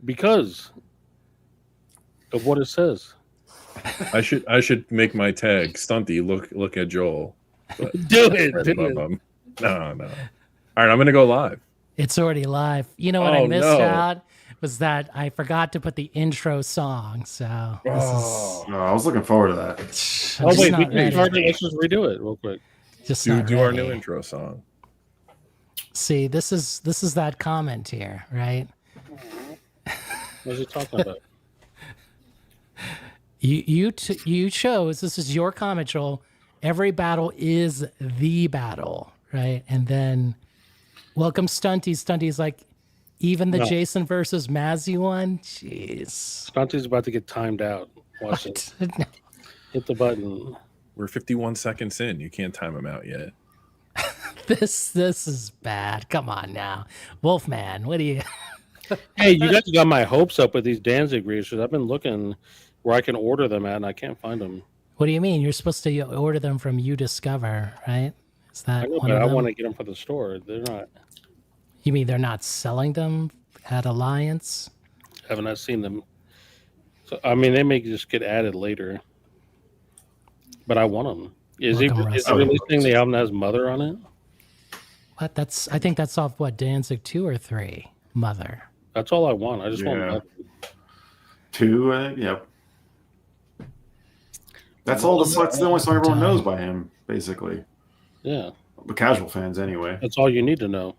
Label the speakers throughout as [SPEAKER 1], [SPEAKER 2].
[SPEAKER 1] because of what it says.
[SPEAKER 2] I should make my tag Stunty. Look at Joel.
[SPEAKER 1] Do it.
[SPEAKER 2] No. All right, I'm gonna go live.
[SPEAKER 3] It's already live. You know what I missed out was that I forgot to put the intro song. So this is.
[SPEAKER 4] No, I was looking forward to that.
[SPEAKER 1] Wait, let's just redo it real quick.
[SPEAKER 3] Just
[SPEAKER 2] do our new intro song.
[SPEAKER 3] See, this is that comment here, right?
[SPEAKER 1] What's he talking about?
[SPEAKER 3] You chose, this is your comment, Joel. Every battle is the battle, right? And then welcome Stunty. Stunty's like, even the Jason versus Mazzy one? Jeez.
[SPEAKER 1] Stunty's about to get timed out. Watch it. Hit the button.
[SPEAKER 2] We're 51 seconds in. You can't time him out yet.
[SPEAKER 3] This is bad. Come on now. Wolfman, what do you...
[SPEAKER 1] Hey, you guys got my hopes up with these Danzig reissues. I've been looking where I can order them at, and I can't find them.
[SPEAKER 3] What do you mean? You're supposed to order them from You Discover, right? Is that
[SPEAKER 1] I know, but I want to get them for the store. They're not.
[SPEAKER 3] You mean they're not selling them at Alliance?
[SPEAKER 1] Have not seen them. So I mean, they may just get added later. But I want them. Is he releasing the album that has Mother on it?
[SPEAKER 3] What? I think that's off what, Danzig 2 or 3? Mother.
[SPEAKER 1] That's all I want. I just want Mother.
[SPEAKER 4] 2, I think. Yep. That's all. That's the only song everyone knows by him, basically.
[SPEAKER 1] Yeah.
[SPEAKER 4] The casual fans, anyway.
[SPEAKER 1] That's all you need to know.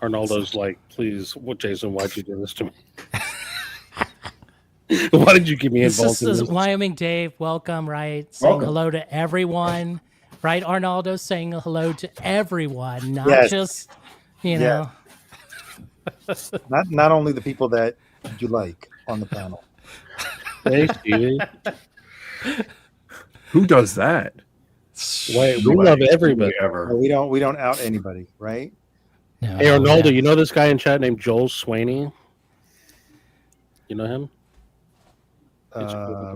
[SPEAKER 1] Arnaldo's like, please, Jason, why'd you do this to me? Why did you get me involved in this?
[SPEAKER 3] Wyoming Dave, welcome, right? Saying hello to everyone, right? Arnaldo saying hello to everyone, not just, you know.
[SPEAKER 5] Not only the people that you like on the panel.
[SPEAKER 1] Thanks, Stevie.
[SPEAKER 2] Who does that?
[SPEAKER 1] Wait, we love everybody.
[SPEAKER 5] We don't out anybody, right?
[SPEAKER 3] No,
[SPEAKER 1] hey, Arnaldo, you know this guy in chat named Joel Swaney? You know him?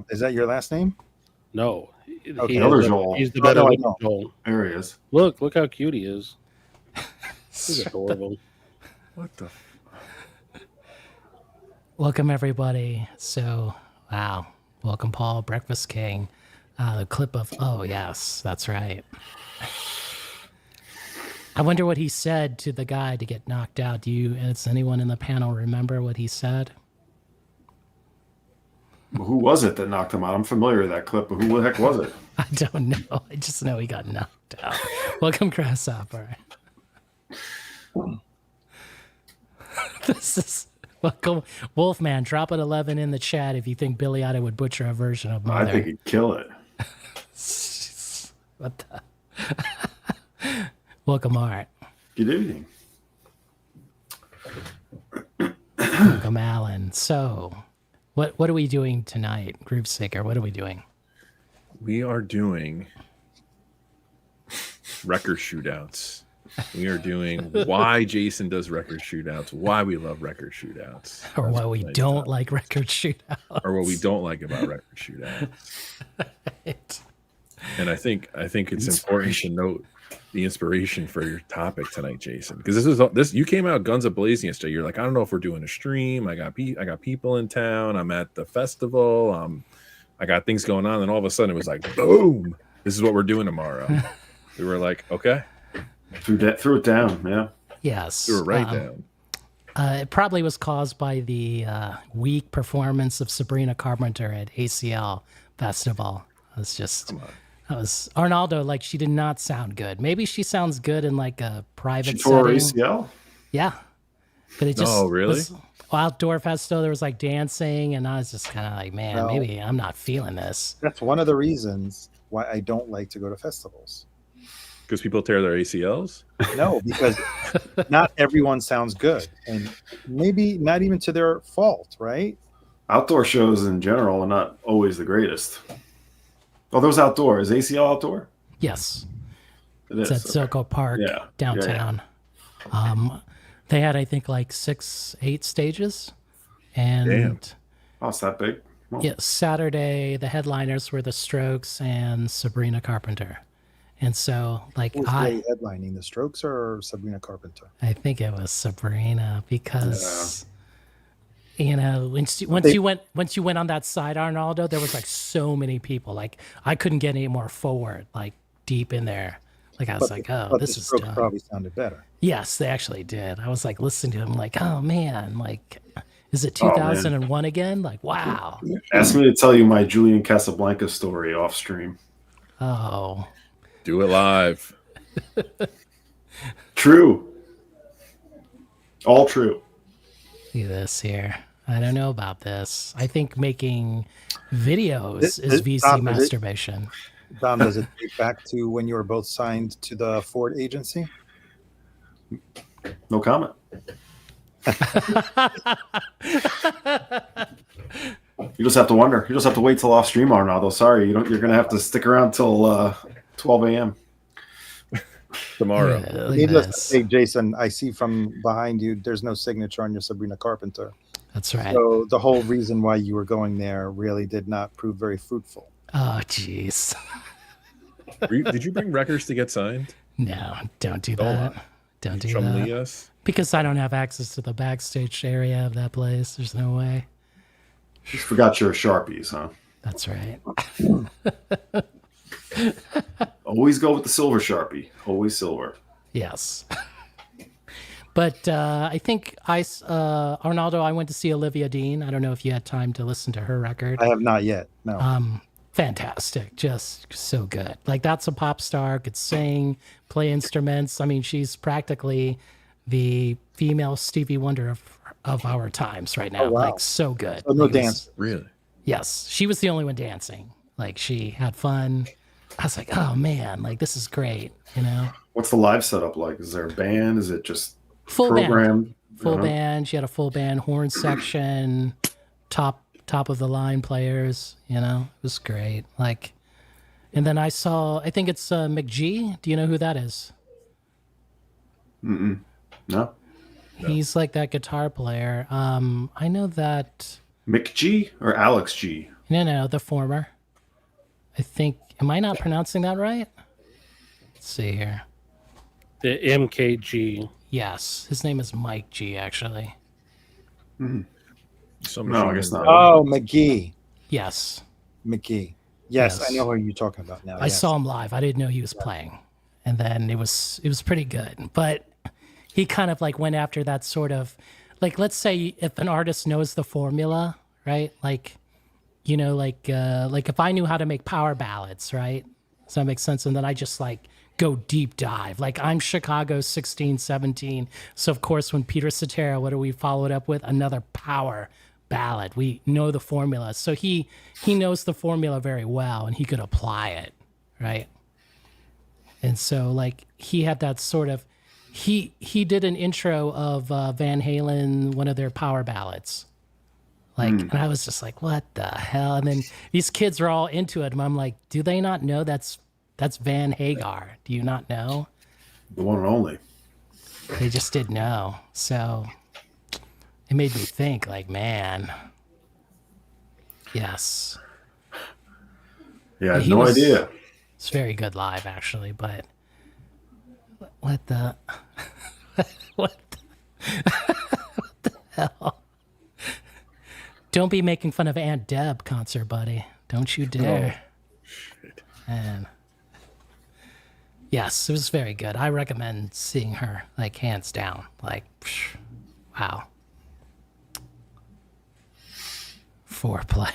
[SPEAKER 5] Is that your last name?
[SPEAKER 1] No.
[SPEAKER 4] Okay. Joel.
[SPEAKER 1] He's the better Joel.
[SPEAKER 4] There he is.
[SPEAKER 1] Look how cute he is. He's adorable.
[SPEAKER 2] What the?
[SPEAKER 3] Welcome, everybody. So, wow. Welcome, Paul, Breakfast King. The clip of, oh, yes, that's right. I wonder what he said to the guy to get knocked out. Does anyone in the panel remember what he said?
[SPEAKER 4] Well, who was it that knocked him out? I'm familiar with that clip, but who the heck was it?
[SPEAKER 3] I don't know. I just know he got knocked out. Welcome, Grasshopper. This is welcome, Wolfman. Drop an 11 in the chat if you think Billy Idol would butcher a version of Mother.
[SPEAKER 4] I think he'd kill it.
[SPEAKER 3] What the? Welcome, Art.
[SPEAKER 4] Good evening.
[SPEAKER 3] Welcome, Alan. So, what are we doing tonight, Groove Seeker? What are we doing?
[SPEAKER 2] We are doing record shootouts. We are doing why Jason does record shootouts, why we love record shootouts,
[SPEAKER 3] or why we don't like record shootouts,
[SPEAKER 2] or what we don't like about record shootouts.
[SPEAKER 3] Right.
[SPEAKER 2] And I think it's important to note the inspiration for your topic tonight, Jason, because this you came out guns a blazing yesterday. You're like, I don't know if we're doing a stream. I got people in town. I'm at the festival. I got things going on, and all of a sudden it was like, boom! This is what we're doing tomorrow. We were like, okay.
[SPEAKER 4] Threw it down, yeah.
[SPEAKER 3] Yes.
[SPEAKER 2] Threw it right down.
[SPEAKER 3] It probably was caused by the weak performance of Sabrina Carpenter at ACL Festival. That was Arnaldo. Like, she did not sound good. Maybe she sounds good in like a private
[SPEAKER 4] setting. She tore ACL?
[SPEAKER 3] Yeah. But it just
[SPEAKER 2] really?
[SPEAKER 3] was outdoor festival. There was like dancing, and I was just kind of like, man, maybe I'm not feeling this.
[SPEAKER 5] That's one of the reasons why I don't like to go to festivals.
[SPEAKER 2] Because people tear their ACLs?
[SPEAKER 5] No, because not everyone sounds good, and maybe not even to their fault, right?
[SPEAKER 4] Outdoor shows in general are not always the greatest. Oh, those outdoor. Is ACL outdoor?
[SPEAKER 3] Yes.
[SPEAKER 4] It's
[SPEAKER 3] at Zoco Park downtown. Yeah. They had, I think, like 6-8 stages. And
[SPEAKER 4] damn. Oh, it's that big?
[SPEAKER 3] Yeah, Saturday, the headliners were The Strokes and Sabrina Carpenter. And so, like,
[SPEAKER 5] Who was really headlining, the Strokes or Sabrina Carpenter?
[SPEAKER 3] I think it was Sabrina because you know once you went on that side, Arnaldo, there was like so many people. Like I couldn't get any more forward, like deep in there. Like I was like, oh, this is
[SPEAKER 5] Strokes
[SPEAKER 3] dumb.
[SPEAKER 5] probably sounded better.
[SPEAKER 3] Yes, they actually did. I was like listening to him, like, oh man, like, is it 2001 again? Like, wow.
[SPEAKER 4] Ask me to tell you my Julian Casablanca story off stream.
[SPEAKER 3] Oh,
[SPEAKER 2] Do it live.
[SPEAKER 4] True. All true.
[SPEAKER 3] see this here. I don't know about this. I think making videos is VC masturbation.
[SPEAKER 5] Dom, does it date back to when you were both signed to the Ford agency?
[SPEAKER 4] No comment. You just have to wonder. You just have to wait till off stream, Arnaldo. Sorry, you're going to have to stick around till 12 a.m.
[SPEAKER 2] Tomorrow.
[SPEAKER 5] Needless to say, Jason, I see from behind you, there's no signature on your Sabrina Carpenter.
[SPEAKER 3] That's right.
[SPEAKER 5] So the whole reason why you were going there really did not prove very fruitful.
[SPEAKER 3] Oh, jeez.
[SPEAKER 2] Did you bring records to get signed?
[SPEAKER 3] No, don't do that. Don't do
[SPEAKER 2] Chumley
[SPEAKER 3] that.
[SPEAKER 2] us?
[SPEAKER 3] Because I don't have access to the backstage area of that place. There's no way.
[SPEAKER 4] Just forgot your Sharpies, huh?
[SPEAKER 3] That's right.
[SPEAKER 4] Always go with the silver Sharpie. Always silver.
[SPEAKER 3] Yes. But I think Arnaldo, I went to see Olivia Dean. I don't know if you had time to listen to her record.
[SPEAKER 5] I have not yet. No.
[SPEAKER 3] Fantastic. Just so good. Like, that's a pop star, could sing, play instruments. I mean, she's practically the female Stevie Wonder of our times right now.
[SPEAKER 5] Oh, wow.
[SPEAKER 3] Like, so good.
[SPEAKER 5] So no
[SPEAKER 3] Like,
[SPEAKER 5] dance.
[SPEAKER 2] Really?
[SPEAKER 3] Yes. She was the only one dancing. Like, she had fun. I was like, oh man, like, this is great, you know?
[SPEAKER 4] What's the live setup like? Is there a band? Is it just
[SPEAKER 3] Full
[SPEAKER 4] programmed?
[SPEAKER 3] band. Full band. She had a full band, horn section, top of the line players, you know? It was great. Like, and then I think it's McGee. Do you know who that is?
[SPEAKER 4] No.
[SPEAKER 3] He's like that guitar player. I know that.
[SPEAKER 4] Mick G or Alex G?
[SPEAKER 3] No, the former. I think. Am I not pronouncing that right? Let's see here.
[SPEAKER 1] The MKG.
[SPEAKER 3] Yes, his name is Mike G. Actually.
[SPEAKER 4] No, I guess not.
[SPEAKER 5] Oh, McGee.
[SPEAKER 3] Yes.
[SPEAKER 5] McGee. Yes,
[SPEAKER 3] Yes.
[SPEAKER 5] I know who you're talking about now.
[SPEAKER 3] I saw him live. I didn't know he was playing, and then it was pretty good. But he kind of like went after that sort of, like, let's say if an artist knows the formula, right? Like, you know, like if I knew how to make power ballads, right? Does that make sense? And then I just like go deep dive. Like, I'm Chicago 16, 17. So of course, when Peter Cetera, what do we follow it up with? Another power ballad. We know the formula. So he knows the formula very well, and he could apply it, right? And so like he had that sort of, he did an intro of Van Halen, one of their power ballads. Like, and I was just like, what the hell? And then these kids are all into it, and I'm like, do they not know that's Van Hagar? Do you not know?
[SPEAKER 4] The one and only.
[SPEAKER 3] They just didn't know. So it made me think, like, man, yes.
[SPEAKER 4] Yeah, I had no idea.
[SPEAKER 3] It's very good live, actually, but what the what the hell? Don't be making fun of Aunt Deb concert, buddy. Don't you dare.
[SPEAKER 2] Shit.
[SPEAKER 3] And yes, it was very good. I recommend seeing her, like, hands down. Like, wow. Foreplay.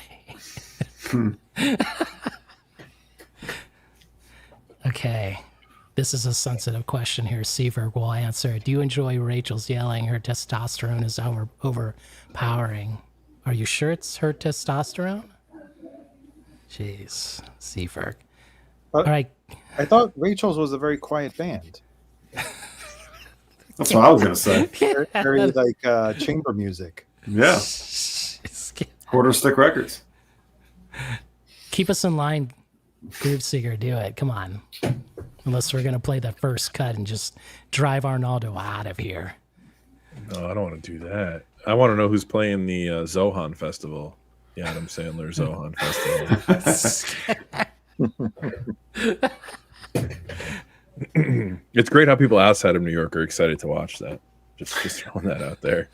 [SPEAKER 3] Okay. This is a sensitive question here. Seaver will answer. Do you enjoy Rachel's yelling? Her testosterone is overpowering. Are you sure it's her testosterone? Jeez, Seaver. All right.
[SPEAKER 5] I thought Rachel's was a very quiet band.
[SPEAKER 4] That's what I was going to say.
[SPEAKER 5] Very like chamber music.
[SPEAKER 4] Yeah. Quarter Stick Records.
[SPEAKER 3] Keep us in line, Groove Seeker. Do it. Come on. Unless we're going to play the first cut and just drive Arnaldo out of here.
[SPEAKER 2] No, I don't want to do that. I want to know who's playing the Zohan Festival. The Adam Sandler Zohan Festival. It's great how people outside of New York are excited to watch that. Just throwing that out there.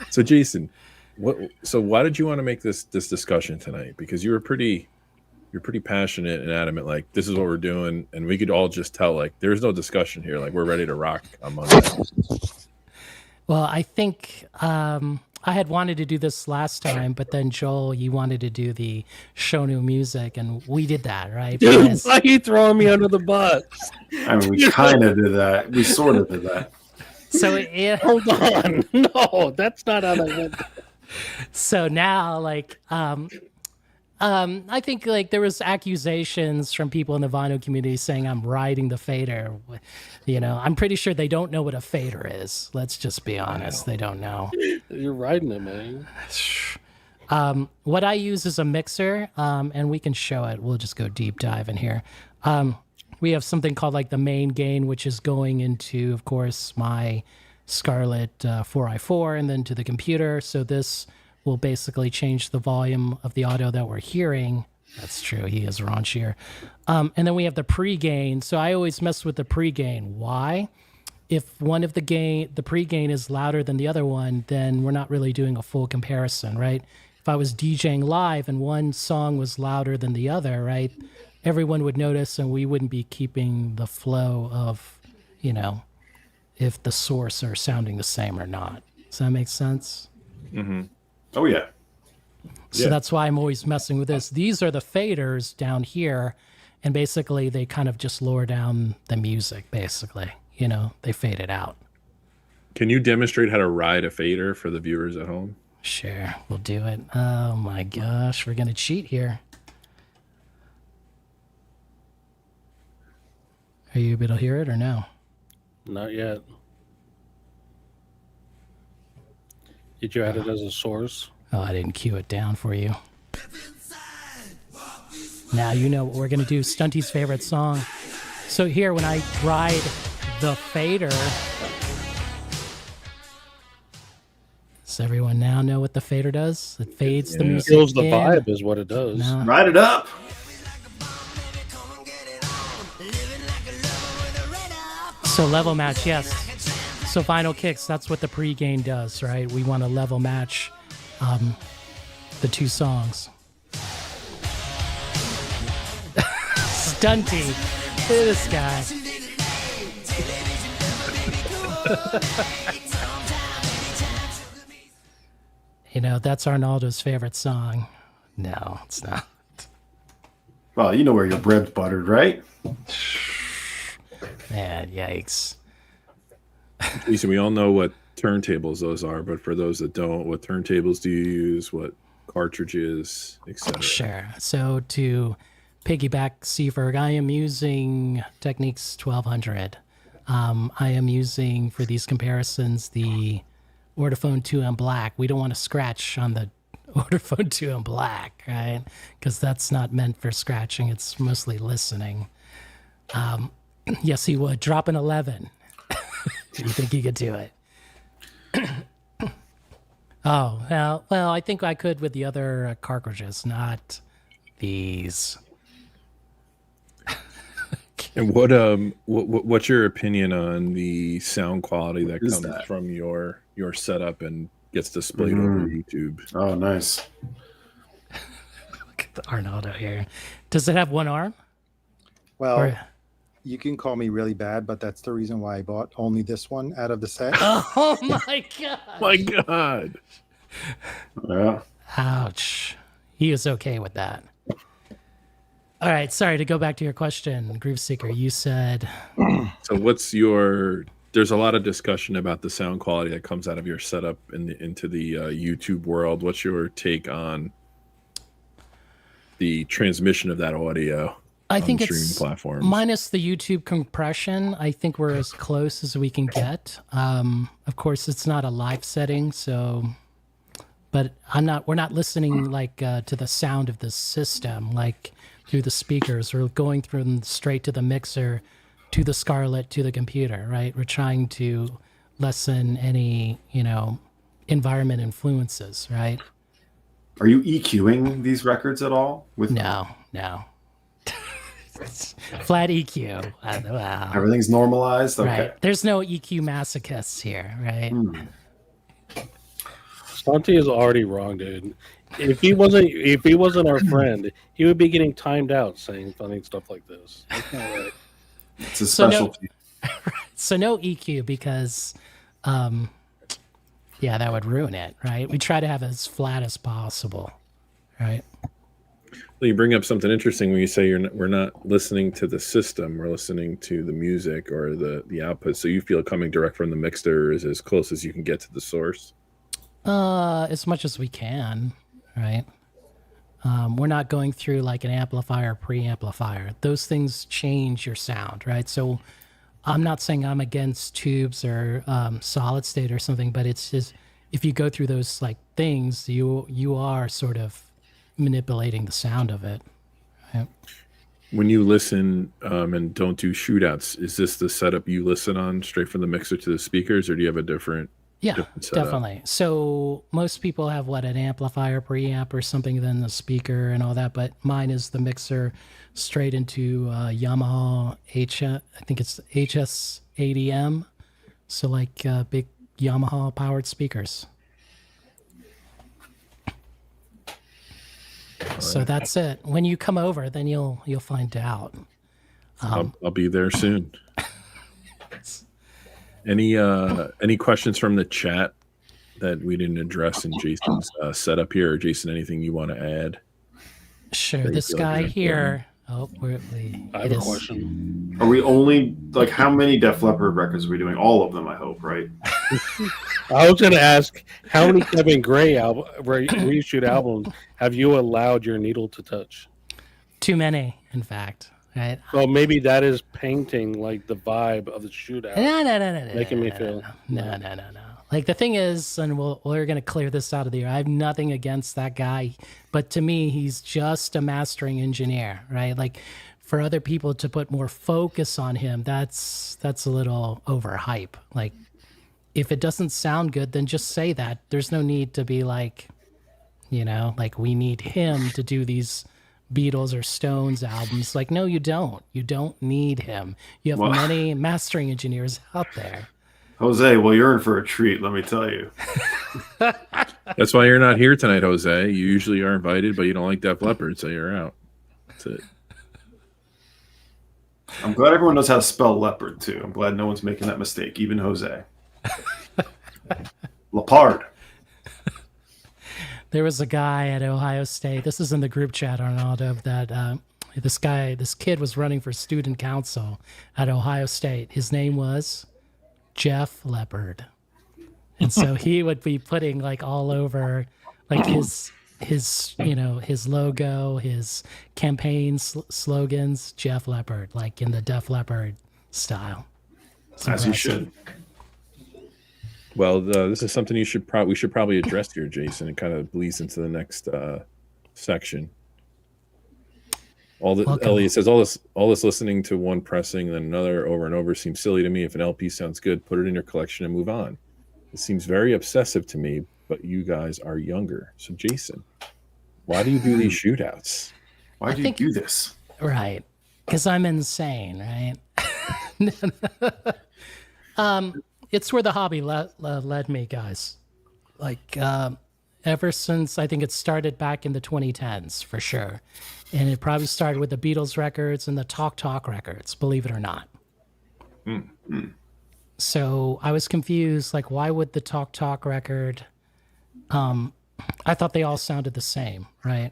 [SPEAKER 2] So Jason, why did you want to make this discussion tonight? Because you're pretty passionate and adamant, like this is what we're doing, and we could all just tell like there's no discussion here, like we're ready to rock on Monday.
[SPEAKER 3] Well, I think I had wanted to do this last time, but then Joel, you wanted to do the show new music, and we did that, right?
[SPEAKER 1] Dude,
[SPEAKER 3] Because-
[SPEAKER 1] why are you throwing me under the bus?
[SPEAKER 4] I mean, we kind of did that. We sort of did that.
[SPEAKER 3] so
[SPEAKER 1] Hold on. No, that's not how that went.
[SPEAKER 3] so now, like, I think like there was accusations from people in the vinyl community saying I'm riding the fader. You know, I'm pretty sure they don't know what a fader is. Let's just be honest, they don't know.
[SPEAKER 1] You're riding it, man.
[SPEAKER 3] What I use is a mixer, and we can show it. We'll just go deep dive in here. We have something called like the main gain, which is going into, of course, my Scarlett 4i4 and then to the computer. So this will basically change the volume of the audio that we're hearing. That's true. He is raunchier. And then we have the pre-gain. So I always mess with the pre-gain. Why? If one of the pre-gain is louder than the other one, then we're not really doing a full comparison, right? If I was DJing live and one song was louder than the other, right, everyone would notice and we wouldn't be keeping the flow of, you know, if the source are sounding the same or not. Does that make sense?
[SPEAKER 2] Mm-hmm.
[SPEAKER 4] Oh yeah.
[SPEAKER 3] So that's why I'm always messing with this. These are the faders down here, and basically they kind of just lower down the music, basically. You know, they fade it out.
[SPEAKER 2] Can you demonstrate how to ride a fader for the viewers at home?
[SPEAKER 3] Sure, we'll do it. Oh my gosh, we're going to cheat here. Are you able to hear it or no?
[SPEAKER 1] Not yet. Did you add it as a source?
[SPEAKER 3] Oh, I didn't cue it down for you. Now you know what we're going to do. Stunty's favorite song. So here, when I ride the fader, does everyone now know what the fader does? It fades the music.
[SPEAKER 1] Feels the
[SPEAKER 3] in.
[SPEAKER 1] vibe is what it does.
[SPEAKER 3] No.
[SPEAKER 4] Ride it up.
[SPEAKER 3] So level match, yes. So vinyl kicks, that's what the pre-gain does, right? We want to level match the two songs. Stunty. Look at this guy. You know, that's Arnaldo's favorite song. No, it's not.
[SPEAKER 4] Well, you know where your bread's buttered, right?
[SPEAKER 3] Man, yikes.
[SPEAKER 2] Lisa, we all know what turntables those are, but for those that don't, what turntables do you use? What cartridges, etc.?
[SPEAKER 3] Sure. So to piggyback Seaberg, I am using Technics 1200. I am using, for these comparisons, the Ortophone 2M Black. We don't want to scratch on the Ortophone 2M Black, right? Because that's not meant for scratching. It's mostly listening. Yes, he would. Drop an 11. Do you think he could do it? Oh, well, I think I could with the other cartridges, not these.
[SPEAKER 2] And what's your opinion on the sound quality that
[SPEAKER 4] Is
[SPEAKER 2] comes
[SPEAKER 4] that?
[SPEAKER 2] from your setup and gets displayed over YouTube?
[SPEAKER 4] Oh, nice.
[SPEAKER 3] Look at the Arnaldo here. Does it have one arm?
[SPEAKER 5] Well,
[SPEAKER 3] Or-
[SPEAKER 5] you can call me really bad, but that's the reason why I bought only this one out of the set.
[SPEAKER 3] Oh my god!
[SPEAKER 2] My God.
[SPEAKER 4] Yeah.
[SPEAKER 3] Ouch. He was okay with that. All right, sorry to go back to your question, Groove Seeker. You said
[SPEAKER 2] So there's a lot of discussion about the sound quality that comes out of your setup into the YouTube world. What's your take on the transmission of that audio?
[SPEAKER 3] I think
[SPEAKER 2] streaming
[SPEAKER 3] it's
[SPEAKER 2] platforms.
[SPEAKER 3] minus the YouTube compression. I think we're as close as we can get. Of course, it's not a live setting, so. But we're not listening like to the sound of the system, like through the speakers. We're going through them straight to the mixer, to the Scarlett, to the computer, right? We're trying to lessen any, environment influences, right?
[SPEAKER 4] Are you EQing these records at all? With
[SPEAKER 3] No. Flat EQ. Wow.
[SPEAKER 4] Everything's normalized. Okay.
[SPEAKER 3] Right. There's no EQ masochists here, right?
[SPEAKER 1] Santi is already wrong, dude. If he wasn't our friend, he would be getting timed out saying funny stuff like this. That's not right.
[SPEAKER 4] It's a
[SPEAKER 3] So
[SPEAKER 4] specialty.
[SPEAKER 3] So no EQ because, yeah, that would ruin it, right? We try to have it as flat as possible, right?
[SPEAKER 2] Well, you bring up something interesting when you say we're not listening to the system, we're listening to the music or the output. So you feel coming direct from the mixer is as close as you can get to the source?
[SPEAKER 3] As much as we can, right? We're not going through like an amplifier, preamplifier. Those things change your sound, right? So I'm not saying I'm against tubes or solid state or something, but it's just if you go through those like things, you are sort of manipulating the sound of it. Right?
[SPEAKER 2] When you listen and don't do shootouts, is this the setup you listen on straight from the mixer to the speakers, or do you have a different?
[SPEAKER 3] Yeah, definitely. So most people have an amplifier, preamp or something, then the speaker and all that. But mine is the mixer straight into Yamaha I think it's HS80M. So like big Yamaha powered speakers. So that's it. When you come over, then you'll find out.
[SPEAKER 2] I'll be there soon. Any questions from the chat that we didn't address in Jason's setup here, or Jason, anything you want to add?
[SPEAKER 3] Sure. This guy here. Oh,
[SPEAKER 1] I have a question.
[SPEAKER 4] Are we only like how many Def Leppard records are we doing? All of them, I hope, right?
[SPEAKER 1] I was going to ask, how many Kevin Gray reshoot albums have you allowed your needle to touch?
[SPEAKER 3] Too many, in fact. Right.
[SPEAKER 1] Well, maybe that is painting like the vibe of the shootout.
[SPEAKER 3] No.
[SPEAKER 1] Making me feel.
[SPEAKER 3] No. Like the thing is, and we're going to clear this out of the air. I have nothing against that guy, but to me, he's just a mastering engineer, right? Like for other people to put more focus on him, that's a little overhype. Like if it doesn't sound good, then just say that. There's no need to be like, like we need him to do these Beatles or Stones albums. Like, no, you don't. You don't need him. You have many mastering engineers out there.
[SPEAKER 4] Jose, well, you're in for a treat, let me tell you.
[SPEAKER 2] That's why you're not here tonight, Jose. You usually are invited, but you don't like Def Leppard, so you're out. That's it.
[SPEAKER 4] I'm glad everyone knows how to spell leopard, too. I'm glad no one's making that mistake, even Jose. Leppard.
[SPEAKER 3] There was a guy at Ohio State. This is in the group chat, Arnaldo, that this kid was running for student council at Ohio State. His name was Jeff Leppard. And so he would be putting like all over like his logo, his campaign slogans, Jeff Leppard, like in the Def Leppard style.
[SPEAKER 4] As you should.
[SPEAKER 2] Well, this is something we should probably address here, Jason. It kind of bleeds into the next section. Elliot says all this listening to one pressing and then another over and over seems silly to me. If an LP sounds good, put it in your collection and move on. It seems very obsessive to me, but you guys are younger. So Jason, why do you do these shootouts?
[SPEAKER 4] Why do you do this?
[SPEAKER 3] Right. Because I'm insane, right? It's where the hobby led me, guys. Like ever since I think it started back in the 2010s for sure. And it probably started with the Beatles records and the Talk records, believe it or not.
[SPEAKER 4] Mm-hmm.
[SPEAKER 3] So I was confused, like, why would the Talk record, I thought they all sounded the same, right?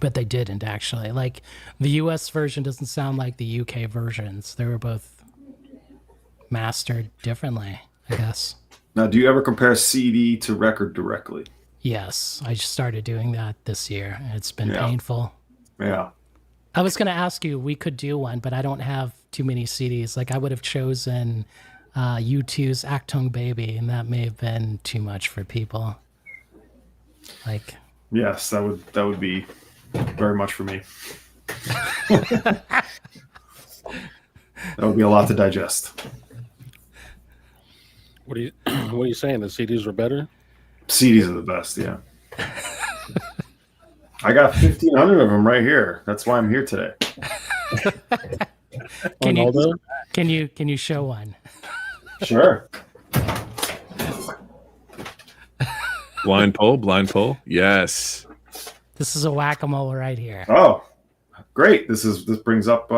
[SPEAKER 3] But they didn't actually. Like the US version doesn't sound like the UK versions. They were both mastered differently, I guess.
[SPEAKER 4] Now, do you ever compare CD to record directly?
[SPEAKER 3] Yes, I just started doing that this year. It's been painful.
[SPEAKER 4] Yeah.
[SPEAKER 3] I was going to ask you, we could do one, but I don't have too many CDs. Like I would have chosen U2's Achtung Baby, and that may have been too much for people. Like,
[SPEAKER 4] yes, that would be very much for me. That would be a lot to digest.
[SPEAKER 1] What are you saying? The CDs were better?
[SPEAKER 4] CDs are the best, yeah. I got 1,500 of them right here. That's why I'm here today.
[SPEAKER 3] Can you
[SPEAKER 1] Arnaldo?
[SPEAKER 3] can you show one?
[SPEAKER 4] Sure.
[SPEAKER 2] Blind poll. Yes.
[SPEAKER 3] This is a whack-a-mole right here.
[SPEAKER 4] Oh, great. This brings up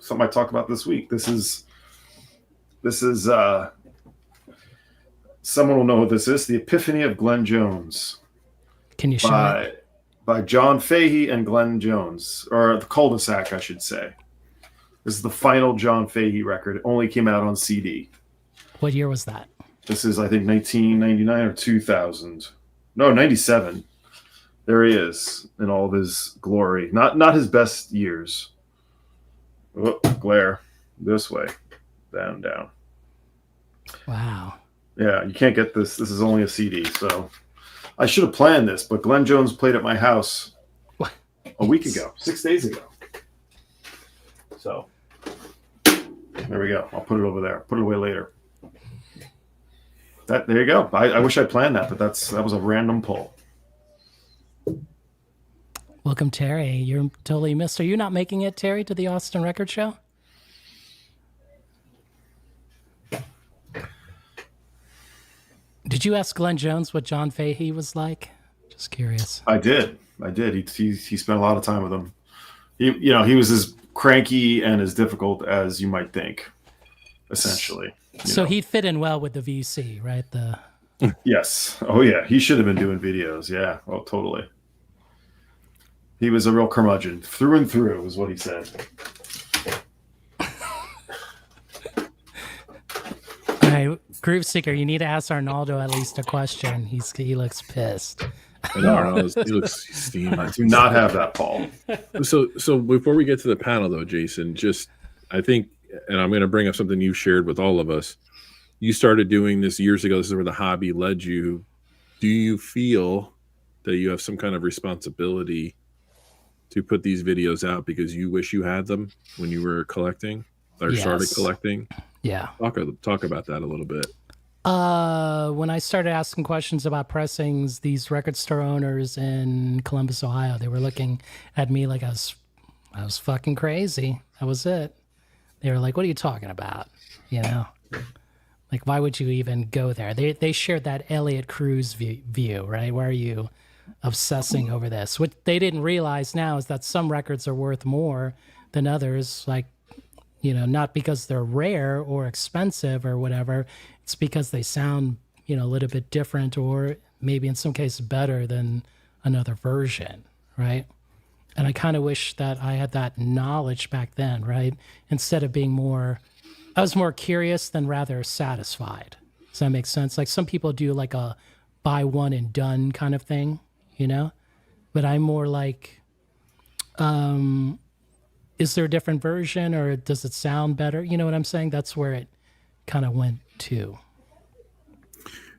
[SPEAKER 4] something I talked about this week. This is someone will know what this is. The Epiphany of Glenn Jones
[SPEAKER 3] Can you show it?
[SPEAKER 4] by John Fahey and Glenn Jones, or the cul-de-sac, I should say. This is the final John Fahey record. It only came out on CD.
[SPEAKER 3] What year was that?
[SPEAKER 4] This is, I think, 1999 or 2000. No, 97. There he is in all of his glory. Not his best years. Oh, glare. This way. Down.
[SPEAKER 3] Wow.
[SPEAKER 4] Yeah, you can't get this. This is only a CD, so I should have planned this, but Glenn Jones played at my house
[SPEAKER 3] What?
[SPEAKER 4] a week ago, 6 days ago. So there we go. I'll put it over there. Put it away later. There you go. I wish I planned that, but that was a random pull.
[SPEAKER 3] Welcome, Terry. You're totally missed. Are you not making it, Terry, to the Austin Record Show? Did you ask Glenn Jones what John Fahey was like? Just curious.
[SPEAKER 4] I did. He spent a lot of time with him. He was as cranky and as difficult as you might think, essentially.
[SPEAKER 3] So he'd fit in well with the VC, right?
[SPEAKER 4] Yes. Oh, yeah. He should have been doing videos. Yeah. Oh, totally. He was a real curmudgeon through and through, is what he said.
[SPEAKER 3] All right, Groove Seeker, you need to ask Arnaldo at least a question. He looks pissed.
[SPEAKER 2] I know Arnaldo, he looks steamed.
[SPEAKER 4] I do not have that, Paul.
[SPEAKER 2] So before we get to the panel, though, Jason, I think, and I'm going to bring up something you shared with all of us. You started doing this years ago. This is where the hobby led you. Do you feel that you have some kind of responsibility to put these videos out because you wish you had them when you were collecting or started collecting?
[SPEAKER 3] Yeah.
[SPEAKER 2] Talk about that a little bit.
[SPEAKER 3] When I started asking questions about pressings, these record store owners in Columbus, Ohio, they were looking at me like I was fucking crazy. That was it. They were like, "What are you talking about?" Like, why would you even go there? They shared that Elliott Cruz view, right? Why are you obsessing over this? What they didn't realize now is that some records are worth more than others, like, not because they're rare or expensive or whatever. It's because they sound, a little bit different or maybe in some cases better than another version, right? And I kind of wish that I had that knowledge back then, right? Instead of being I was more curious than rather satisfied. Does that make sense? Like some people do like a buy one and done kind of thing, But I'm more like, is there a different version or does it sound better? You know what I'm saying? That's where it kind of went to.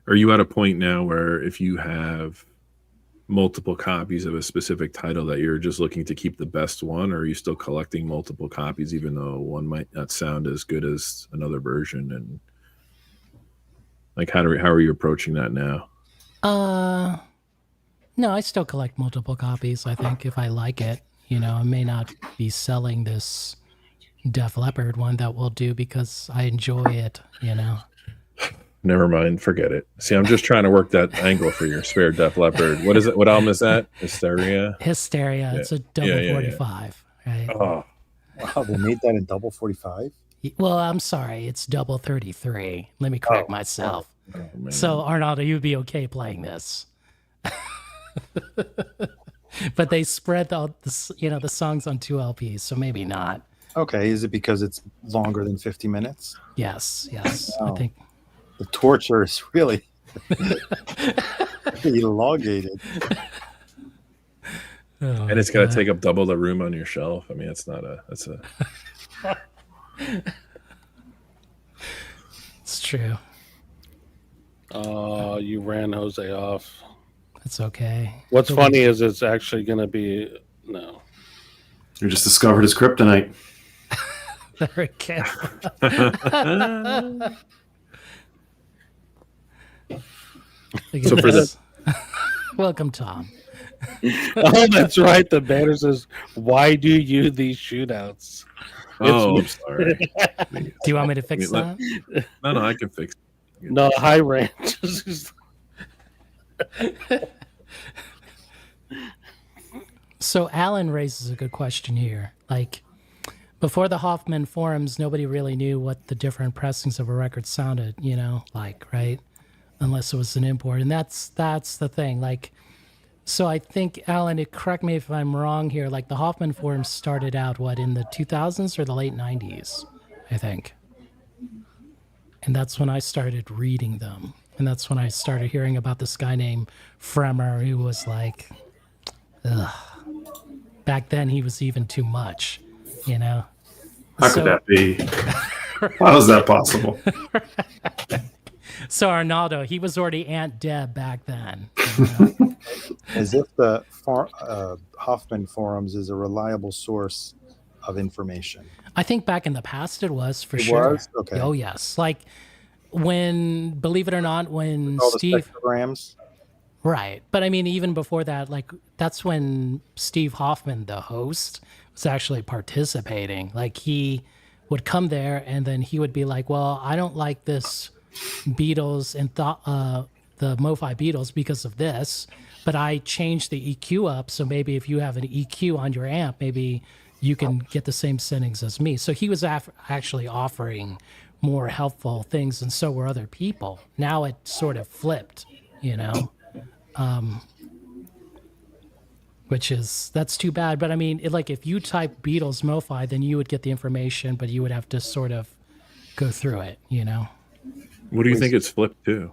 [SPEAKER 2] Are you at a point now where if you have multiple copies of a specific title that you're just looking to keep the best one, or are you still collecting multiple copies even though one might not sound as good as another version? And like how are you approaching that now?
[SPEAKER 3] No, I still collect multiple copies. I think if I like it, I may not be selling this Def Leppard one that will do because I enjoy it,
[SPEAKER 2] Never mind, forget it. See, I'm just trying to work that angle for your spare Def Leppard. What is it? What album is that? Hysteria?
[SPEAKER 3] Hysteria. Yeah. It's a double 45. Right?
[SPEAKER 2] Oh,
[SPEAKER 5] wow, they made that in double 45?
[SPEAKER 3] Well, I'm sorry. It's double 33. Let me correct myself.
[SPEAKER 2] Oh,
[SPEAKER 3] so, Arnaldo, you'd be okay playing this. But they spread the songs on 2 LPs, so maybe not.
[SPEAKER 5] Okay, is it because it's longer than 50 minutes?
[SPEAKER 3] Yes.
[SPEAKER 5] Wow.
[SPEAKER 3] I think
[SPEAKER 5] the torture is really elongated.
[SPEAKER 3] Oh,
[SPEAKER 2] and it's got to take up double the room on your shelf. I mean, that's a.
[SPEAKER 3] It's true.
[SPEAKER 1] You ran Jose off.
[SPEAKER 3] It's okay.
[SPEAKER 1] What's funny is it's actually going to be no.
[SPEAKER 4] You just discovered his kryptonite.
[SPEAKER 3] Very careful.
[SPEAKER 2] So for the
[SPEAKER 3] welcome, Tom.
[SPEAKER 1] Oh, that's right. The banner says, "Why do you these shootouts?"
[SPEAKER 2] Oh, I'm sorry.
[SPEAKER 3] Do you want me to fix that?
[SPEAKER 2] No, I can fix it.
[SPEAKER 1] No, High Ranch.
[SPEAKER 3] So Alan raises a good question here. Like, before the Hoffman forums, nobody really knew what the different pressings of a record sounded, like, right? Unless it was an import. And that's the thing. Like, so I think, Alan, correct me if I'm wrong here, like the Hoffman forums started out, in the 2000s or the late 90s, I think. And that's when I started reading them. And that's when I started hearing about this guy named Fremer, who was like, ugh. Back then he was even too much,
[SPEAKER 4] How could that be? How is that possible?
[SPEAKER 3] So Arnaldo, he was already Aunt Deb back then.
[SPEAKER 5] As if the Hoffman forums is a reliable source of information.
[SPEAKER 3] I think back in the past it was, for
[SPEAKER 5] It
[SPEAKER 3] sure.
[SPEAKER 5] was? Okay.
[SPEAKER 3] Oh, yes. Like when, believe it or not, when
[SPEAKER 5] All
[SPEAKER 3] Steve...
[SPEAKER 5] the spectrograms.
[SPEAKER 3] Right. But I mean, even before that, like that's when Steve Hoffman, the host, was actually participating. Like he would come there and then he would be like, well, I don't like this Beatles and the MOFI Beatles because of this, but I changed the EQ up. So maybe if you have an EQ on your amp, maybe you can get the same settings as me. So he was actually offering more helpful things, and so were other people. Now it sort of flipped, that's too bad. But I mean, like if you type Beatles MoFi, then you would get the information, but you would have to sort of go through it,
[SPEAKER 2] What do you think it's flipped to?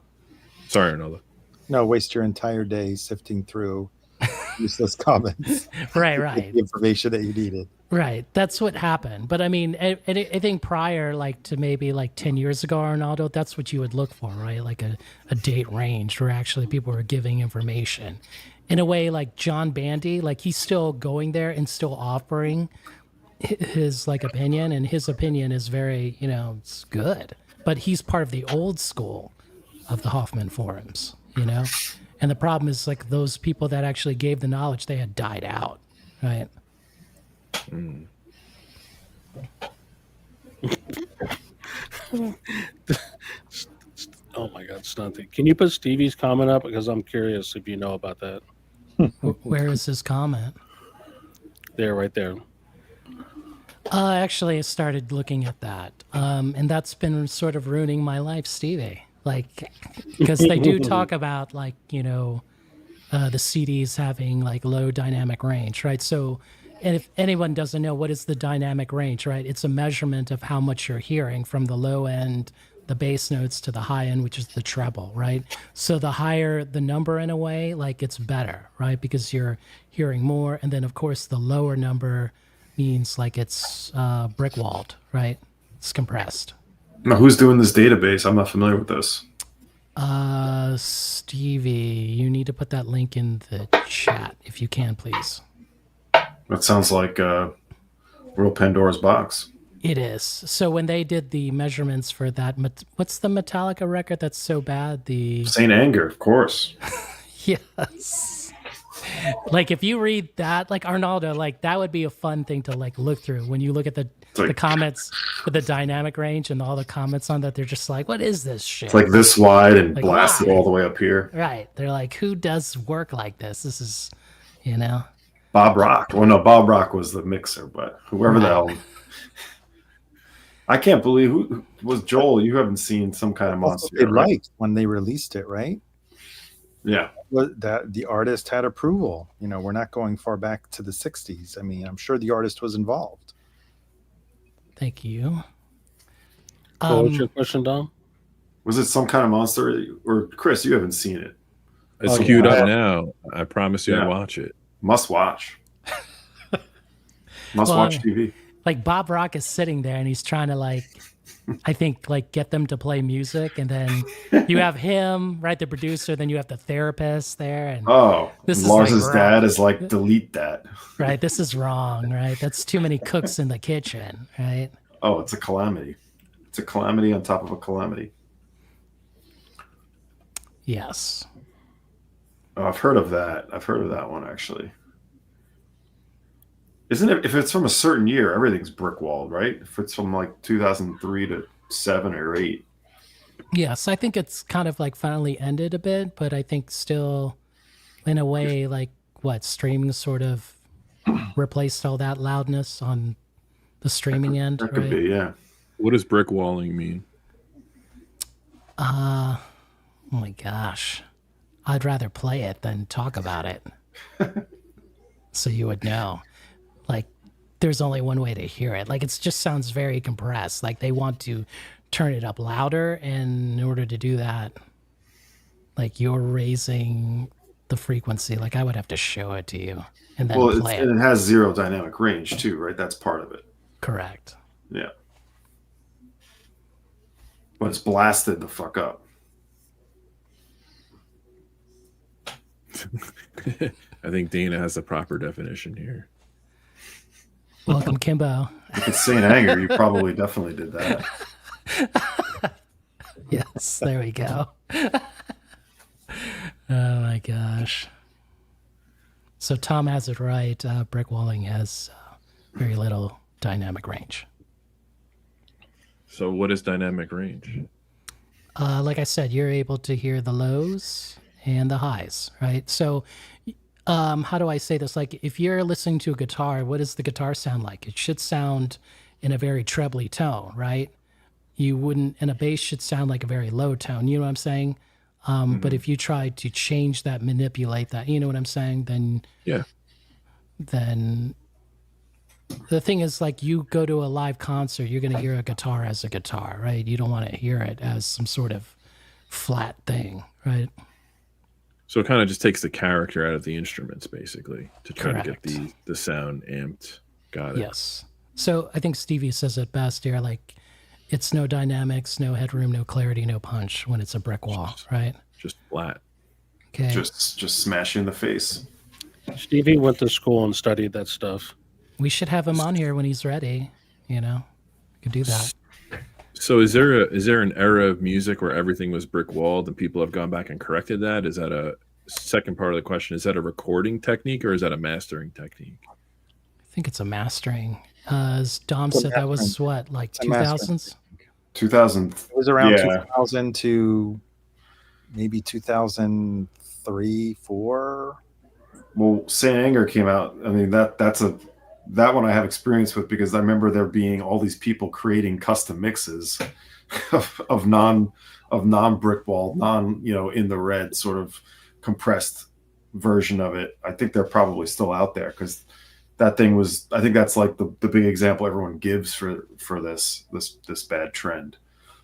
[SPEAKER 2] Sorry, Arnaldo.
[SPEAKER 5] No, waste your entire day sifting through useless comments.
[SPEAKER 3] Right.
[SPEAKER 5] The information that you needed.
[SPEAKER 3] Right. That's what happened. But I mean, I think prior, like to maybe like 10 years ago, Arnaldo, that's what you would look for, right? Like a date range where actually people were giving information. In a way, like John Bandy, like he's still going there and still offering his like opinion, and his opinion is very, it's good. But he's part of the old school of the Hoffman forums, And the problem is like those people that actually gave the knowledge, they had died out, right?
[SPEAKER 1] Oh my God, Stunty. Can you put Stevie's comment up? Because I'm curious if you know about that.
[SPEAKER 3] Where is his comment?
[SPEAKER 1] There, right there.
[SPEAKER 3] Actually, I started looking at that. And that's been sort of ruining my life, Stevie. Like, because they do talk about like, the CDs having like low dynamic range, right? So, and if anyone doesn't know, what is the dynamic range, right? It's a measurement of how much you're hearing from the low end, the bass notes, to the high end, which is the treble, right? So the higher the number in a way, like it's better, right? Because you're hearing more. And then of course the lower number means like it's brick-walled, right? It's compressed.
[SPEAKER 4] Now, who's doing this database? I'm not familiar with this.
[SPEAKER 3] Stevie, you need to put that link in the chat if you can, please.
[SPEAKER 4] That sounds like real Pandora's box.
[SPEAKER 3] It is. So when they did the measurements for that, what's the Metallica record that's so bad? The
[SPEAKER 4] Saint Anger, of course.
[SPEAKER 3] Yes. Like if you read that, like Arnaldo, like that would be a fun thing to like look through when you look at the comments with the dynamic range and all the comments on that. They're just like, what is this shit?
[SPEAKER 4] It's like this wide and
[SPEAKER 3] like,
[SPEAKER 4] blasted all the way up here.
[SPEAKER 3] Right. They're like, who does work like this? This is,
[SPEAKER 4] Bob Rock. Well, no, Bob Rock was the mixer, but whoever the hell. I can't believe who was Joel. You haven't seen some kind of monster.
[SPEAKER 5] They liked when they released it, right?
[SPEAKER 4] Yeah.
[SPEAKER 5] That the artist had approval. We're not going far back to the 60s. I mean, I'm sure the artist was involved.
[SPEAKER 3] Thank you.
[SPEAKER 1] So what's your question, Dom?
[SPEAKER 4] Was it some kind of monster? Or Chris, you haven't seen it.
[SPEAKER 2] It's queued up now. I promise you I'd watch it.
[SPEAKER 4] Must watch. Must watch TV.
[SPEAKER 3] Like Bob Rock is sitting there and he's trying to like, I think like get them to play music, and then you have him, right, the producer, then you have the therapist there, and
[SPEAKER 4] this Lars's like dad is like, delete that.
[SPEAKER 3] Right, this is wrong, right? That's too many cooks in the kitchen, right?
[SPEAKER 4] Oh, it's a calamity. It's a calamity on top of a calamity.
[SPEAKER 3] Yes.
[SPEAKER 4] Oh, I've heard of that. I've heard of that one actually. Isn't it? If it's from a certain year, everything's brick walled, right? If it's from like 2003 to 7 or 8.
[SPEAKER 3] Yes, I think it's kind of like finally ended a bit, but I think still, in a way, like what streaming sort of replaced all that loudness on the streaming end.
[SPEAKER 4] That could be, yeah.
[SPEAKER 2] What does brick walling mean?
[SPEAKER 3] Oh my gosh, I'd rather play it than talk about it, so you would know. Like, there's only one way to hear it. Like, it just sounds very compressed. Like they want to turn it up louder, and in order to do that, like you're raising the frequency. Like I would have to show it to you and then play it.
[SPEAKER 4] And it has zero dynamic range too, right? That's part of it.
[SPEAKER 3] Correct.
[SPEAKER 4] Yeah. But it's blasted the fuck up.
[SPEAKER 2] I think Dana has the proper definition here.
[SPEAKER 3] Welcome, Kimbo.
[SPEAKER 4] If it's Saint Anger, you probably definitely did that.
[SPEAKER 3] Yes, there we go. Oh my gosh. So Tom has it right. Brick walling has very little dynamic range.
[SPEAKER 2] So what is dynamic range?
[SPEAKER 3] Like I said, you're able to hear the lows and the highs, right? So how do I say this? Like if you're listening to a guitar, what does the guitar sound like? It should sound in a very trebly tone, right? You wouldn't, and a bass should sound like a very low tone. You know what I'm saying? But if you try to change that, manipulate that, you know what I'm saying? Then the thing is, like, you go to a live concert, you're going to hear a guitar as a guitar, right? You don't want to hear it as some sort of flat thing, right?
[SPEAKER 2] So it kind of just takes the character out of the instruments, basically, to try
[SPEAKER 3] Correct.
[SPEAKER 2] to get the sound amped. Got it.
[SPEAKER 3] Yes. So I think Stevie says it best here, like, it's no dynamics, no headroom, no clarity, no punch when it's a brick wall, right?
[SPEAKER 2] Just flat.
[SPEAKER 3] Okay.
[SPEAKER 4] Just smash you in the face.
[SPEAKER 1] Stevie went to school and studied that stuff.
[SPEAKER 3] We should have him on here when he's ready, you know? Could do that.
[SPEAKER 2] So is there an era of music where everything was brick walled and people have gone back and corrected that? Is that a second part of the question? Is that a recording technique or is that a mastering technique?
[SPEAKER 3] I think it's a mastering. As Dom said, that was what, like 2000s?
[SPEAKER 4] 2000.
[SPEAKER 5] It was around
[SPEAKER 4] Yeah.
[SPEAKER 5] 2000 to maybe 2003, 4.
[SPEAKER 4] Well, Saint Anger came out. I mean, that one I have experience with because I remember there being all these people creating custom mixes of non brick wall, in the red sort of compressed version of it. I think they're probably still out there because that thing was. I think that's like the big example everyone gives for this bad trend,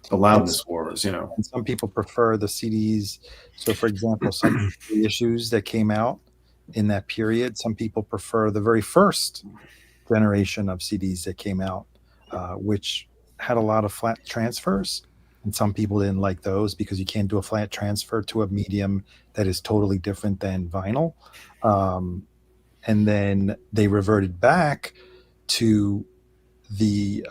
[SPEAKER 4] the loudness wars.
[SPEAKER 5] And some people prefer the CDs. So, for example, some of the issues that came out in that period, some people prefer the very first generation of CDs that came out, which had a lot of flat transfers. And some people didn't like those because you can't do a flat transfer to a medium that is totally different than vinyl. And then they reverted back to the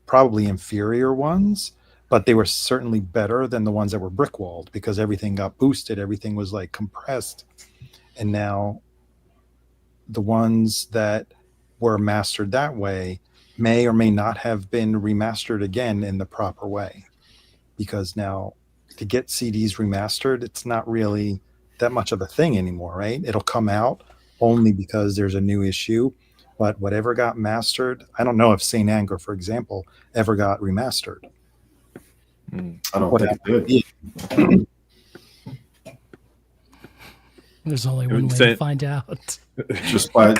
[SPEAKER 5] probably inferior ones, but they were certainly better than the ones that were brick walled because everything got boosted. Everything was like compressed. And now the ones that were mastered that way may or may not have been remastered again in the proper way. Because now to get CDs remastered, it's not really that much of a thing anymore, right? It'll come out only because there's a new issue. But whatever got mastered, I don't know if Saint Anger, for example, ever got remastered.
[SPEAKER 4] I don't think it did.
[SPEAKER 3] There's only one way to find out.
[SPEAKER 4] just by like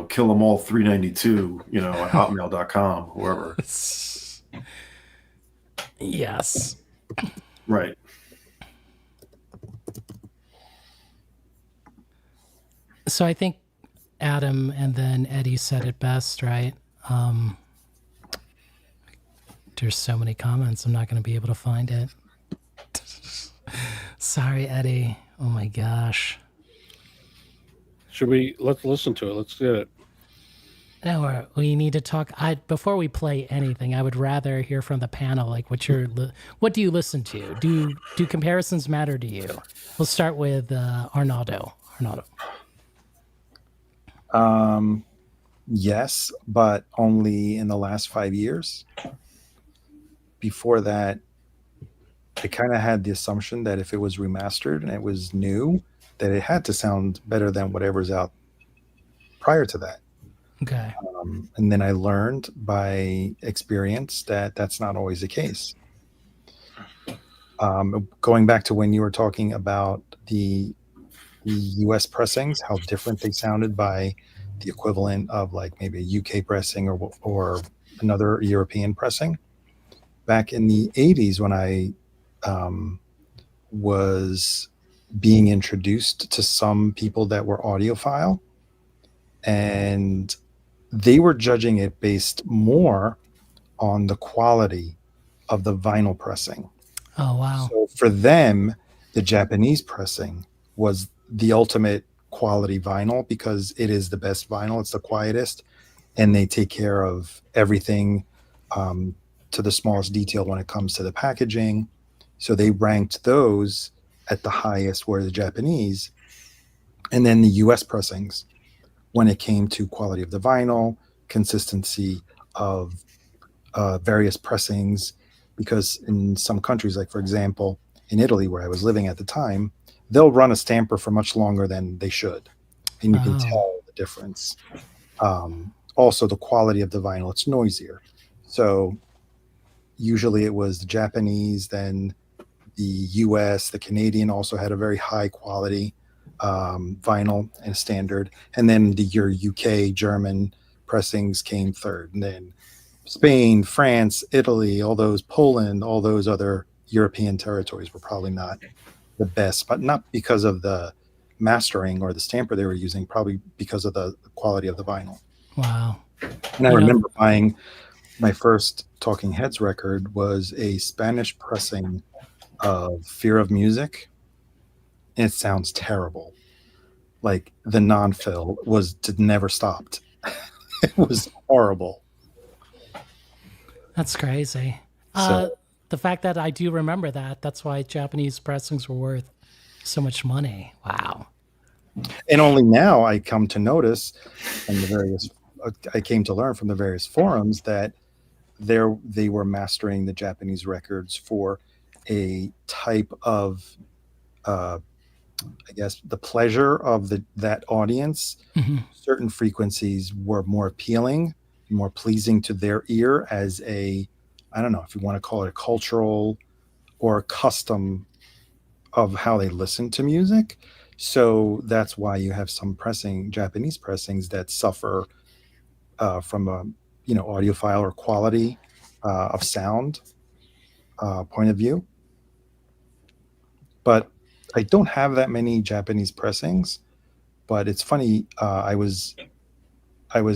[SPEAKER 4] kill 'em all 392, at hotmail.com, whoever.
[SPEAKER 3] Yes.
[SPEAKER 4] Right.
[SPEAKER 3] So I think Adam and then Eddie said it best, right? There's so many comments, I'm not going to be able to find it. Sorry, Eddie. Oh my gosh.
[SPEAKER 1] Let's listen to it. Let's get it.
[SPEAKER 3] No, we need to talk. Before we play anything, I would rather hear from the panel. Like, what do you listen to? Do comparisons matter to you? We'll start with Arnaldo.
[SPEAKER 5] Yes, but only in the last 5 years. Before that, I kind of had the assumption that if it was remastered and it was new, that it had to sound better than whatever's out prior to that.
[SPEAKER 3] Okay.
[SPEAKER 5] And then I learned by experience that that's not always the case. Going back to when you were talking about the US pressings, how different they sounded by the equivalent of like maybe a UK pressing or another European pressing. Back in the 80s, when I was being introduced to some people that were audiophile, and they were judging it based more on the quality of the vinyl pressing.
[SPEAKER 3] Oh, wow.
[SPEAKER 5] So for them, the Japanese pressing was the ultimate quality vinyl because it is the best vinyl. It's the quietest, and they take care of everything to the smallest detail when it comes to the packaging. So they ranked those at the highest were the Japanese. And then the US pressings, when it came to quality of the vinyl, consistency of various pressings, because in some countries, like for example, in Italy, where I was living at the time, they'll run a stamper for much longer than they should. And you can tell the difference. Also, the quality of the vinyl, it's noisier. So usually it was the Japanese, then the US, the Canadian also had a very high quality vinyl and standard. And then your UK, German pressings came third. And then Spain, France, Italy, all those, Poland, all those other European territories were probably not the best, but not because of the mastering or the stamper they were using, probably because of the quality of the vinyl.
[SPEAKER 3] Wow.
[SPEAKER 5] And I remember buying my first Talking Heads record was a Spanish pressing of Fear of Music. And it sounds terrible. Like the non-fill never stopped. It was horrible.
[SPEAKER 3] That's crazy.
[SPEAKER 5] So,
[SPEAKER 3] the fact that I do remember that's why Japanese pressings were worth so much money. Wow.
[SPEAKER 5] and only now I come to notice from the various, I came to learn from the various forums that they were mastering the Japanese records for a type of, I guess, the pleasure of that audience.
[SPEAKER 3] Mm-hmm.
[SPEAKER 5] Certain frequencies were more appealing, more pleasing to their ear as a, I don't know if you want to call it a cultural or a custom of how they listen to music. So that's why you have some Japanese pressings that suffer from a audiophile or quality of sound point of view. But I don't have that many Japanese pressings. But it's funny. I was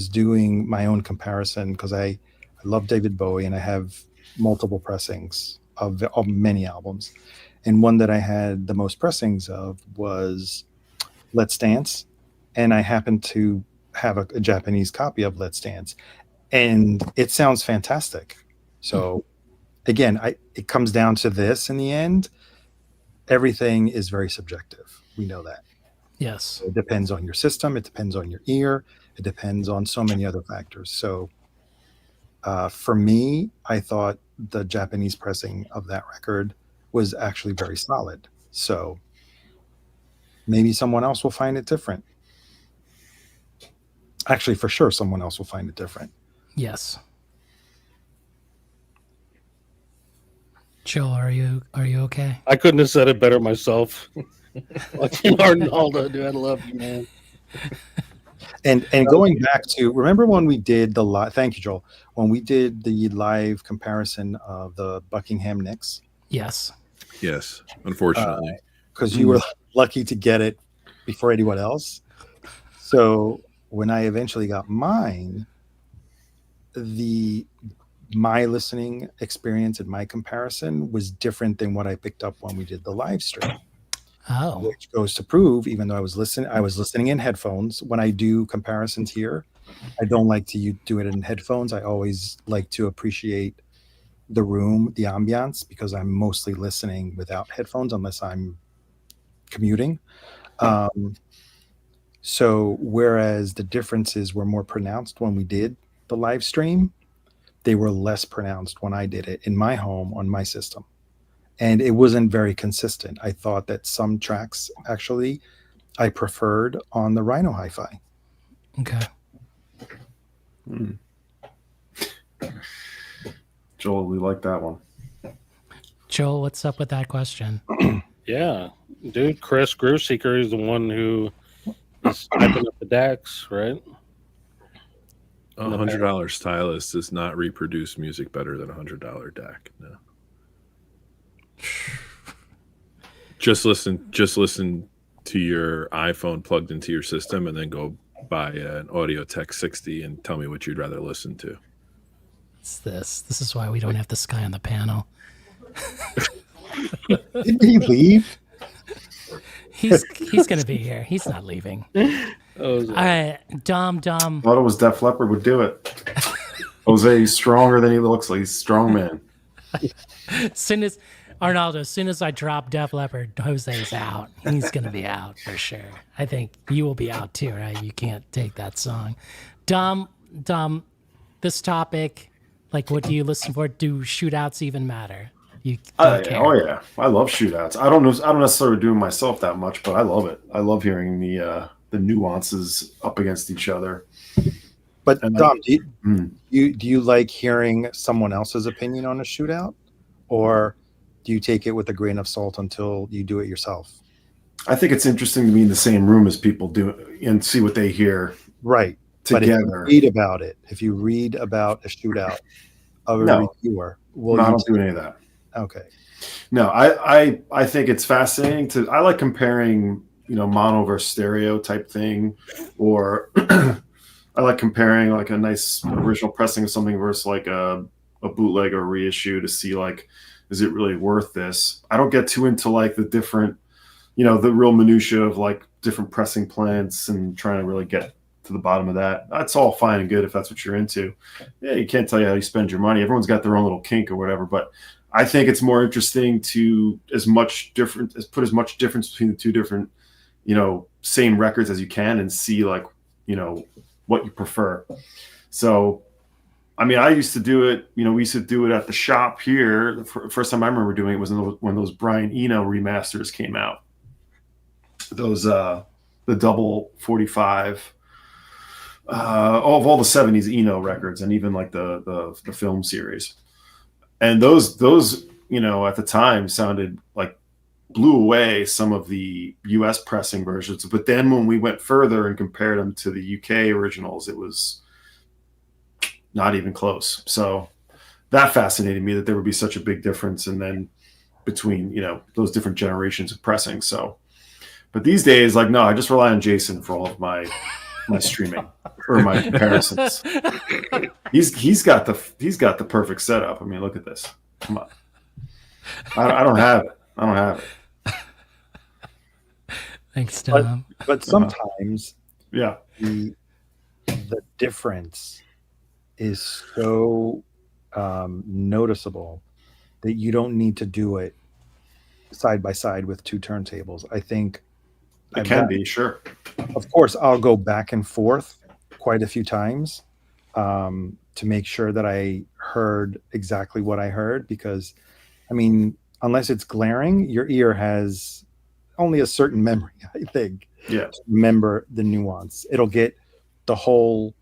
[SPEAKER 5] doing my own comparison because I love David Bowie and I have multiple pressings of many albums. And one that I had the most pressings of was Let's Dance. And I happened to have a Japanese copy of Let's Dance. And it sounds fantastic. So again, it comes down to this in the end. Everything is very subjective. We know that.
[SPEAKER 3] Yes.
[SPEAKER 5] It depends on your system. It depends on your ear. It depends on so many other factors. So for me, I thought the Japanese pressing of that record was actually very solid. So maybe someone else will find it different. Actually, for sure, someone else will find it different.
[SPEAKER 3] Yes. Joe, are you okay?
[SPEAKER 1] I couldn't have said it better myself. Watching Arnaldo, dude, I love you, man.
[SPEAKER 5] And going back to, remember when we did the live, thank you, Joel, when we did the live comparison of the Buckingham Knicks?
[SPEAKER 3] Yes.
[SPEAKER 2] Yes, unfortunately.
[SPEAKER 5] Because you were lucky to get it before anyone else. So when I eventually got mine, my listening experience and my comparison was different than what I picked up when we did the live stream.
[SPEAKER 3] Oh.
[SPEAKER 5] Which goes to prove, even though I was listening in headphones. When I do comparisons here, I don't like to do it in headphones. I always like to appreciate the room, the ambiance, because I'm mostly listening without headphones unless I'm commuting. So whereas the differences were more pronounced when we did the live stream, they were less pronounced when I did it in my home on my system. And it wasn't very consistent. I thought that some tracks actually I preferred on the Rhino Hi-Fi.
[SPEAKER 3] Okay.
[SPEAKER 4] Joel, we like that one.
[SPEAKER 3] Joel, what's up with that question?
[SPEAKER 1] Yeah, dude, Chris Grooveseeker is the one who is typing up the DAX, right?
[SPEAKER 2] $100 stylus does not reproduce music better than $100 DAC. No. Just listen to your iPhone plugged into your system, and then go buy an Audio Tech 60 and tell me what you'd rather listen to.
[SPEAKER 3] It's this. This is why we don't have this guy on the panel.
[SPEAKER 5] Didn't he leave?
[SPEAKER 3] He's going to be here. He's not leaving. All right, Dom.
[SPEAKER 4] Thought it was Def Leppard would do it. Jose, he's stronger than he looks like. He's a strong man.
[SPEAKER 3] Arnaldo, as soon as I drop Def Leppard, Jose's out. He's going to be out for sure. I think you will be out too, right? You can't take that song. Dom, this topic, like, what do you listen for? Do shootouts even matter? You don't care?
[SPEAKER 4] Oh yeah, I love shootouts. I don't necessarily do them myself that much, but I love it. I love hearing the nuances up against each other.
[SPEAKER 5] But Dom, do you like hearing someone else's opinion on a shootout, or do you take it with a grain of salt until you do it yourself?
[SPEAKER 4] I think it's interesting to be in the same room as people do and see what they hear.
[SPEAKER 5] Right.
[SPEAKER 4] Together.
[SPEAKER 5] But if you read about it, if you read about a shootout of a reviewer,
[SPEAKER 4] I don't do any of that.
[SPEAKER 5] Okay.
[SPEAKER 4] No, I think it's fascinating I like comparing, mono versus stereo type thing, or I like comparing like a nice original pressing of something versus like a bootleg or reissue to see like, is it really worth this? I don't get too into like the different, the real minutia of like different pressing plants and trying to really get to the bottom of that. That's all fine and good if that's what you're into. Yeah, you can't tell you how you spend your money. Everyone's got their own little kink or whatever, but I think it's more interesting to put as much difference between the two different, same records as you can and see like, what you prefer. So, I mean, I used to do it, we used to do it at the shop here. The first time I remember doing it was when those Brian Eno remasters came out. Those, the double 45, of all the 70s Eno records, and even like the film series. And those at the time sounded like blew away some of the US pressing versions. But then when we went further and compared them to the UK originals, it was not even close. So that fascinated me that there would be such a big difference and then between, those different generations of pressing. So, but these days, like, no, I just rely on Jason for all of my streaming or my comparisons. He's got the perfect setup. I mean, look at this. Come on. I don't have it.
[SPEAKER 3] Thanks, Tom.
[SPEAKER 5] But sometimes
[SPEAKER 4] yeah,
[SPEAKER 5] the difference is so noticeable that you don't need to do it side by side with two turntables. I think
[SPEAKER 4] it can be, sure.
[SPEAKER 5] Of course, I'll go back and forth quite a few times to make sure that I heard exactly what I heard, because, I mean, unless it's glaring, your ear has only a certain memory, I think.
[SPEAKER 4] Yeah.
[SPEAKER 5] To remember the nuance. It'll get the whole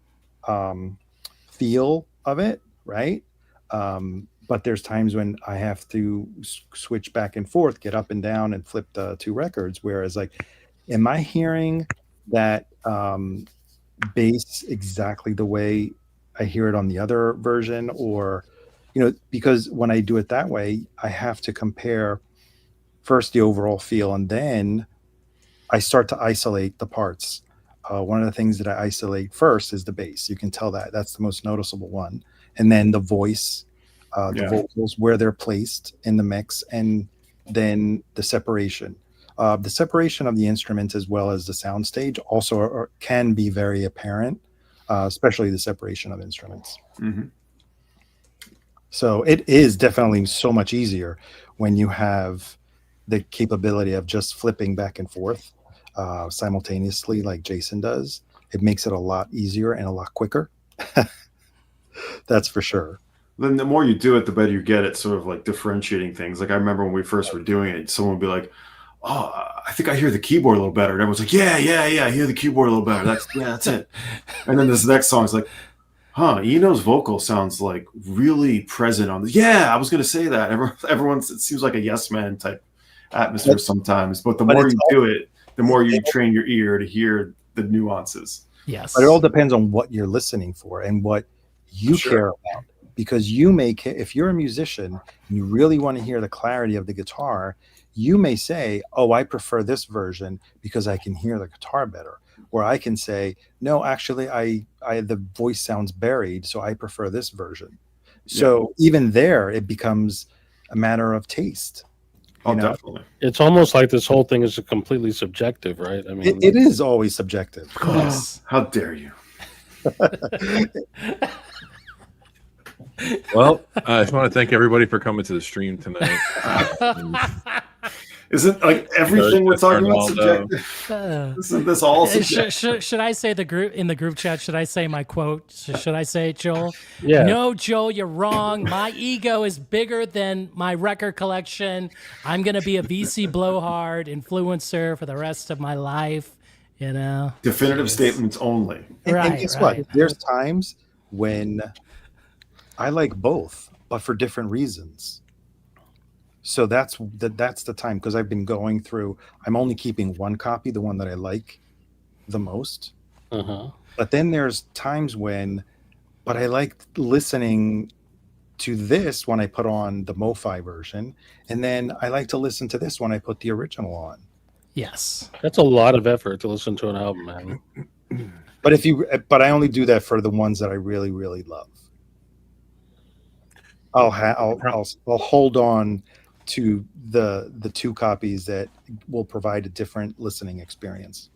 [SPEAKER 5] feel of it, right? But there's times when I have to switch back and forth, get up and down and flip the two records. Whereas, like, am I hearing that bass exactly the way I hear it on the other version? Or, because when I do it that way, I have to compare first the overall feel, and then I start to isolate the parts. One of the things that I isolate first is the bass. You can tell that's the most noticeable one. And then the voice, the vocals, where they're placed in the mix, and then the separation. The separation of the instruments as well as the soundstage also can be very apparent, especially the separation of instruments.
[SPEAKER 4] Mm-hmm.
[SPEAKER 5] So it is definitely so much easier when you have the capability of just flipping back and forth. simultaneously like Jason does, it makes it a lot easier and a lot quicker. That's for sure.
[SPEAKER 4] Then the more you do it, the better you get at sort of like differentiating things. Like I remember when we first were doing it, someone would be like, "Oh, I think I hear the keyboard a little better," and everyone's like, "Yeah, I hear the keyboard a little better. That's it." And then this next song is like, "Huh, Eno's vocal sounds like really present on the." Yeah, I was gonna say that. Everyone's it seems like a yes man type atmosphere sometimes, but the more you do it, the more you train your ear to hear the nuances.
[SPEAKER 3] Yes.
[SPEAKER 5] But it all depends on what you're listening for and what you care about. Because you may, if you're a musician and you really want to hear the clarity of the guitar, you may say, "Oh, I prefer this version because I can hear the guitar better." Or I can say, "No, actually, I the voice sounds buried, so I prefer this version." So even there, it becomes a matter of taste.
[SPEAKER 4] Oh, definitely.
[SPEAKER 1] It's almost like this whole thing is completely subjective, right? I mean,
[SPEAKER 5] it is always subjective.
[SPEAKER 3] Yes.
[SPEAKER 4] How dare you?
[SPEAKER 2] Well, I just want to thank everybody for coming to the stream tonight.
[SPEAKER 4] Isn't like everything we're talking about subjective? Isn't this all subjective?
[SPEAKER 3] Should I say in the group chat? Should I say my quote? Should I say it, Joel?
[SPEAKER 1] Yeah.
[SPEAKER 3] No, Joel, you're wrong. My ego is bigger than my record collection. I'm gonna be a VC blowhard influencer for the rest of my life. You know,
[SPEAKER 4] Definitive statements only.
[SPEAKER 5] And guess what? There's times when I like both, but for different reasons. So that's the time, because I've been going through. I'm only keeping one copy, the one that I like the most. But then there's times when, but I like listening to this when I put on the MOFI version, and then I like to listen to this when I put the original on.
[SPEAKER 3] Yes,
[SPEAKER 1] that's a lot of effort to listen to an album, man.
[SPEAKER 5] But I only do that for the ones that I really, really love. I'll hold on to the two copies that will provide a different listening experience.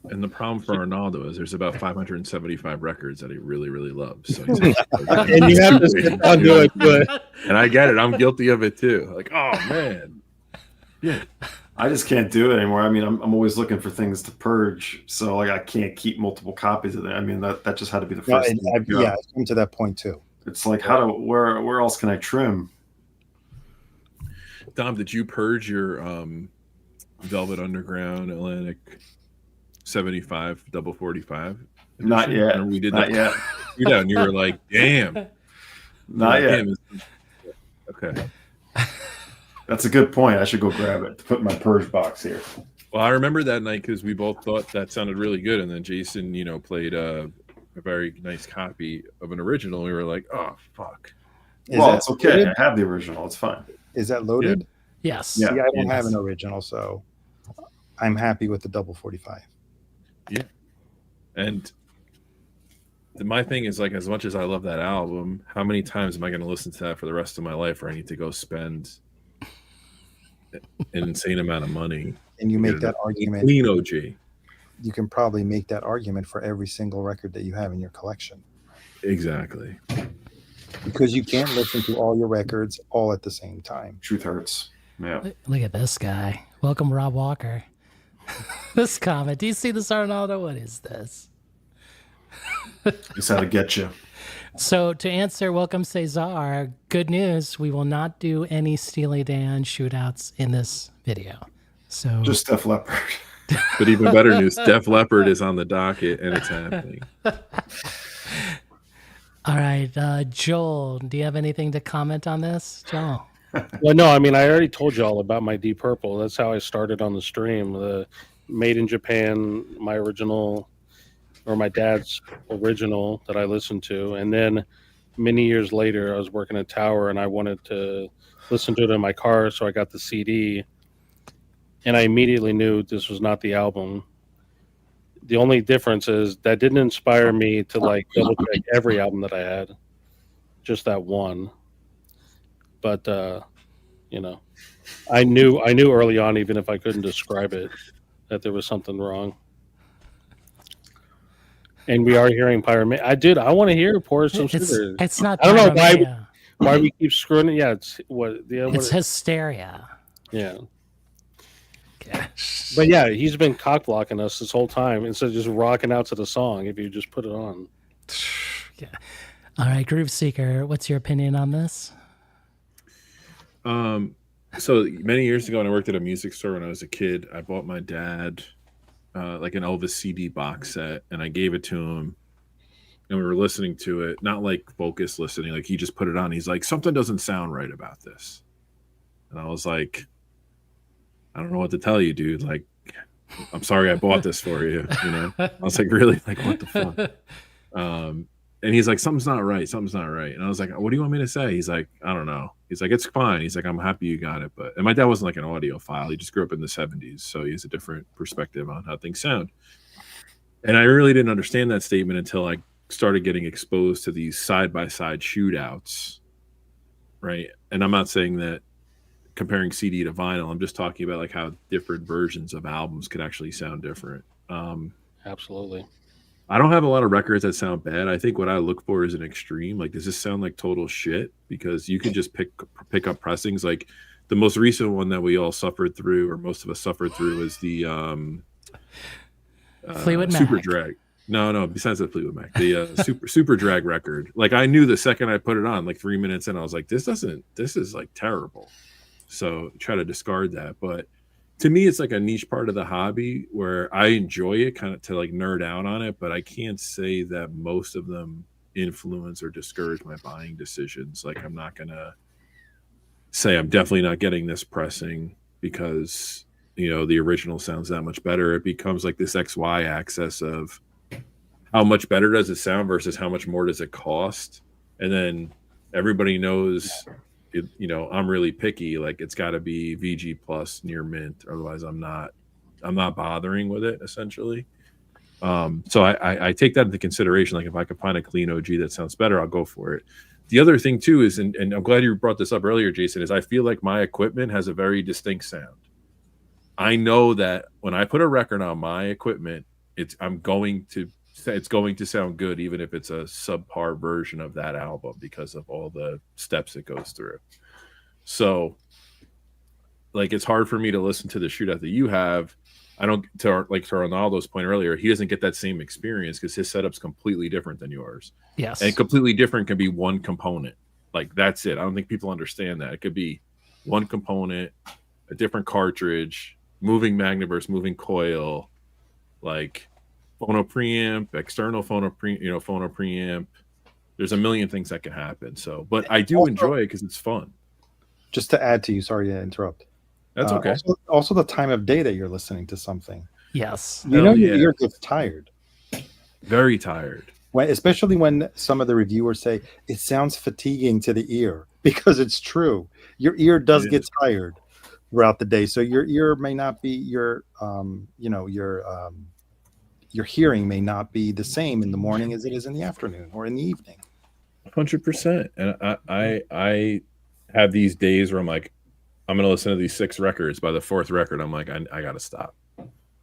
[SPEAKER 2] And the problem for Arnaldo is there's about 575 records that he really, really loves. So and
[SPEAKER 1] you have to sit down to it, but
[SPEAKER 2] and I get it. I'm guilty of it too. Like, oh man,
[SPEAKER 4] yeah. I just can't do it anymore. I mean, I'm always looking for things to purge, so like I can't keep multiple copies of it. I mean, that just had to be the first.
[SPEAKER 5] I've come to that point too.
[SPEAKER 4] It's like where else can I trim?
[SPEAKER 2] Dom, did you purge your Velvet Underground Atlantic 75 double 45?
[SPEAKER 4] Not yet.
[SPEAKER 2] We did
[SPEAKER 4] Not
[SPEAKER 2] that.
[SPEAKER 4] Yet.
[SPEAKER 2] And you were like, damn.
[SPEAKER 4] Not yet.
[SPEAKER 2] Okay.
[SPEAKER 4] That's a good point. I should go grab it to put in my purge box here.
[SPEAKER 2] Well, I remember that night because we both thought that sounded really good, and then Jason, played a very nice copy of an original. We were like, "Oh, fuck."
[SPEAKER 4] Well, it's okay. Loaded? I have the original. It's fine.
[SPEAKER 5] Is that loaded?
[SPEAKER 3] Yeah. Yes.
[SPEAKER 5] Yeah, I don't have an original, so I'm happy with the double 45.
[SPEAKER 2] Yeah, and my thing is, like, as much as I love that album, how many times am I going to listen to that for the rest of my life, or I need to go spend an insane amount of money?
[SPEAKER 5] And you make that argument.
[SPEAKER 2] Clean OG.
[SPEAKER 5] You can probably make that argument for every single record that you have in your collection.
[SPEAKER 2] Exactly.
[SPEAKER 5] Because you can't listen to all your records all at the same time.
[SPEAKER 4] Truth hurts. Yeah.
[SPEAKER 3] Look at this guy. Welcome, Rob Walker. This comment. Do you see this, Arnaldo? What is this?
[SPEAKER 4] Just how to get you.
[SPEAKER 3] So to answer, welcome Cesar. Good news. We will not do any Steely Dan shootouts in this video. So
[SPEAKER 4] just Def Leppard.
[SPEAKER 2] But even better news, Def Leppard is on the docket and it's happening.
[SPEAKER 3] All right, Joel, do you have anything to comment on this, Joel?
[SPEAKER 1] Well, no, I mean, I already told you all about my Deep Purple. That's how I started on the stream. The Made in Japan, my original, or my dad's original that I listened to. And then many years later, I was working at Tower and I wanted to listen to it in my car, so I got the CD. And I immediately knew this was not the album. The only difference is that didn't inspire me to like double check every album that I had, just that one. But I knew early on, even if I couldn't describe it, that there was something wrong. And we are hearing Pyramid. I want to hear Pour Some Sugar.
[SPEAKER 3] It's not.
[SPEAKER 1] I don't know why we keep screwing it. Yeah, it's what the
[SPEAKER 3] it's Hysteria.
[SPEAKER 1] Yeah.
[SPEAKER 3] Yeah.
[SPEAKER 1] But yeah, he's been cock blocking us this whole time instead of just rocking out to the song. If you just put it on.
[SPEAKER 3] Yeah. All right, Groove Seeker, what's your opinion on this?
[SPEAKER 2] So many years ago when I worked at a music store when I was a kid, I bought my dad like an Elvis CD box set, and I gave it to him, and we were listening to it, not like focused listening, like he just put it on. He's like, something doesn't sound right about this. And I was like, I don't know what to tell you, dude. Like, I'm sorry I bought this for you. You know, I was like, really? Like, what the fuck? And he's like, something's not right. Something's not right. And I was like, what do you want me to say? He's like, I don't know. He's like, it's fine. He's like, I'm happy you got it. And my dad wasn't like an audiophile. He just grew up in the 70s. So he has a different perspective on how things sound. And I really didn't understand that statement until I started getting exposed to these side-by-side shootouts. Right. And I'm not saying that comparing CD to vinyl. I'm just talking about like how different versions of albums could actually sound different.
[SPEAKER 1] Absolutely.
[SPEAKER 2] I don't have a lot of records that sound bad. I think what I look for is an extreme. Like, does this sound like total shit? Because you can just pick up pressings. Like the most recent one that we all suffered through, or most of us suffered through, was the
[SPEAKER 3] Fleetwood Mac.
[SPEAKER 2] Super Drag. No. Besides the Fleetwood Mac, the Super Drag record. Like I knew the second I put it on, like 3 minutes in, I was like, this is like terrible. So try to discard that. But to me, it's like a niche part of the hobby where I enjoy it, kind of to like nerd out on it, but I can't say that most of them influence or discourage my buying decisions. Like I'm not going to say I'm definitely not getting this pressing because, you know, the original sounds that much better. It becomes like this XY axis of how much better does it sound versus how much more does it cost. And then everybody knows, you know, I'm really picky. Like it's got to be VG plus near mint, otherwise I'm not bothering with it essentially. So I take that into consideration. Like if I could find a clean OG that sounds better, I'll go for it. The other thing too is, and I'm glad you brought this up earlier, Jason, is I feel like my equipment has a very distinct sound. I know that when I put a record on my equipment, it's going to sound good, even if it's a subpar version of that album because of all the steps it goes through. So like, it's hard for me to listen to the shootout that you have. I don't, to Ronaldo's point earlier, he doesn't get that same experience because his setup's completely different than yours.
[SPEAKER 3] Yes.
[SPEAKER 2] And completely different can be one component. Like that's it. I don't think people understand that. It could be one component, a different cartridge, moving magnet versus moving coil, like phono preamp, external phono preamp. There's a million things that can happen. So, but I do enjoy it because it's fun.
[SPEAKER 5] Just to add to you, sorry to interrupt.
[SPEAKER 2] That's okay.
[SPEAKER 5] Also, the time of day that you're listening to something.
[SPEAKER 3] Yes.
[SPEAKER 5] You know, your ear gets tired.
[SPEAKER 2] Very tired.
[SPEAKER 5] Especially when some of the reviewers say it sounds fatiguing to the ear, because it's true. Your ear does get tired throughout the day. So your ear may not be your hearing may not be the same in the morning as it is in the afternoon or in the evening.
[SPEAKER 2] 100%. And I have these days where I'm like, I'm going to listen to these 6 records. By the 4th record, I'm like, I got to stop.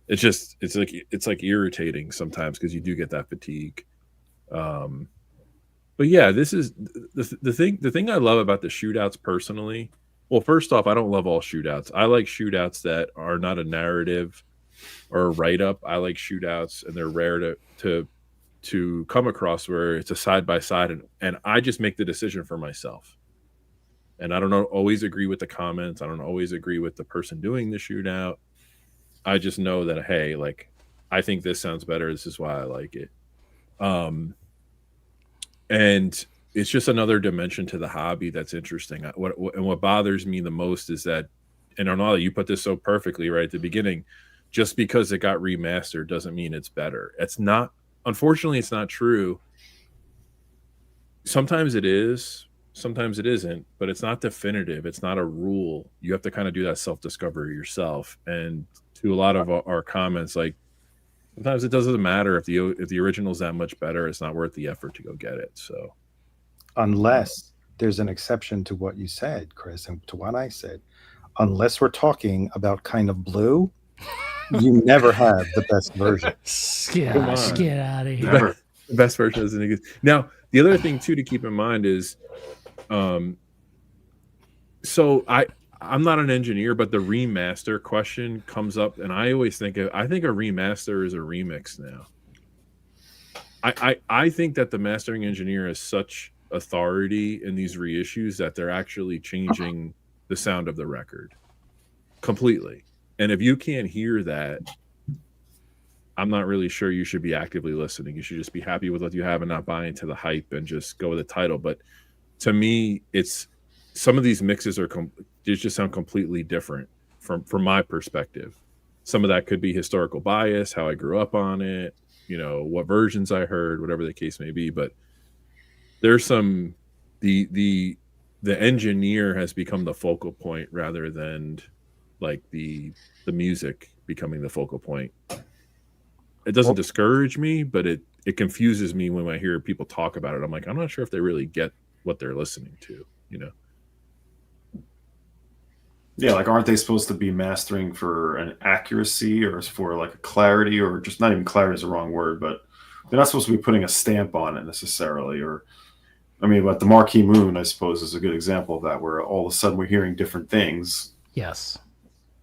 [SPEAKER 2] It's like irritating sometimes because you do get that fatigue. But yeah, this is the thing I love about the shootouts personally. Well, first off, I don't love all shootouts. I like shootouts that are not a narrative or a write-up. I like shootouts, and they're rare to come across where it's a side-by-side, and I just make the decision for myself. And I don't always agree with the comments. I don't always agree with the person doing the shootout. I just know that, hey, like, I think this sounds better. This is why I like it. And it's just another dimension to the hobby that's interesting. What bothers me the most is that, and Arnaldo, you put this so perfectly right at the beginning, just because it got remastered doesn't mean it's better. It's not. Unfortunately, it's not true. Sometimes it is. Sometimes it isn't, but it's not definitive. It's not a rule. You have to kind of do that self-discovery yourself. And to a lot of our comments, like, sometimes it doesn't matter if the original's that much better. It's not worth the effort to go get it. So,
[SPEAKER 5] unless there's an exception to what you said, Chris, and to what I said, unless we're talking about Kind of Blue, you never have the best version.
[SPEAKER 3] Get out of here.
[SPEAKER 2] Never. The best version isn't good. Now, the other thing too to keep in mind is, so I'm not an engineer, but the remaster question comes up, and I always think I think a remaster is a remix now. I think that the mastering engineer has such authority in these reissues that they're actually changing the sound of the record completely. And if you can't hear that, I'm not really sure you should be actively listening. You should just be happy with what you have and not buy into the hype and just go with the title. But to me, it's some of these mixes are they just sound completely different from my perspective. Some of that could be historical bias, how I grew up on it, you know, what versions I heard, whatever the case may be. But there's some the engineer has become the focal point rather than like the music becoming the focal point. It doesn't discourage me, but it confuses me when I hear people talk about it. I'm like, I'm not sure if they really get what they're listening to, you know?
[SPEAKER 4] Yeah, like aren't they supposed to be mastering for an accuracy or for like a clarity, or just not even clarity is the wrong word, but they're not supposed to be putting a stamp on it necessarily. Or I mean, but the Marquee Moon, I suppose, is a good example of that, where all of a sudden we're hearing different things.
[SPEAKER 3] Yes.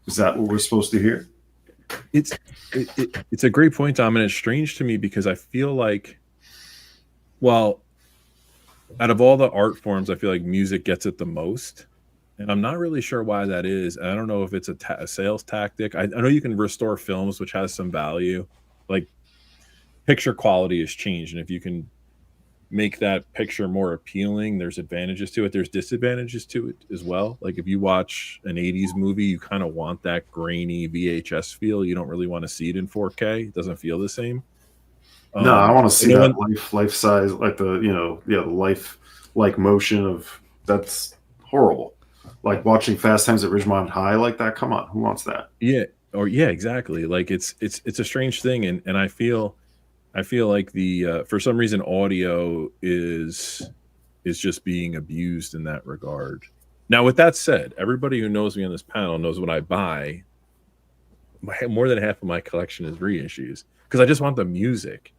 [SPEAKER 4] Is that what we're supposed to hear?
[SPEAKER 2] It's a great point, Dom, and it's strange to me because I feel like, well, out of all the art forms, I feel like music gets it the most. And I'm not really sure why that is. I don't know if it's a sales tactic. I know you can restore films, which has some value. Like picture quality has changed. And if you can make that picture more appealing, there's advantages to it. There's disadvantages to it as well. Like if you watch an 80s movie, you kind of want that grainy VHS feel. You don't really want to see it in 4K. It doesn't feel the same.
[SPEAKER 4] No, I want to see that life size, like the life-like motion of that's horrible. Like watching Fast Times at Ridgemont High like that. Come on, who wants that?
[SPEAKER 2] Yeah, exactly. Like it's a strange thing, and I feel like the for some reason audio is just being abused in that regard. Now, with that said, everybody who knows me on this panel knows when I buy, more than half of my collection is reissues because I just want the music.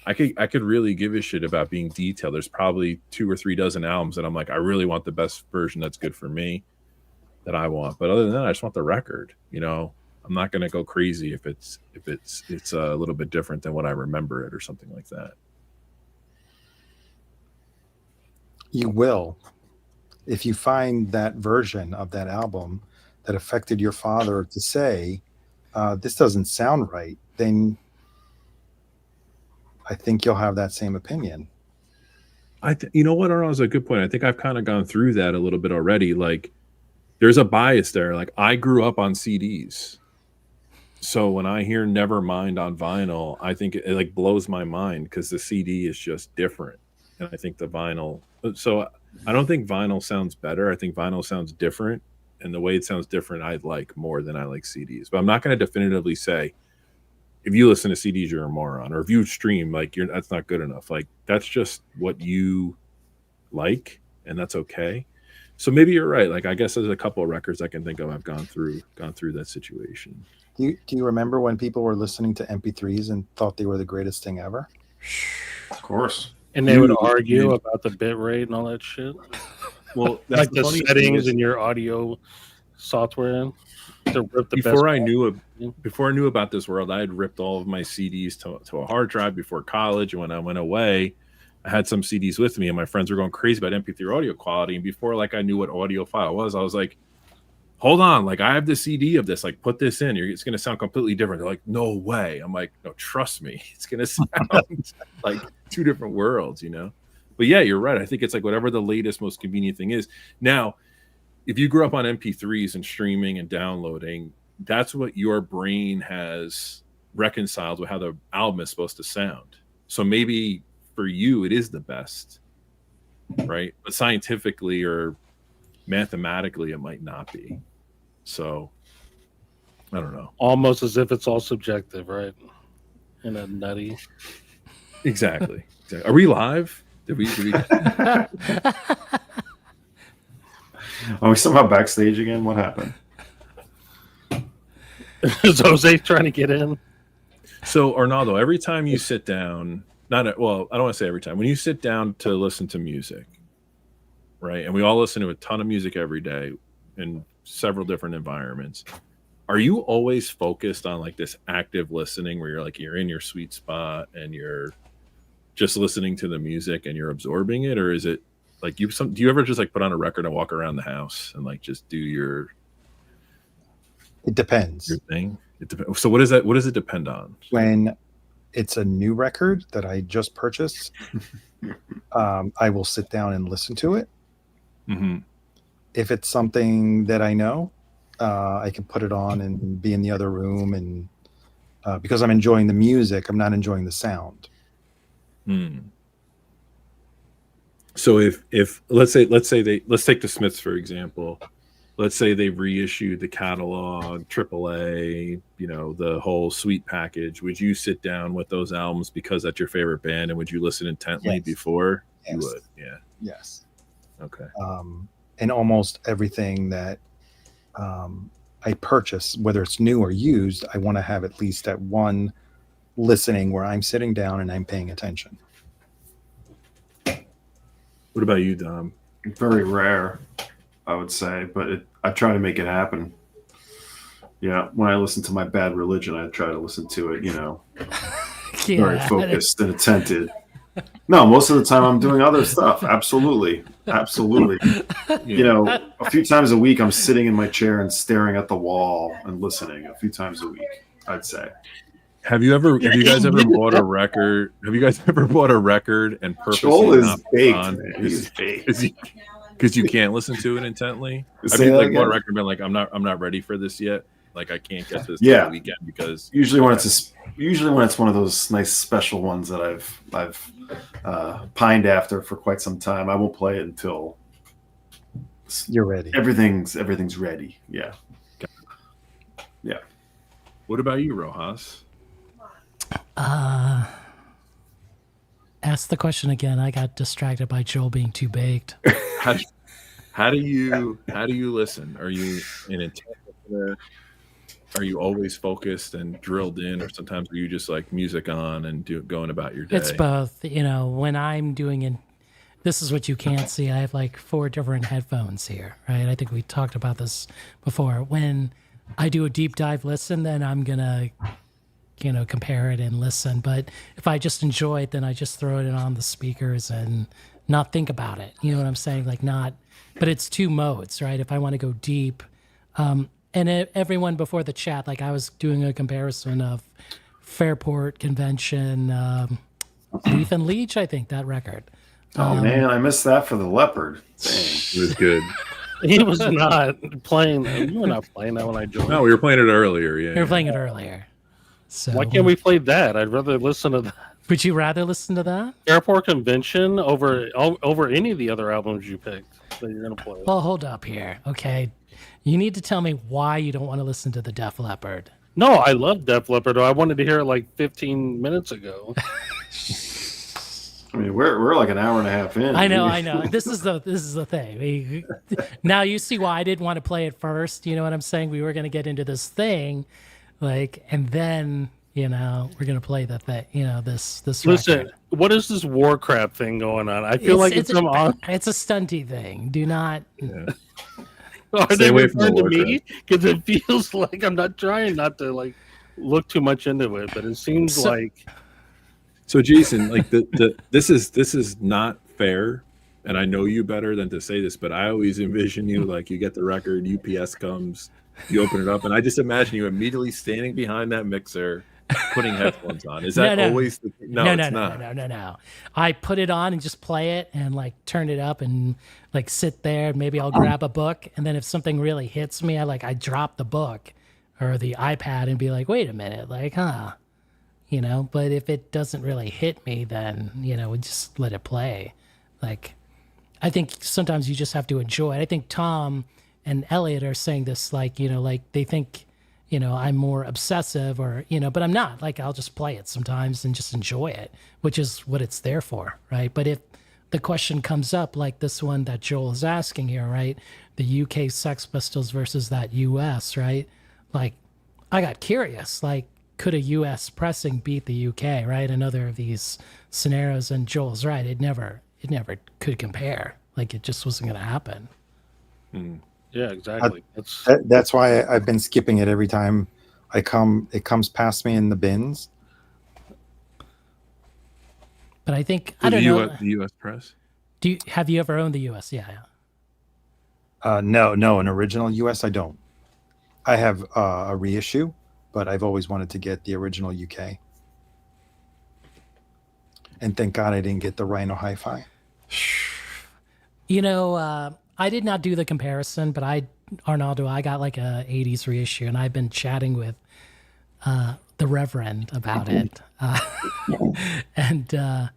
[SPEAKER 2] I could really give a shit about being detailed. There's probably 2 or 3 dozen albums that I'm like, I really want the best version that's good for me, that I want. But other than that, I just want the record. You know, I'm not going to go crazy if it's a little bit different than what I remember it or something like that.
[SPEAKER 5] You will, if you find that version of that album that affected your father to say, this doesn't sound right, then I think you'll have that same opinion.
[SPEAKER 2] You know what, Arnold, is a good point. I think I've kind of gone through that a little bit already. Like, there's a bias there. Like, I grew up on CDs. So when I hear Nevermind on vinyl, I think it like blows my mind because the CD is just different. And I think the vinyl... So I don't think vinyl sounds better. I think vinyl sounds different. And the way it sounds different, I like more than I like CDs. But I'm not going to definitively say, if you listen to CDs, you're a moron, or if you stream, like that's not good enough. Like that's just what you like, and that's okay. So maybe you're right. Like I guess there's a couple of records I can think of I've gone through that situation.
[SPEAKER 5] Do you remember when people were listening to MP3s and thought they were the greatest thing ever?
[SPEAKER 4] Of course.
[SPEAKER 1] And they would argue about the bit rate and all that shit.
[SPEAKER 2] Well,
[SPEAKER 1] that's like the settings in your audio software. To rip the
[SPEAKER 2] before I knew about this world, I had ripped all of my CDs to a hard drive before college. And when I went away, I had some CDs with me, and my friends were going crazy about MP3 audio quality. And before like I knew what audio file was, I was like, hold on, like I have the CD of this, like put this in. It's going to sound completely different. They're like, no way. I'm like, no, trust me, it's going to sound like 2 different worlds, you know. But yeah, you're right. I think it's like whatever the latest, most convenient thing is. Now, if you grew up on MP3s and streaming and downloading, that's what your brain has reconciled with how the album is supposed to sound. So maybe for you, it is the best, right? But scientifically or mathematically, it might not be. So I don't know.
[SPEAKER 1] Almost as if it's all subjective, right? In a nutty.
[SPEAKER 2] Exactly. Are we live? Did we...
[SPEAKER 4] Are we somehow backstage again? What happened?
[SPEAKER 1] Is Jose trying to get in?
[SPEAKER 2] So, Arnaldo, every time you sit down, I don't want to say every time, when you sit down to listen to music, right? And we all listen to a ton of music every day, and several different environments. Are you always focused on like this active listening where you're in your sweet spot and you're just listening to the music and you're absorbing it, or is it like do you ever just like put on a record and walk around the house and like just do your
[SPEAKER 5] It depends.
[SPEAKER 2] thing? So what does it depend on?
[SPEAKER 5] When it's a new record that I just purchased, I will sit down and listen to it.
[SPEAKER 2] Mm-hmm.
[SPEAKER 5] If it's something that I know, I can put it on and be in the other room, and because I'm enjoying the music, I'm not enjoying the sound.
[SPEAKER 2] So if let's take the Smiths for example. Let's say they've reissued the catalog, AAA, the whole suite package. Would you sit down with those albums because that's your favorite band, and would you listen intently
[SPEAKER 5] Yes.
[SPEAKER 2] before?
[SPEAKER 5] Yes.
[SPEAKER 2] You would, yeah.
[SPEAKER 5] Yes.
[SPEAKER 2] Okay.
[SPEAKER 5] And almost everything that I purchase, whether it's new or used, I want to have at least that one listening where I'm sitting down and I'm paying attention.
[SPEAKER 2] What about you, Dom?
[SPEAKER 4] Very rare, I would say, but I try to make it happen. Yeah, when I listen to my Bad Religion, I try to listen to it, very focused and attentive. No, most of the time I'm doing other stuff. Absolutely. A few times a week I'm sitting in my chair and staring at the wall and listening. A few times a week, I'd say.
[SPEAKER 2] Have you guys ever bought a record? Have you guys ever bought a record and purposely
[SPEAKER 4] Joel is
[SPEAKER 2] not
[SPEAKER 4] baked,
[SPEAKER 2] on
[SPEAKER 4] man. He's baked.
[SPEAKER 2] because you can't listen to it intently? Have
[SPEAKER 4] Say
[SPEAKER 2] you
[SPEAKER 4] that
[SPEAKER 2] like bought a
[SPEAKER 4] again?
[SPEAKER 2] record and been like, I'm not ready for this yet? Like I can't get this
[SPEAKER 4] Yeah.
[SPEAKER 2] the weekend because
[SPEAKER 4] Usually when it's one of those nice special ones that I've pined after for quite some time, I won't play it until
[SPEAKER 5] You're ready.
[SPEAKER 4] everything's ready. Yeah. Yeah.
[SPEAKER 2] What about you, Rojas?
[SPEAKER 3] Ask the question again. I got distracted by Joel being too baked.
[SPEAKER 2] How do you listen? Are you an intent listener? Are you always focused and drilled in, or sometimes are you just like music on and going about your day?
[SPEAKER 3] It's both. When I'm doing it, this is what you can't see. I have like 4 different headphones here, right? I think we talked about this before. When I do a deep dive listen, then I'm gonna compare it and listen. But if I just enjoy it, then I just throw it on the speakers and not think about it. You know what I'm saying? But it's 2 modes, right? If I want to go deep, everyone before the chat, like I was doing a comparison of Fairport Convention, Leaf and Leech, I think, that record.
[SPEAKER 4] Oh man, I missed that for the Leopard. Dang.
[SPEAKER 2] It was good.
[SPEAKER 1] He was not playing. You were not playing that when I joined.
[SPEAKER 2] No, we were playing it earlier. Yeah.
[SPEAKER 3] We were playing it earlier. So
[SPEAKER 1] Why can't we play that? I'd rather listen to that.
[SPEAKER 3] Would you rather listen to that?
[SPEAKER 1] Airport Convention over any of the other albums you picked that you're gonna play.
[SPEAKER 3] Well, hold up here. Okay. You need to tell me why you don't want to listen to the Def Leppard.
[SPEAKER 1] No, I love Def Leppard. I wanted to hear it like 15 minutes ago.
[SPEAKER 4] I mean, we're like an hour and a half in.
[SPEAKER 3] I know. This is the thing. Now you see why I didn't want to play it first. You know what I'm saying? We were going to get into this thing, and then we're going to play the thing. This.
[SPEAKER 1] Listen,
[SPEAKER 3] record.
[SPEAKER 1] what is this war crap thing going on? I feel it's some
[SPEAKER 3] it's a stunty thing. Do not.
[SPEAKER 2] Yeah.
[SPEAKER 1] Are
[SPEAKER 2] Stay
[SPEAKER 1] they
[SPEAKER 2] away from
[SPEAKER 1] referring
[SPEAKER 2] the
[SPEAKER 1] to
[SPEAKER 2] war
[SPEAKER 1] me? Because it feels like I'm not trying not to like look too much into it, but it seems like.
[SPEAKER 2] So Jason, like this is not fair, and I know you better than to say this, but I always envision you like you get the record, UPS comes, you open it up, and I just imagine you immediately standing behind that mixer, putting headphones on. Is that always? No, it's not.
[SPEAKER 3] No. I put it on and just play it and like turn it up and like sit there. Maybe I'll grab a book, and then if something really hits me, I drop the book or the iPad and be like, wait a minute, but if it doesn't really hit me, then, we just let it play. Like, I think sometimes you just have to enjoy it. I think Tom and Elliot are saying this, like they think, I'm more obsessive or, but I'm not. Like, I'll just play it sometimes and just enjoy it, which is what it's there for, right? But if the question comes up, like this one that Joel is asking here, right? The UK Sex Pistols versus that US, right? Like, I got curious, like, could a U.S. pressing beat the UK, right? Another of these scenarios, and Joel's right. It never could compare. Like, it just wasn't going to happen.
[SPEAKER 1] Yeah, exactly.
[SPEAKER 5] That's why I've been skipping it every time I come. It comes past me in the bins.
[SPEAKER 3] But I think
[SPEAKER 2] So
[SPEAKER 3] I don't know.
[SPEAKER 2] The U.S. press.
[SPEAKER 3] Have you ever owned the US? Yeah, yeah.
[SPEAKER 5] No, an original US I don't. I have a reissue, but I've always wanted to get the original UK. And thank God I didn't get the Rhino Hi-Fi.
[SPEAKER 3] You know, I did not do the comparison, but Arnaldo, I got like a 80s reissue, and I've been chatting with the Reverend about it. And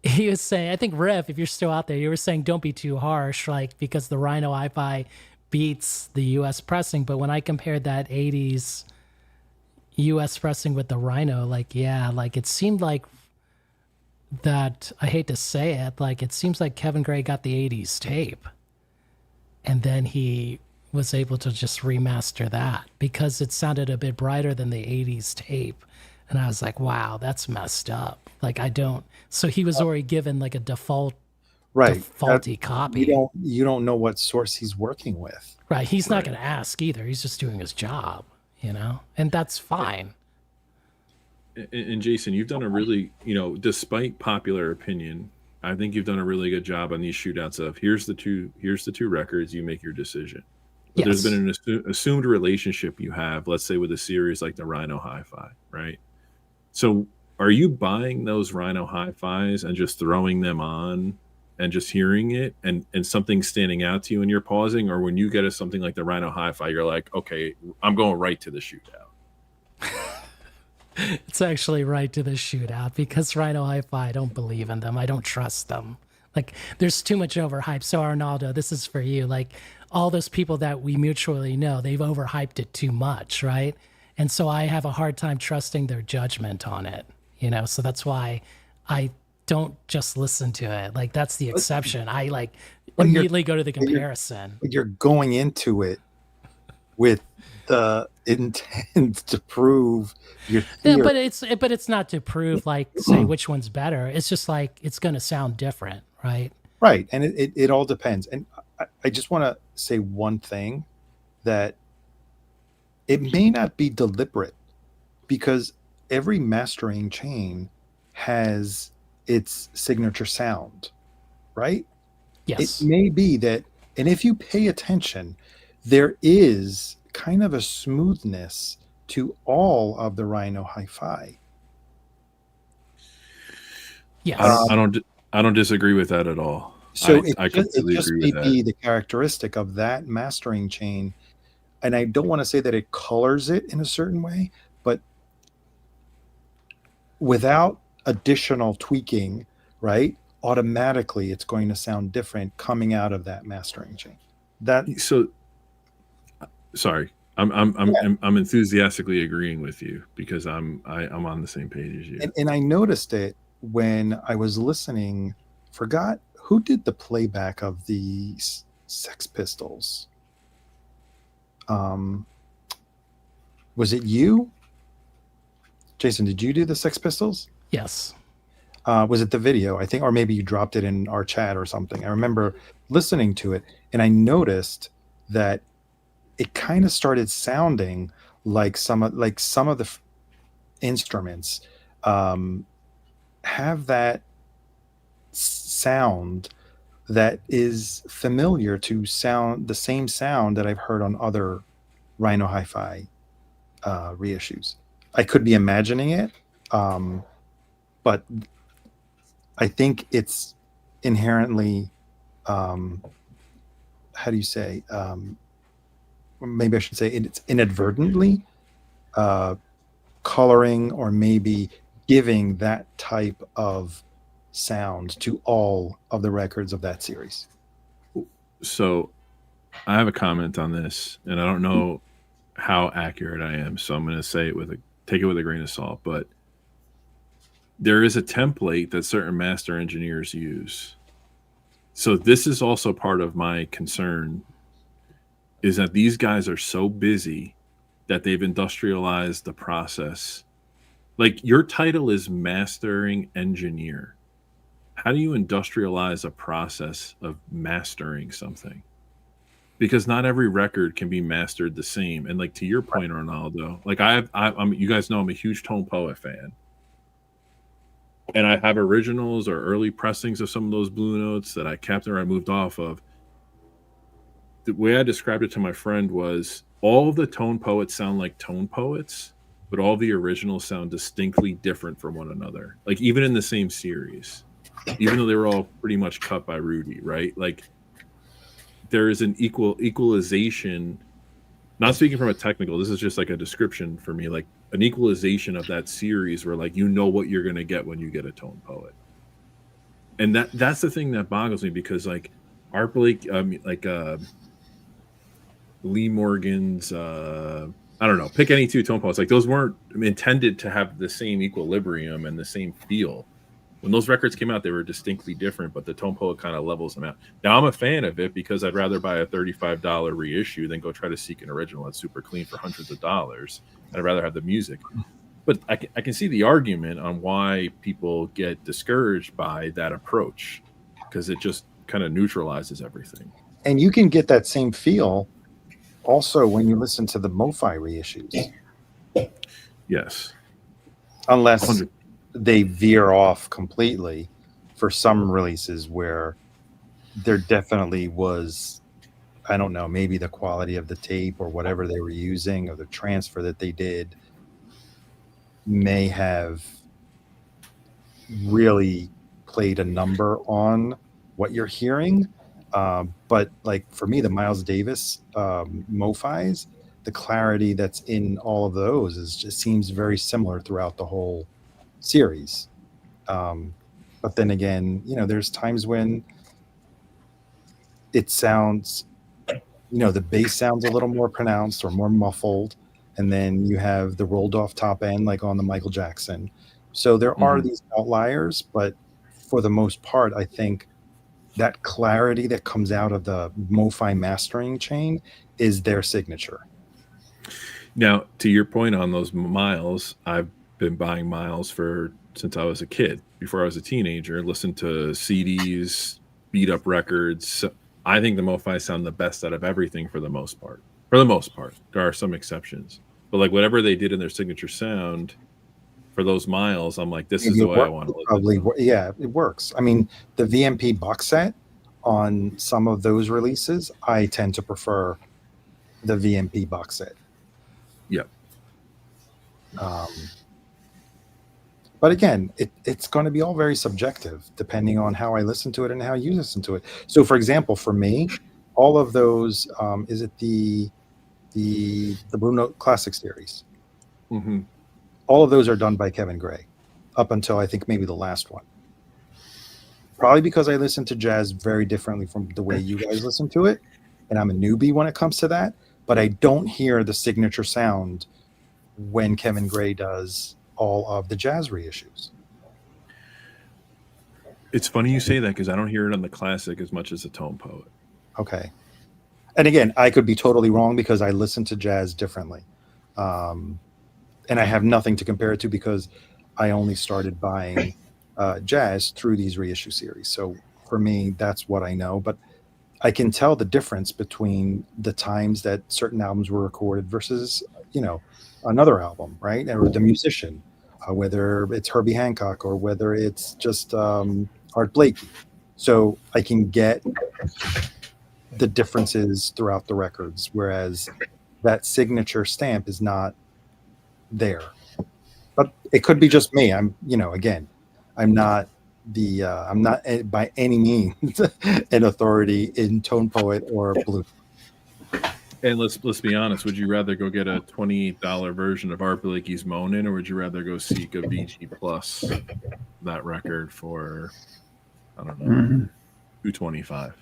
[SPEAKER 3] he was saying, I think, Rev, if you're still out there, you were saying don't be too harsh, like, because the Rhino Hi-Fi beats the US pressing. But when I compared that 80s US pressing with the Rhino, like, yeah, like it seemed like that, I hate to say it, like it seems like Kevin Gray got the 80s tape and then he was able to just remaster that because it sounded a bit brighter than the 80s tape. And I was like, wow, that's messed up. Like so he was already given like a defaulty copy.
[SPEAKER 5] You don't know what source he's working with.
[SPEAKER 3] Right. He's not going to ask either. He's just doing his job, and that's fine.
[SPEAKER 2] And Jason, you've done a really, despite popular opinion, I think you've done a really good job on these shootouts of here's the two records, you make your decision. But
[SPEAKER 3] Yes.
[SPEAKER 2] There's been an assumed relationship you have, let's say with a series like the Rhino Hi-Fi, right? So are you buying those Rhino Hi-Fis and just throwing them on and just hearing it and something standing out to you and you're pausing? Or when you get something like the Rhino Hi-Fi, you're like, okay, I'm going right to the shootout.
[SPEAKER 3] It's actually right to the shootout because Rhino Hi-Fi, I don't believe in them. I don't trust them. Like, there's too much overhype. So, Arnaldo, this is for you. Like, all those people that we mutually know, they've overhyped it too much, right? And so I have a hard time trusting their judgment on it, So that's why I don't just listen to it. Like, that's the exception. I immediately go to the comparison.
[SPEAKER 5] You're going into it with the intent to prove your theory.
[SPEAKER 3] Yeah, but it's not to prove, like, say which one's better. It's just like it's going to sound different, right?
[SPEAKER 5] Right, and it all depends. And I just want to say one thing, that it may not be deliberate, because every mastering chain has its signature sound, right?
[SPEAKER 3] Yes.
[SPEAKER 5] It may be that, and if you pay attention, there is kind of a smoothness to all of the Rhino Hi-Fi.
[SPEAKER 3] Yes.
[SPEAKER 2] I don't disagree with that at all.
[SPEAKER 5] So
[SPEAKER 2] I
[SPEAKER 5] it just
[SPEAKER 2] agree
[SPEAKER 5] may be the characteristic of that mastering chain. And I don't want to say that it colors it in a certain way, but without additional tweaking, right, automatically it's going to sound different coming out of that mastering chain.
[SPEAKER 2] Sorry, I'm enthusiastically agreeing with you because I'm on the same page as you.
[SPEAKER 5] And I noticed it when I was listening. Forgot who did the playback of the Sex Pistols. Was it you, Jason? Did you do the Sex Pistols?
[SPEAKER 3] Yes.
[SPEAKER 5] Was it the video? I think, or maybe you dropped it in our chat or something. I remember listening to it, and I noticed that it kind of started sounding like some of the instruments have that sound that is familiar to the same sound that I've heard on other Rhino Hi-Fi reissues. I could be imagining it, but I think it's inherently, how do you say? Maybe I should say it's inadvertently coloring or maybe giving that type of sound to all of the records of that series.
[SPEAKER 2] So I have a comment on this, and I don't know how accurate I am, so I'm going to say it take it with a grain of salt, but there is a template that certain master engineers use. So this is also part of my concern, is that these guys are so busy that they've industrialized the process. Like, your title is mastering engineer. How do you industrialize a process of mastering something? because not every record can be mastered the same. And like to your point, Ronaldo, like I'm you guys know I'm a huge Tone Poet fan, and I have originals or early pressings of some of those Blue Notes that I kept or I moved off of. The way I described it to my friend was all of the Tone Poets sound like Tone Poets, but all the originals sound distinctly different from one another. Like even in the same series, even though they were all pretty much cut by Rudy, right? Like there is an equalization. Not speaking from a technical, this is just like a description for me, like an equalization of that series where like you know what you're gonna get when you get a Tone Poet. And that's the thing that boggles me, because like Art Blake, Lee Morgan's, I don't know, pick any two Tone Poets. Like those weren't intended to have the same equilibrium and the same feel. When those records came out, they were distinctly different, but the Tone Poet kind of levels them out. Now I'm a fan of it because I'd rather buy a $35 reissue than go try to seek an original that's super clean for hundreds of dollars. I'd rather have the music. But I can see the argument on why people get discouraged by that approach, because it just kind of neutralizes everything.
[SPEAKER 5] And you can get that same feel also when you listen to the MOFI reissues.
[SPEAKER 2] Yes.
[SPEAKER 5] Unless
[SPEAKER 2] 100.
[SPEAKER 5] they veer off completely for some releases where there definitely was, I don't know, maybe the quality of the tape or whatever they were using or the transfer that they did may have really played a number on what you're hearing. But like for me, the Miles Davis MoFis, the clarity that's in all of those just seems very similar throughout the whole series. But then again, there's times when it sounds, the bass sounds a little more pronounced or more muffled. And then you have the rolled off top end, like on the Michael Jackson. So there are these outliers, but for the most part, I think that clarity that comes out of the MoFi mastering chain is their signature.
[SPEAKER 2] Now, to your point on those Miles, I've been buying Miles since I was a kid. Before I was a teenager, listened to CDs, beat up records. I think the MoFi sound the best out of everything for the most part. For the most part, there are some exceptions, but like whatever they did in their signature sound for those Miles, I'm like, this is the way I want to listen.
[SPEAKER 5] Probably, yeah, it works. I mean, the VMP box set on some of those releases, I tend to prefer the VMP box set.
[SPEAKER 2] Yep.
[SPEAKER 5] But again, it's going to be all very subjective depending on how I listen to it and how you listen to it. So, for example, for me, all of those, is it the Blue Note Classic series?
[SPEAKER 2] Mm-hmm.
[SPEAKER 5] All of those are done by Kevin Gray, up until I think maybe the last one. Probably because I listen to jazz very differently from the way you guys listen to it, and I'm a newbie when it comes to that. But I don't hear the signature sound when Kevin Gray does all of the jazz reissues.
[SPEAKER 2] It's funny you say that because I don't hear it on the classic as much as the Tone Poet.
[SPEAKER 5] Okay. And again, I could be totally wrong because I listen to jazz differently. And I have nothing to compare it to because I only started buying jazz through these reissue series. So for me, that's what I know. But I can tell the difference between the times that certain albums were recorded versus, another album, right? Or the musician, whether it's Herbie Hancock or whether it's just Art Blakey. So I can get the differences throughout the records, whereas that signature stamp is not there. But it could be just me. I'm not by any means an authority in Tone Poet or Blue.
[SPEAKER 2] And let's be honest, would you rather go get a $28 version of Art Blakey's Moanin', or would you rather go seek a VG Plus that record for, I don't know, $225?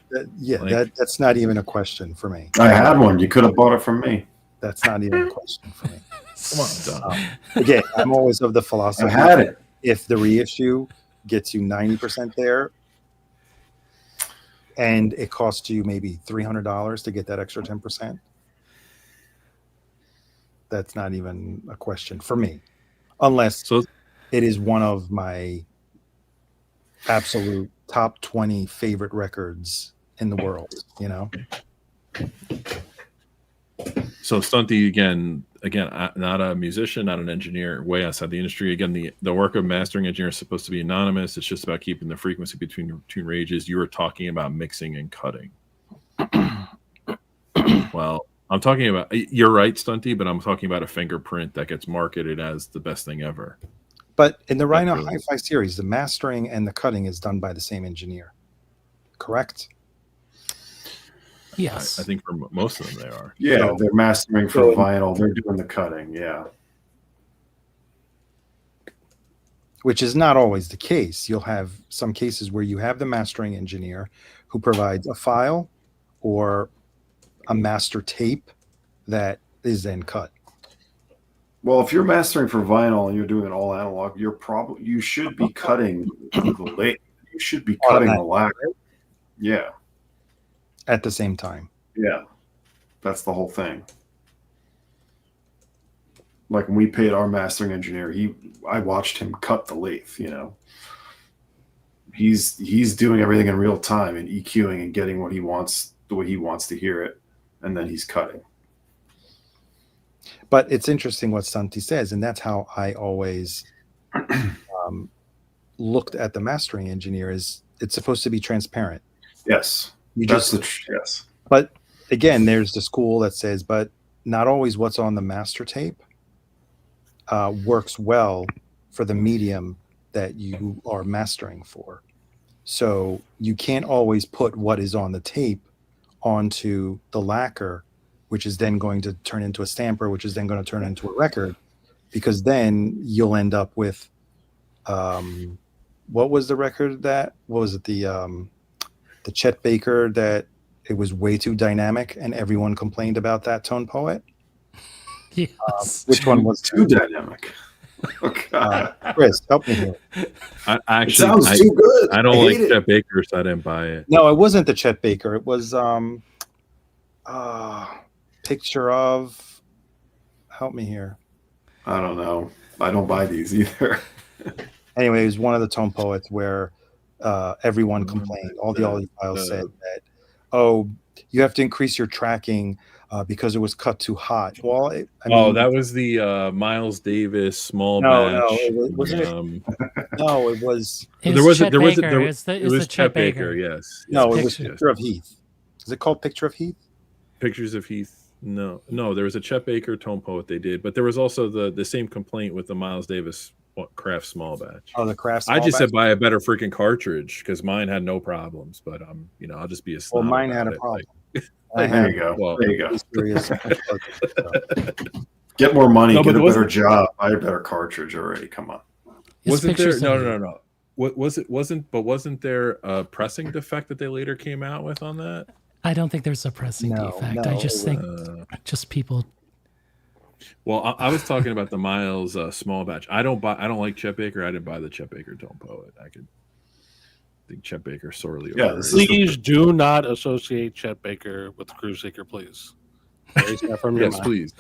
[SPEAKER 5] That's not even a question for me.
[SPEAKER 4] I had one. You could have bought it from me.
[SPEAKER 5] That's not even a question for me.
[SPEAKER 2] Come on, Don.
[SPEAKER 5] Again, I'm always of the philosophy.
[SPEAKER 4] I had it.
[SPEAKER 5] If the reissue gets you 90% there, and it costs you maybe $300 to get that extra 10%, that's not even a question for me, unless it is one of my absolute top 20 favorite records in the world.
[SPEAKER 2] So Stunty again, not a musician, not an engineer, way outside the industry. Again, the work of mastering engineer is supposed to be anonymous. It's just about keeping the frequency between two ranges. You were talking about mixing and cutting. Well, I'm talking about, you're right, Stunty, but I'm talking about a fingerprint that gets marketed as the best thing ever.
[SPEAKER 5] But in the Rhino Hi-Fi series, the mastering and the cutting is done by the same engineer. Correct?
[SPEAKER 3] Yes.
[SPEAKER 2] I think for most of them they are.
[SPEAKER 4] Yeah,
[SPEAKER 5] So-
[SPEAKER 4] they're mastering for vinyl. They're doing the cutting. Yeah.
[SPEAKER 5] Which is not always the case. You'll have some cases where you have the mastering engineer who provides a file or a master tape that is then cut.
[SPEAKER 4] Well, if you're mastering for vinyl and you're doing it all analog, you should be cutting the lathe. You should be cutting the lacquer. Yeah.
[SPEAKER 5] At the same time.
[SPEAKER 4] Yeah. That's the whole thing. Like when we paid our mastering engineer, I watched him cut the lathe, you know. He's doing everything in real time and EQing and getting what he wants the way he wants to hear it, and then he's cutting.
[SPEAKER 5] But it's interesting what Santi says, and that's how I always looked at the mastering engineer. Is it's supposed to be transparent.
[SPEAKER 4] Yes. Yes.
[SPEAKER 5] But again, there's the school that says, but not always what's on the master tape works well for the medium that you are mastering for. So you can't always put what is on the tape onto the lacquer, which is then going to turn into a stamper, which is then going to turn into a record, because then you'll end up with what was the record what was it, the Chet Baker, that it was way too dynamic and everyone complained about that Tone Poet?
[SPEAKER 3] Yes.
[SPEAKER 5] Which one was
[SPEAKER 4] too dynamic? Oh, God.
[SPEAKER 5] Chris, help me here.
[SPEAKER 2] Actually,
[SPEAKER 4] it sounds too good.
[SPEAKER 2] I don't like Chet Baker, so I didn't buy it.
[SPEAKER 5] No, it wasn't the Chet Baker. It was picture of, help me here.
[SPEAKER 4] I don't know. I don't buy these either.
[SPEAKER 5] Anyway, it was one of the Tone Poets where everyone complained. All the audiophiles said that, oh, you have to increase your tracking because it was cut too hot. Well,
[SPEAKER 2] that was the Miles Davis small batch.
[SPEAKER 5] No, it wasn't. No, it was.
[SPEAKER 3] It
[SPEAKER 2] There
[SPEAKER 3] was
[SPEAKER 2] was
[SPEAKER 3] the
[SPEAKER 2] Chet Baker. Yes.
[SPEAKER 5] No, it was
[SPEAKER 3] Picture.
[SPEAKER 5] Picture of Heath. Is it called Picture of Heath?
[SPEAKER 2] Pictures of Heath. No, there was a Chet Baker Tone Poet they did, but there was also the same complaint with the Miles Davis Craft small batch.
[SPEAKER 5] Oh, the Craft.
[SPEAKER 2] I just said buy a better freaking cartridge because mine had no problems, but I'll just be a snob.
[SPEAKER 5] Well, mine had a
[SPEAKER 2] about it.
[SPEAKER 5] problem.
[SPEAKER 4] There you go.
[SPEAKER 2] Well,
[SPEAKER 4] there you go.
[SPEAKER 5] Serious.
[SPEAKER 4] Get more money.
[SPEAKER 2] No,
[SPEAKER 4] get
[SPEAKER 2] but
[SPEAKER 4] a better job. Buy a better cartridge already. Come on.
[SPEAKER 2] Wasn't there? No. What was it? Wasn't there a pressing defect that they later came out with on that?
[SPEAKER 3] I don't think there's a pressing defect. I just think just people.
[SPEAKER 2] Well, I was talking about the Miles small batch. I don't like Chet Baker. I didn't buy the Chet Baker Tone Poet. I think Chet Baker sorely.
[SPEAKER 1] Please do not associate Chet Baker with Crusader, please. Erase that from your
[SPEAKER 2] Yes,
[SPEAKER 1] mind.
[SPEAKER 2] please.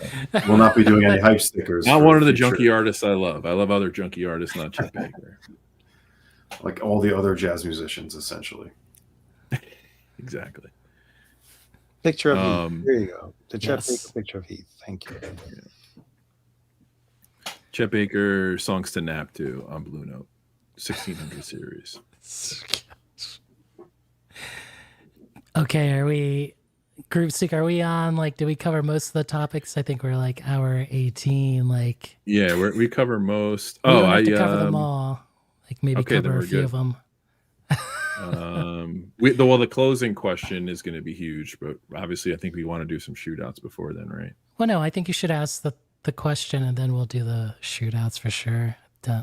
[SPEAKER 4] We'll not be doing any hype stickers.
[SPEAKER 2] Not
[SPEAKER 4] for
[SPEAKER 2] one of the
[SPEAKER 4] future.
[SPEAKER 2] junky artists I love. I love other junky artists, not Chet Baker.
[SPEAKER 4] Like all the other jazz musicians, essentially.
[SPEAKER 2] Exactly.
[SPEAKER 5] Picture of Heath. There you go. The Chet
[SPEAKER 3] Yes.
[SPEAKER 5] Baker Picture of Heath. Thank you.
[SPEAKER 2] Chet Baker songs to nap to on Blue Note, 1600 series.
[SPEAKER 3] Okay, are we Group Seek? Are we on? Like, did we cover most of the topics? I think we're like hour 18. Like,
[SPEAKER 2] Yeah, we cover most.
[SPEAKER 3] we don't have to cover them all. Like, maybe
[SPEAKER 2] okay, then
[SPEAKER 3] cover a
[SPEAKER 2] we're
[SPEAKER 3] few
[SPEAKER 2] good.
[SPEAKER 3] of them.
[SPEAKER 2] The closing question is going to be huge, but obviously I think we want to do some shootouts before then, right?
[SPEAKER 3] Well, no, I think you should ask the question and then we'll do the shootouts for sure.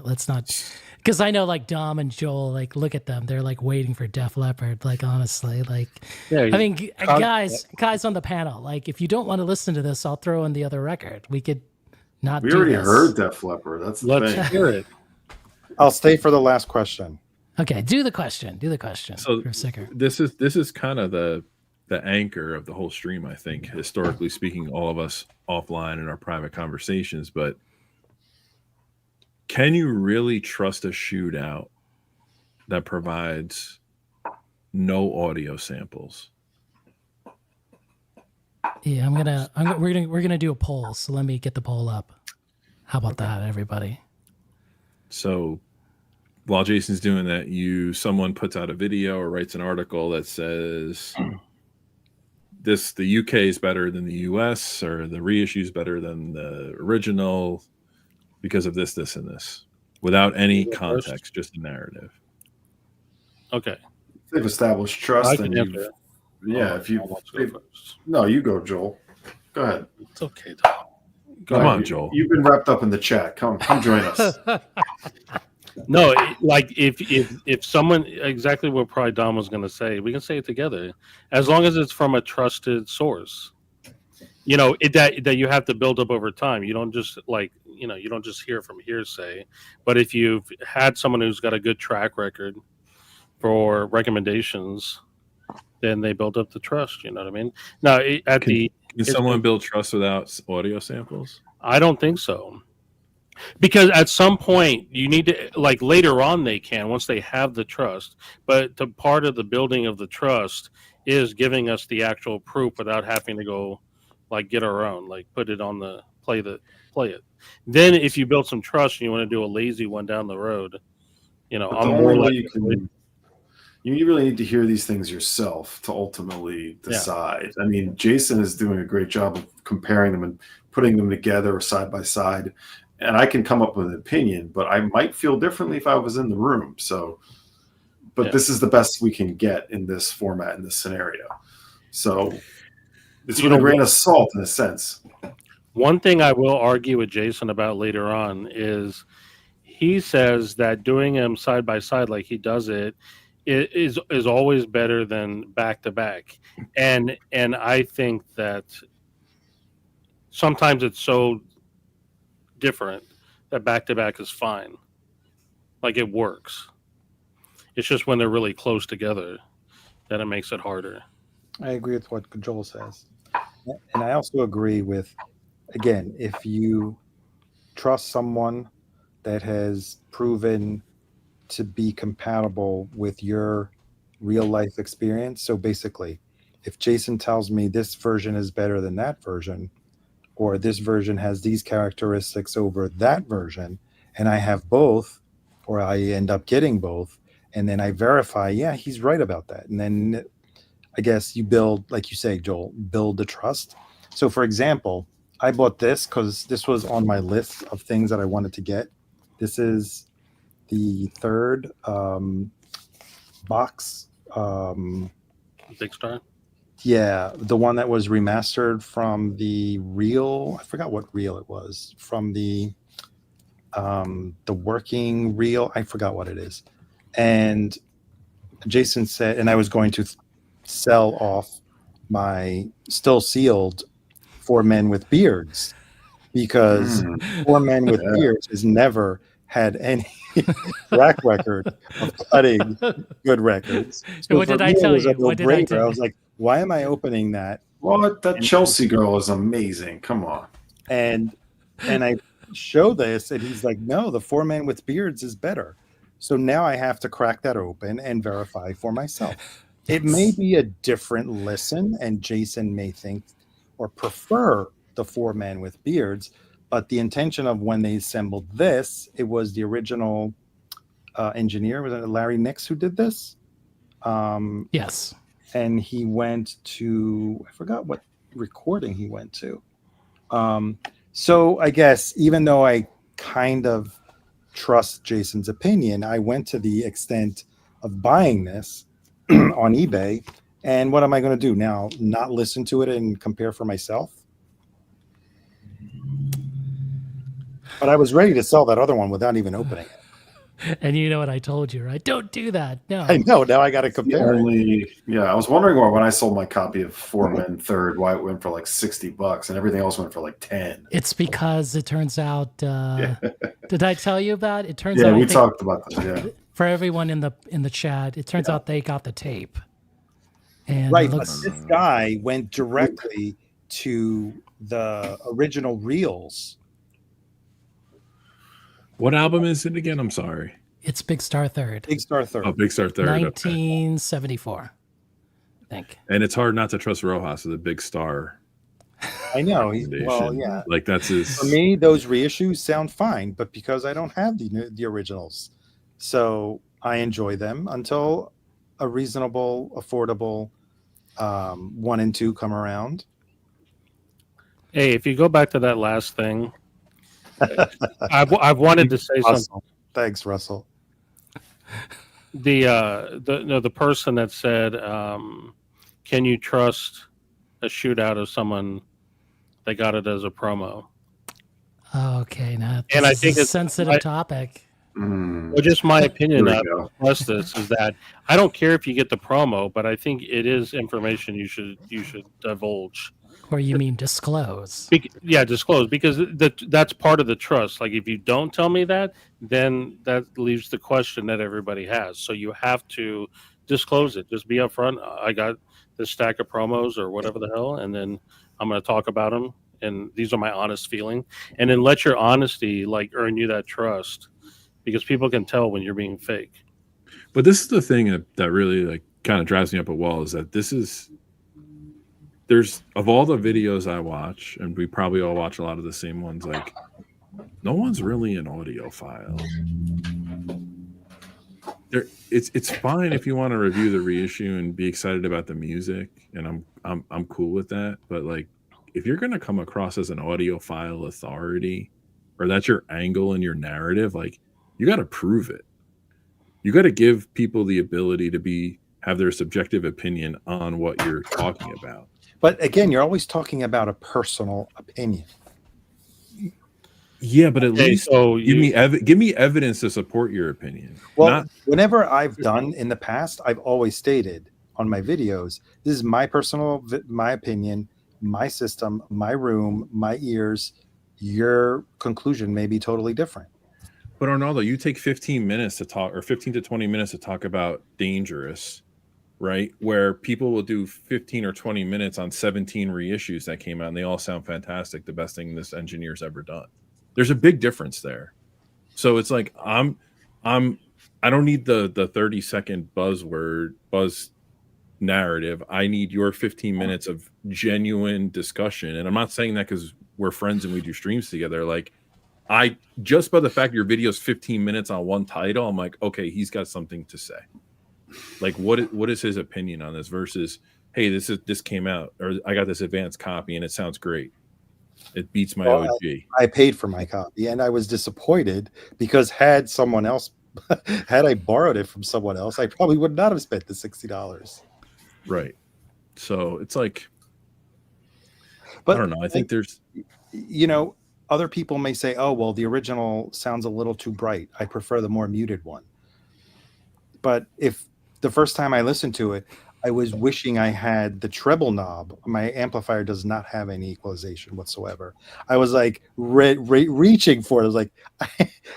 [SPEAKER 3] Let's not, because I know like Dom and Joel, like look at them, they're like waiting for Def Leppard. Like honestly, like
[SPEAKER 1] Yeah,
[SPEAKER 3] I mean, guys on the panel, like if you don't want to listen to this, I'll throw in the other record. We could not.
[SPEAKER 4] We
[SPEAKER 3] do
[SPEAKER 4] already
[SPEAKER 3] this.
[SPEAKER 4] heard Def Leppard. That's the
[SPEAKER 1] let's
[SPEAKER 4] thing.
[SPEAKER 1] hear it.
[SPEAKER 5] I'll stay for the last question.
[SPEAKER 3] Okay, do the question.
[SPEAKER 2] So
[SPEAKER 3] Group Seeker.
[SPEAKER 2] this is kind of the anchor of the whole stream, I think, historically speaking, all of us offline in our private conversations. But can you really trust a shootout that provides no audio samples?
[SPEAKER 3] Yeah, we're gonna do a poll. So let me get the poll up. How about that, everybody?
[SPEAKER 2] So while Jason's doing that, someone puts out a video or writes an article that says the UK is better than the US, or the reissue is better than the original because of this, and this, without any context, just a narrative.
[SPEAKER 1] Okay.
[SPEAKER 4] They've established trust.
[SPEAKER 1] I
[SPEAKER 4] And
[SPEAKER 1] can answer.
[SPEAKER 4] if you
[SPEAKER 1] go first.
[SPEAKER 4] no, you go, Joel. Go ahead.
[SPEAKER 1] It's okay, Tom.
[SPEAKER 2] Come on, Joel.
[SPEAKER 4] You've been wrapped up in the chat. Come join us.
[SPEAKER 1] No, like if someone, exactly what probably Dom was going to say, we can say it together, as long as it's from a trusted source. That you have to build up over time. You don't just you don't just hear from hearsay. But if you've had someone who's got a good track record for recommendations, then they build up the trust. You know what I mean? Now,
[SPEAKER 2] can someone build trust without audio samples?
[SPEAKER 1] I don't think so. Because at some point you need to, like, later on they can, once they have the trust, but the part of the building of the trust is giving us the actual proof without having to go get our own, put it on the play it. Then if you build some trust and you want to do a lazy one down the road, I'm more likely
[SPEAKER 4] you really need to hear these things yourself to ultimately decide. Yeah. I mean, Jason is doing a great job of comparing them and putting them together side by side. And I can come up with an opinion, but I might feel differently if I was in the room. But this is the best we can get in this format, in this scenario. So it's with a grain of salt in a sense.
[SPEAKER 1] One thing I will argue with Jason about later on is he says that doing them side by side like he does it is always better than back to back. And I think that sometimes it's so different that back to back is fine. It works. It's just when they're really close together that it makes it harder.
[SPEAKER 5] I agree with what Joel says. And I also agree with, again, if you trust someone that has proven to be compatible with your real life experience. So basically, if Jason tells me this version is better than that version, or this version has these characteristics over that version, and I have both, or I end up getting both, and then I verify, yeah, he's right about that. And then I guess you build, like you say, Joel, build the trust. So for example, I bought this because this was on my list of things that I wanted to get. This is the third box.
[SPEAKER 1] Big Star?
[SPEAKER 5] Yeah, the one that was remastered from the reel. I forgot what reel it was. From the working reel. I forgot what it is. And Jason said, and I was going to sell off my still sealed 4 Men with Beards, because 4 Men with Beards has never had any track record of cutting good records.
[SPEAKER 3] So what did I tell you? What did I tell you?
[SPEAKER 5] I was like, why am I opening that?
[SPEAKER 4] What? That Chelsea girl is amazing. Come on.
[SPEAKER 5] And I show this, and he's like, no, the 4 Men with Beards is better. So now I have to crack that open and verify for myself. It may be a different listen, and Jason may think or prefer the 4 Men with Beards, but the intention of when they assembled this, it was the original engineer, was it Larry Nix who did this?
[SPEAKER 3] Yes.
[SPEAKER 5] And he went to, I forgot what recording he went to. So I guess even though I kind of trust Jason's opinion, I went to the extent of buying this on eBay. And what am I going to do now? Not listen to it and compare for myself? But I was ready to sell that other one without even opening it.
[SPEAKER 3] And you know what I told you, right? Don't do that. No.
[SPEAKER 5] I know. Now I got to compare.
[SPEAKER 4] I was wondering why when I sold my copy of 4 Men Third, why it went for like $60 and everything else went for like 10.
[SPEAKER 3] It's because it turns out. Did I tell you about it? It turns out.
[SPEAKER 4] Yeah, we talked about this. Yeah.
[SPEAKER 3] For everyone in the chat, it turns out they got the tape. And
[SPEAKER 5] right, but this guy went directly to the original reels.
[SPEAKER 2] What album is it again? I'm sorry.
[SPEAKER 3] It's Big Star Third.
[SPEAKER 5] Big Star Third.
[SPEAKER 2] Oh, Big Star Third.
[SPEAKER 3] 1974, I think.
[SPEAKER 2] And it's hard not to trust Rojas as a Big Star
[SPEAKER 5] I know. Well,
[SPEAKER 2] recommendation.
[SPEAKER 5] yeah.
[SPEAKER 2] Like that's his.
[SPEAKER 5] For me, those reissues sound fine, but because I don't have the originals, so I enjoy them until a reasonable, affordable 1 and 2 come around.
[SPEAKER 1] Hey, if you go back to that last thing, I've wanted to say something.
[SPEAKER 5] Russell. Thanks, Russell.
[SPEAKER 1] The person that said, "Can you trust a shootout of someone that got it as a promo?"
[SPEAKER 3] Okay, now this
[SPEAKER 1] And I
[SPEAKER 3] is
[SPEAKER 1] think
[SPEAKER 3] a
[SPEAKER 1] it's
[SPEAKER 3] sensitive topic.
[SPEAKER 1] well, just my opinion
[SPEAKER 4] Here
[SPEAKER 1] on
[SPEAKER 4] we go.
[SPEAKER 1] this is that I don't care if you get the promo, but I think it is information you should divulge.
[SPEAKER 3] Or you mean disclose?
[SPEAKER 1] Yeah, disclose, because that's part of the trust. Like if you don't tell me that, then that leaves the question that everybody has. So you have to disclose it. Just be upfront. I got this stack of promos or whatever the hell, and then I'm going to talk about them. And these are my honest feeling. And then let your honesty like earn you that trust, because people can tell when you're being fake.
[SPEAKER 2] But this is the thing that really like kind of drives me up a wall is that there's of all the videos I watch, and we probably all watch a lot of the same ones, like no one's really an audiophile. It's fine if you want to review the reissue and be excited about the music, and I'm cool with that. But like if you're gonna come across as an audiophile authority, or that's your angle in your narrative, like you gotta prove it. You gotta give people the ability to have their subjective opinion on what you're talking about.
[SPEAKER 5] But again, you're always talking about a personal opinion.
[SPEAKER 2] Yeah, but at
[SPEAKER 1] Okay,
[SPEAKER 2] least
[SPEAKER 1] so
[SPEAKER 2] give me evidence to support your opinion.
[SPEAKER 5] Well, whenever I've done in the past, I've always stated on my videos, this is my my opinion, my system, my room, my ears. Your conclusion may be totally different.
[SPEAKER 2] But Arnaldo, you take 15 minutes to talk, or 15 to 20 minutes to talk about Dangerous, right? Where people will do 15 or 20 minutes on 17 reissues that came out, and they all sound fantastic. The best thing this engineer's ever done. There's a big difference there. So it's like I don't need the 30-second buzz narrative. I need your 15 minutes of genuine discussion. And I'm not saying that because we're friends and we do streams together. Like I just by the fact your video is 15 minutes on one title, I'm like, okay, he's got something to say. Like what is his opinion on this versus, hey, this came out, or I got this advanced copy and it sounds great. It beats my OG.
[SPEAKER 5] I paid for my copy and I was disappointed because had I borrowed it from someone else, I probably would not have spent the $60.
[SPEAKER 2] Right. So it's like,
[SPEAKER 5] but
[SPEAKER 2] I don't know. I think there's,
[SPEAKER 5] other people may say, oh, well, the original sounds a little too bright. I prefer the more muted one. But if the first time I listened to it, I was wishing I had the treble knob. My amplifier does not have any equalization whatsoever. I was like reaching for it. I was like,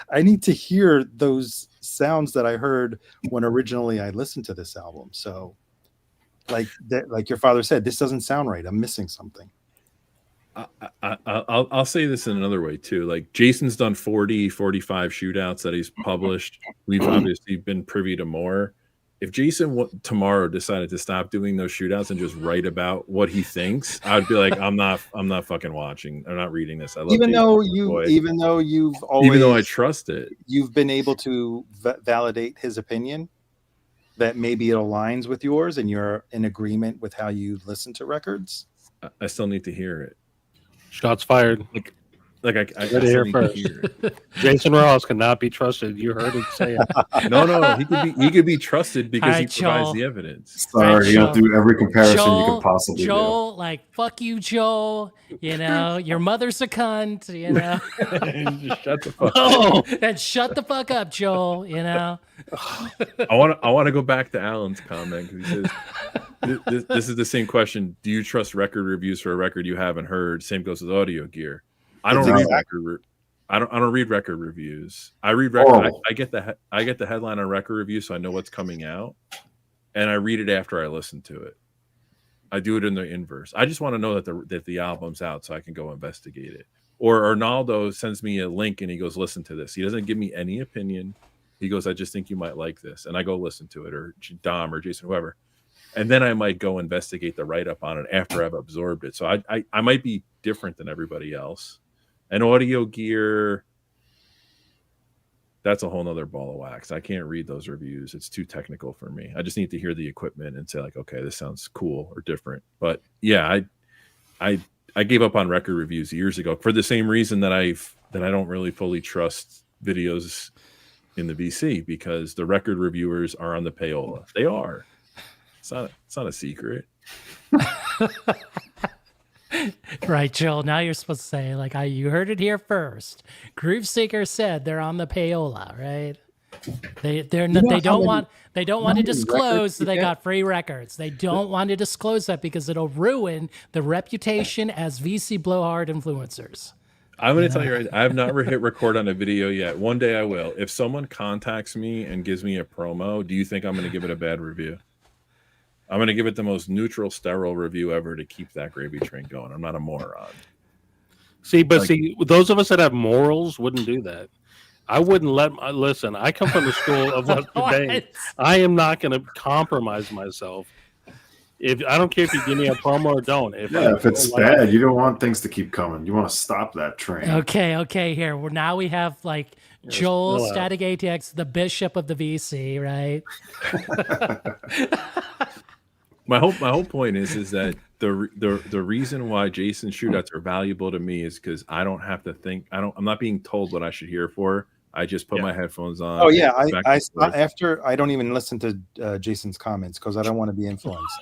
[SPEAKER 5] I need to hear those sounds that I heard when originally I listened to this album. So like your father said, this doesn't sound right. I'm missing something.
[SPEAKER 2] I'll say this in another way too. Like Jason's done 40, 45 shootouts that he's published. We've obviously been privy to more. If Jason tomorrow decided to stop doing those shootouts and just write about what he thinks, I'd be like, I'm not fucking watching. I'm not reading this.
[SPEAKER 5] Even though I
[SPEAKER 2] trust it,
[SPEAKER 5] you've been able to validate his opinion that maybe it aligns with yours and you're in agreement with how you listen to records.
[SPEAKER 2] I still need to hear it.
[SPEAKER 1] Shots fired.
[SPEAKER 2] Like I
[SPEAKER 1] heard it here first. Jason Ross cannot be trusted. You heard it say it.
[SPEAKER 2] No, he could be trusted because he provides the evidence.
[SPEAKER 4] Sorry, you don't do every comparison you could possibly
[SPEAKER 3] Joel,
[SPEAKER 4] do.
[SPEAKER 3] like fuck you, Joel. Your mother's a cunt.
[SPEAKER 2] Just shut the fuck
[SPEAKER 3] up. And shut the fuck up, Joel.
[SPEAKER 2] I want to go back to Alan's comment because he says this is the same question. Do you trust record reviews for a record you haven't heard? Same goes with audio gear. I don't read record. I don't read record reviews. I read record. I get the headline on record review, so I know what's coming out, and I read it after I listen to it. I do it in the inverse. I just want to know that the album's out, so I can go investigate it. Or Arnaldo sends me a link and he goes, "Listen to this." He doesn't give me any opinion. He goes, "I just think you might like this," and I go listen to it. Or Dom or Jason, whoever. and then I might go investigate the write-up on it after I've absorbed it. So I might be different than everybody else. And audio gear, that's a whole nother ball of wax. I can't read those reviews. It's too technical for me. I just need to hear the equipment and say like, okay, this sounds cool or different. But yeah, I gave up on record reviews years ago for the same reason that I don't really fully trust videos in the VC, because the record reviewers are on the payola. They are. It's not a secret.
[SPEAKER 3] Right, Jill. Now you're supposed to say, like, you heard it here first. Groove Seeker said they're on the payola, right? They don't want to disclose that they got free records. They don't want to disclose that because it'll ruin the reputation as VC blowhard influencers.
[SPEAKER 2] I'm going to tell you right, I have not hit record on a video yet. One day I will. If someone contacts me and gives me a promo, do you think I'm going to give it a bad review? I'm going to give it the most neutral, sterile review ever to keep that gravy train going. I'm not a moron.
[SPEAKER 1] See, those of us that have morals wouldn't do that. I wouldn't listen. I come from the school of what's today. I am not going to compromise myself. If I don't care if you give me a promo or don't. If
[SPEAKER 4] it's bad, you don't want things to keep coming. You want to stop that train.
[SPEAKER 3] Okay. Here, now we have like Joel Static ATX, the bishop of the VC, right?
[SPEAKER 2] My whole point is that the reason why Jason shootouts are valuable to me is because I don't have to think. I'm not being told what I should hear for. I just put my headphones on.
[SPEAKER 5] Oh yeah, I after I don't even listen to Jason's comments because I don't want to be influenced.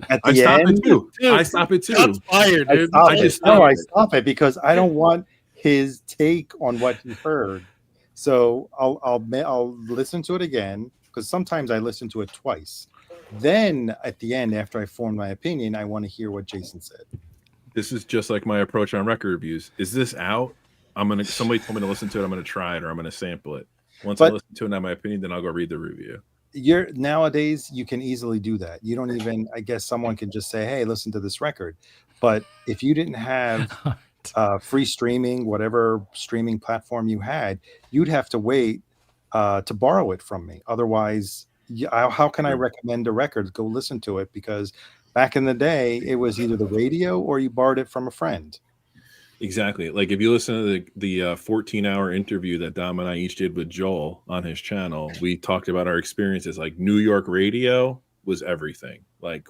[SPEAKER 5] At the end,
[SPEAKER 2] I stop it too.
[SPEAKER 1] That's fired, dude.
[SPEAKER 5] I stop it because I don't want his take on what he heard. So I'll listen to it again because sometimes I listen to it twice. Then at the end, after I form my opinion, I want to hear what Jason said.
[SPEAKER 2] This is just like my approach on record reviews. Is this out? Somebody told me to listen to it. I'm gonna try it or I'm gonna sample it. Once I listen to it and have my opinion, then I'll go read the review.
[SPEAKER 5] Nowadays you can easily do that. You don't even, I guess someone can just say, hey, listen to this record. But if you didn't have free streaming, whatever streaming platform you had, you'd have to wait to borrow it from me. Otherwise, how can I recommend a record? Go listen to it, because back in the day, it was either the radio or you borrowed it from a friend.
[SPEAKER 2] Exactly. Like if you listen to the 14-hour interview that Dom and I each did with Joel on his channel, we talked about our experiences. Like New York radio was everything. Like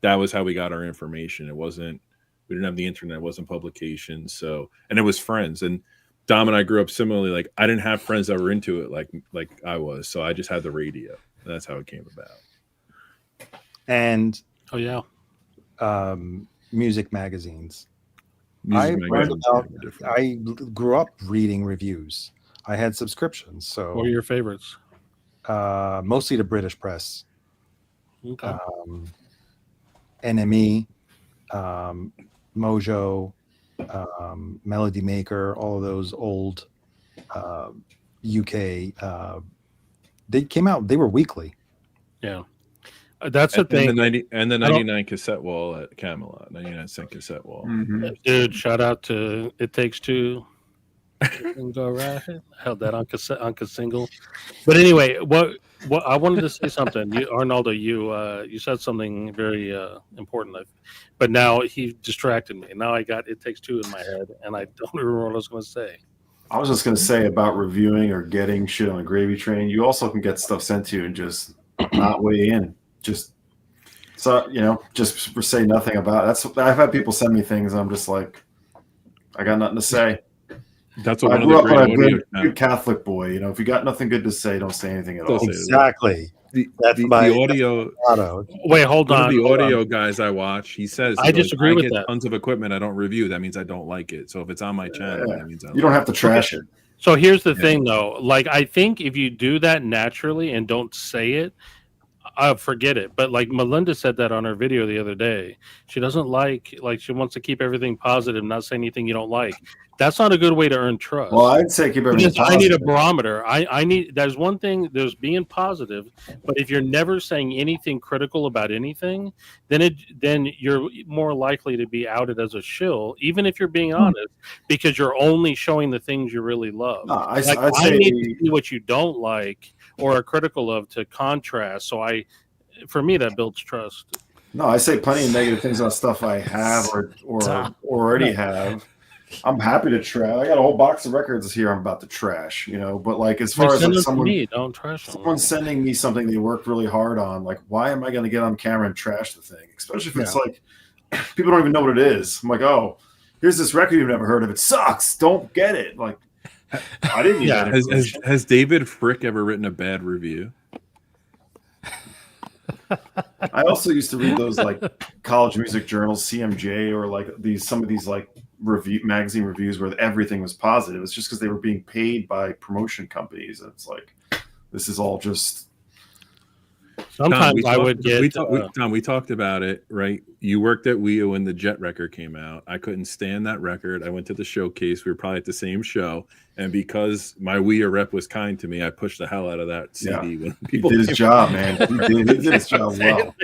[SPEAKER 2] that was how we got our information. We didn't have the internet. It wasn't publications. So, and it was friends. And Dom and I grew up similarly. Like I didn't have friends that were into it like I was. So I just had the radio. And that's how it came about.
[SPEAKER 5] And
[SPEAKER 2] Music
[SPEAKER 5] music magazines. I grew up reading reviews. I had subscriptions. So
[SPEAKER 1] what are your favorites?
[SPEAKER 5] Mostly the British press.
[SPEAKER 1] Okay.
[SPEAKER 5] NME, Mojo, Melody Maker, all of those old UK. They came out. They were weekly.
[SPEAKER 1] Yeah. That's the thing.
[SPEAKER 2] And the 99 cassette wall at Camelot, 99-cent cassette wall.
[SPEAKER 4] Mm-hmm.
[SPEAKER 1] Dude, shout out to It Takes Two. Go right. Held that on cassette single. But anyway, what I wanted to say something. Arnaldo, you said something very important, but now he distracted me. Now I got It Takes Two in my head, and I don't remember what I was going to say.
[SPEAKER 4] I was just going to say about reviewing or getting shit on a gravy train. You also can get stuff sent to you and just not weigh in. Just say nothing about it. I've had people send me things and I'm just like, I got nothing to say.
[SPEAKER 2] That's what
[SPEAKER 4] I grew up on a good Catholic boy. If you got nothing good to say, don't say anything at all.
[SPEAKER 5] Exactly.
[SPEAKER 2] The audio.
[SPEAKER 1] Wait, hold on.
[SPEAKER 2] The audio guys I watch, he says,
[SPEAKER 1] I disagree with that.
[SPEAKER 2] Tons of equipment I don't review. That means I don't like it. So if it's on my channel, that means
[SPEAKER 4] you don't have to trash it.
[SPEAKER 1] So here's the thing, though. Like, I think if you do that naturally and don't say it, forget it. But like Melinda said that on her video the other day, she doesn't like she wants to keep everything positive, not say anything you don't like. That's not a good way to earn trust.
[SPEAKER 4] Well, I'd say keep everything positive.
[SPEAKER 1] I need a barometer. I need. There's one thing. There's being positive, but if you're never saying anything critical about anything, then you're more likely to be outed as a shill, even if you're being honest, because you're only showing the things you really love.
[SPEAKER 4] No,
[SPEAKER 1] I'd say, need to see what you don't like or are critical of to contrast. So for me, that builds trust.
[SPEAKER 4] No, I say plenty of negative things on stuff I have or already have. I'm happy to trash. I got a whole box of records here I'm about to trash, But like as far as
[SPEAKER 1] Send
[SPEAKER 4] like,
[SPEAKER 1] them to me, don't trash them.
[SPEAKER 4] someone sending me something they worked really hard on, like why am I going to get on camera and trash the thing? Especially if it's like people don't even know what it is. I'm like, oh, here's this record you've never heard of. It sucks. Don't get it. Like I didn't.
[SPEAKER 1] Yeah.
[SPEAKER 2] Has David Frick ever written a bad review?
[SPEAKER 4] I also used to read those like college music journals, CMJ, or like some of these like magazine reviews where everything was positive. It's just because they were being paid by promotion companies. And it's like this is all just.
[SPEAKER 1] Sometimes I would get.
[SPEAKER 2] Tom, we talked about it, right? You worked at Wii when the Jet record came out. I couldn't stand that record. I went to the showcase. We were probably at the same show, and because my Wii rep was kind to me, I pushed the hell out of that CD. When people
[SPEAKER 4] he did his job, man. He did his job well.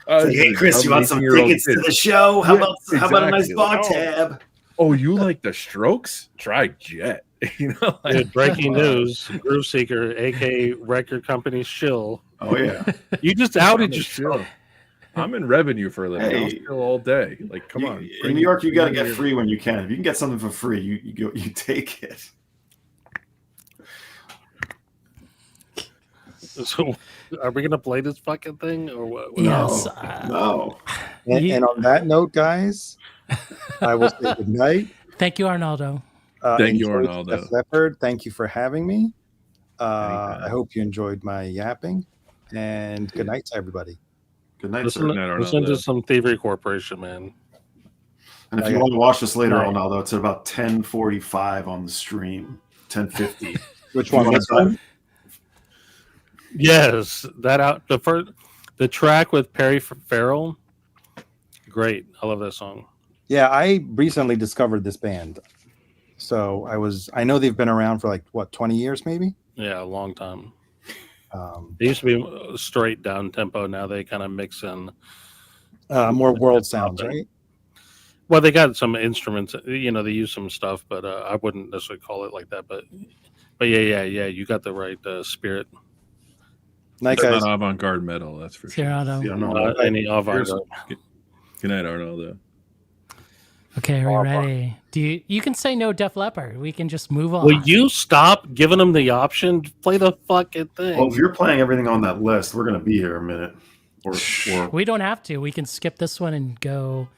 [SPEAKER 6] Hey, Chris, you want some tickets to the show? How about a nice bar tab?
[SPEAKER 2] Oh, you like the Strokes? Try Jet.
[SPEAKER 1] Dude, breaking news: Groove Seeker, aka record company shill.
[SPEAKER 4] Oh yeah,
[SPEAKER 1] you just outed yourself.
[SPEAKER 2] I'm in revenue for a living.
[SPEAKER 4] Hey,
[SPEAKER 2] I'll steal all day. Like, come on.
[SPEAKER 4] In New York, you got to get free when you can. If you can get something for free, you take it.
[SPEAKER 1] So, are we gonna play this fucking thing or what?
[SPEAKER 3] Yes.
[SPEAKER 4] No.
[SPEAKER 5] And on that note, guys, I will say good night.
[SPEAKER 3] Thank you, Arnaldo.
[SPEAKER 2] Thank you,
[SPEAKER 5] enjoyed
[SPEAKER 2] Arnaldo.
[SPEAKER 5] Def Leppard. Thank you for having me. I hope you enjoyed my yapping. And good night to everybody.
[SPEAKER 4] Good night,
[SPEAKER 1] Listen to some Thievery Corporation, man.
[SPEAKER 4] And if you want to watch this later, Ronaldo, it's at about 10:45 on the stream. 10:50.
[SPEAKER 5] Which one? This one?
[SPEAKER 1] Yes, the track with Perry Farrell. Great, I love that song.
[SPEAKER 5] Yeah, I recently discovered this band. So I know they've been around for like 20 years maybe?
[SPEAKER 1] Yeah, a long time. They used to be straight down tempo. Now they kind of mix in
[SPEAKER 5] more world sounds, right?
[SPEAKER 1] Well, they got some instruments. They use some stuff, but I wouldn't necessarily call it like that. But yeah. You got the right spirit.
[SPEAKER 5] Night,
[SPEAKER 2] That's
[SPEAKER 5] guys.
[SPEAKER 2] not avant-garde metal, that's for sure.
[SPEAKER 1] Not any avant-garde.
[SPEAKER 2] Good night, Arnaldo.
[SPEAKER 3] Okay, are we ready? You can say no Def Leppard. We can just move on.
[SPEAKER 1] Will you stop giving them the option to play the fucking thing?
[SPEAKER 4] Well, if you're playing everything on that list, we're gonna be here a minute. Or
[SPEAKER 3] we don't have to. We can skip this one and go.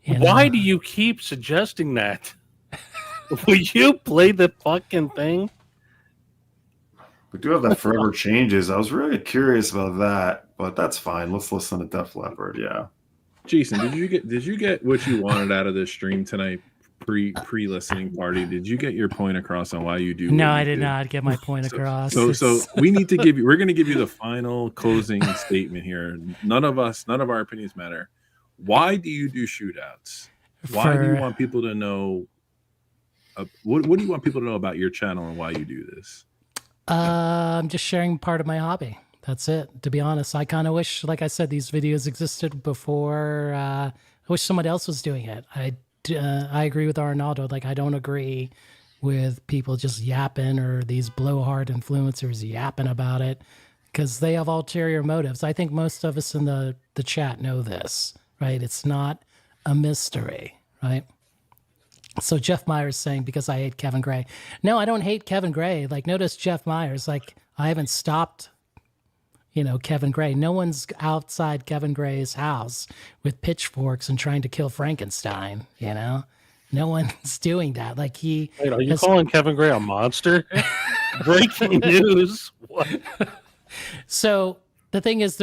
[SPEAKER 1] Why do you keep suggesting that? Will you play the fucking thing?
[SPEAKER 4] we do have that Forever Changes. I was really curious about that, but that's fine. Let's listen to Def Leppard. Yeah.
[SPEAKER 2] Jason, did you get what you wanted out of this stream tonight? Pre-listening party, did you get your point across on why you do?
[SPEAKER 3] No, I did not get my point across.
[SPEAKER 2] So we need to we're going to give you the final closing statement here. None of our opinions matter. Why do you do shootouts? Why do you want people to know? What do you want people to know about your channel and why you do this?
[SPEAKER 3] I'm just sharing part of my hobby. That's it. To be honest, I kind of wish, like I said, these videos existed before. I wish someone else was doing it. I agree with Arnaldo. Like, I don't agree with people just yapping or these blowhard influencers yapping about it because they have ulterior motives. I think most of us in the chat know this, right? It's not a mystery, right? So Jeff Myers saying, because I hate Kevin Gray. No, I don't hate Kevin Gray. Like, notice Jeff Myers, like, I haven't stopped Kevin Gray. No one's outside Kevin Gray's house with pitchforks and trying to kill Frankenstein, No one's doing that. Like
[SPEAKER 1] Wait, are you calling Kevin Gray a monster? Breaking news. What?
[SPEAKER 3] So the thing is,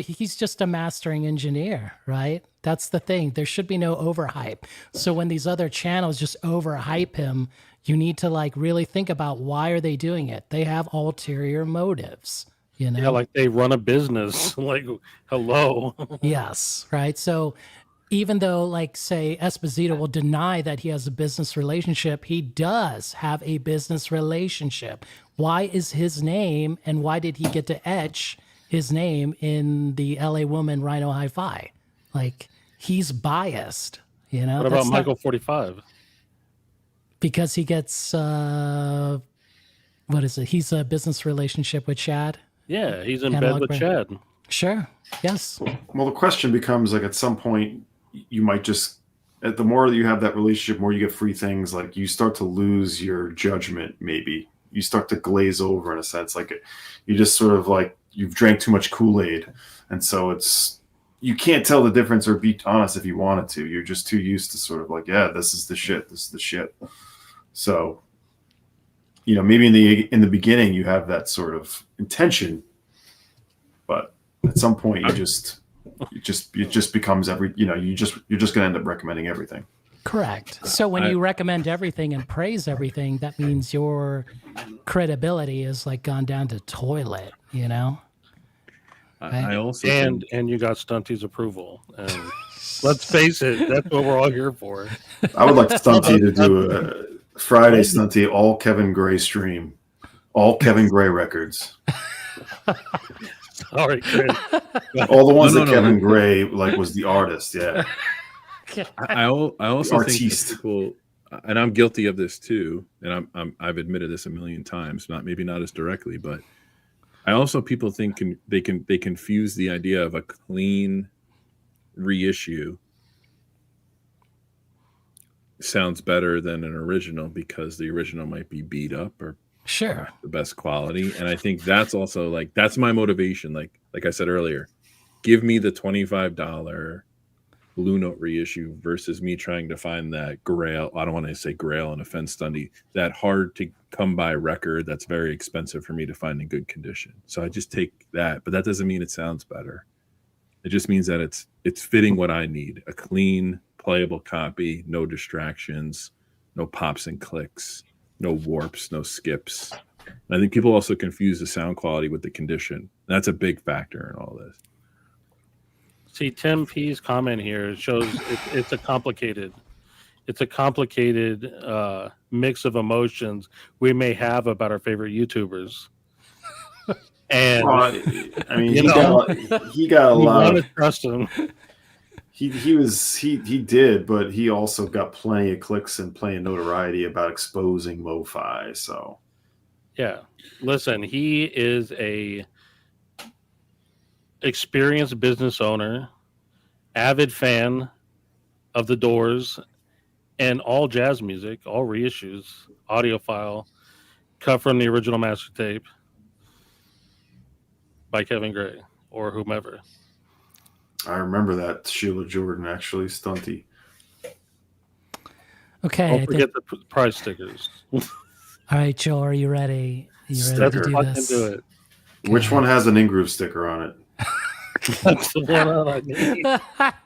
[SPEAKER 3] he's just a mastering engineer, right? That's the thing. There should be no overhype. So when these other channels just overhype him, you need to really think about why are they doing it? They have ulterior motives.
[SPEAKER 1] Yeah, like they run a business. Like, hello.
[SPEAKER 3] Yes, right. So even though, say, Esposito will deny that he has a business relationship, he does have a business relationship. Why is his name, and why did he get to etch his name in the LA Woman Rhino Hi-Fi? Like, he's biased,
[SPEAKER 1] What about Michael 45?
[SPEAKER 3] Because he gets, what is it? He's a business relationship with Chad.
[SPEAKER 1] Yeah, he's in bed with Chad.
[SPEAKER 3] Sure. Yes.
[SPEAKER 4] Well, the question becomes like at some point you might just the more that you have that relationship, more you get free things. Like you start to lose your judgment. Maybe you start to glaze over in a sense. Like you just sort of like you've drank too much Kool-Aid, and so you can't tell the difference or be honest if you wanted to. You're just too used to sort of like, yeah, this is the shit. This is the shit. So, maybe in the beginning you have that sort of intention, but at some point it just becomes you're just going to end up recommending everything.
[SPEAKER 3] Correct. So when you recommend everything and praise everything, that means your credibility is like gone down to toilet,
[SPEAKER 2] I also
[SPEAKER 1] and you got Stunty's approval. And let's face it, that's what we're all here for.
[SPEAKER 4] I would like Stunty to do a Friday Stunty all Kevin Gray stream, all Kevin Gray records.
[SPEAKER 1] Sorry, Chris.
[SPEAKER 4] All the ones that Kevin Gray was the artist. Yeah.
[SPEAKER 2] I also think that people, and I'm guilty of this too, and I've admitted this a million times, maybe not as directly, but I also people think they confuse the idea of a clean reissue sounds better than an original because the original might be beat up or
[SPEAKER 3] sure
[SPEAKER 2] the best quality, and I think that's also that's my motivation. Like I said earlier, give me the $25 Blue Note reissue versus me trying to find that grail. I don't want to say grail and offense Stunty, that hard to come by record that's very expensive for me to find in good condition. So I just take that, but that doesn't mean it sounds better. It just means that it's fitting what I need. A clean, playable copy, no distractions, no pops and clicks, no warps, no skips. And I think people also confuse the sound quality with the condition. That's a big factor in all this.
[SPEAKER 1] See, Tim P's comment here shows it's a complicated mix of emotions we may have about our favorite YouTubers. And
[SPEAKER 4] I mean, he got a lot.
[SPEAKER 1] Want to trust him.
[SPEAKER 4] He did, but he also got plenty of clicks and plenty of notoriety about exposing MoFi. So,
[SPEAKER 1] yeah, listen, he is a experienced business owner, avid fan of the Doors and all jazz music, all reissues, audiophile, cut from the original master tape by Kevin Gray or whomever.
[SPEAKER 4] I remember that Sheila Jordan actually Stunty.
[SPEAKER 3] Okay.
[SPEAKER 1] Don't forget the prize stickers.
[SPEAKER 3] All right, Joel, are you ready? To do this?
[SPEAKER 1] Do it.
[SPEAKER 3] Okay.
[SPEAKER 4] Which one has an in-groove sticker on it?
[SPEAKER 1] That's the one I need.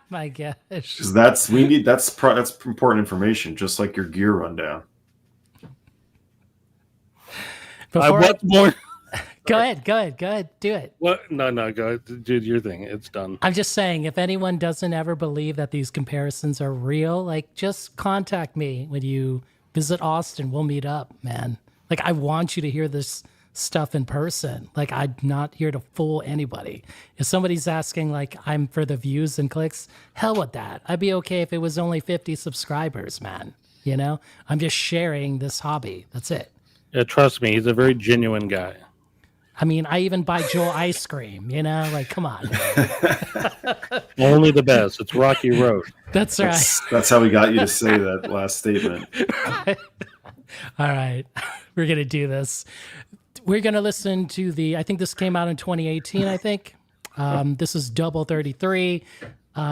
[SPEAKER 3] My gosh.
[SPEAKER 4] Because that's important information, just like your gear rundown.
[SPEAKER 3] Go ahead, do it.
[SPEAKER 1] What? No, go ahead. Do your thing. It's done.
[SPEAKER 3] I'm just saying, if anyone doesn't ever believe that these comparisons are real, just contact me when you visit Austin. We'll meet up, man. I want you to hear this stuff in person. I'm not here to fool anybody. If somebody's asking I'm for the views and clicks, hell with that. I'd be okay if it was only 50 subscribers, man. I'm just sharing this hobby. That's it.
[SPEAKER 1] Yeah, trust me, he's a very genuine guy.
[SPEAKER 3] I mean, I even buy Joel ice cream, come on.
[SPEAKER 1] Only the best. It's Rocky Road.
[SPEAKER 3] That's right.
[SPEAKER 4] That's how we got you to say that last statement.
[SPEAKER 3] All right. We're going to do this. We're going to listen to I think this came out in 2018, I think. This is Double 33.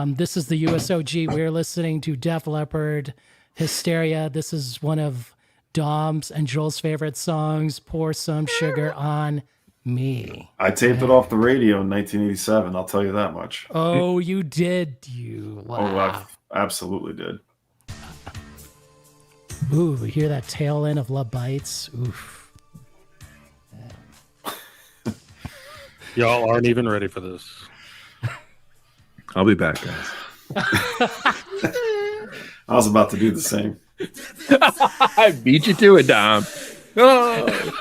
[SPEAKER 3] This is the USOG. We're listening to Def Leppard, Hysteria. This is one of Dom's and Joel's favorite songs, Pour Some Sugar on Me.
[SPEAKER 4] I taped it off the radio in 1987, I'll tell you that much.
[SPEAKER 3] Oh, you did? Wow.
[SPEAKER 4] Oh, I absolutely did.
[SPEAKER 3] Ooh, we hear that tail end of Love Bites. Oof.
[SPEAKER 1] Y'all aren't even ready for this.
[SPEAKER 2] I'll be back, guys.
[SPEAKER 4] I was about to do the same.
[SPEAKER 2] I beat you to it, Dom. Oh.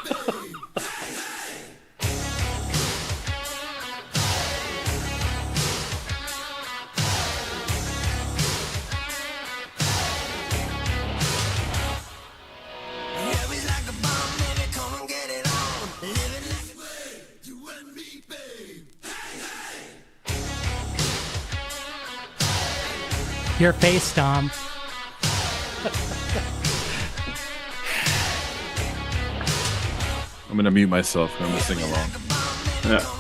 [SPEAKER 3] Your face, Dom.
[SPEAKER 2] I'm gonna mute myself. I'm gonna sing along.
[SPEAKER 4] Yeah.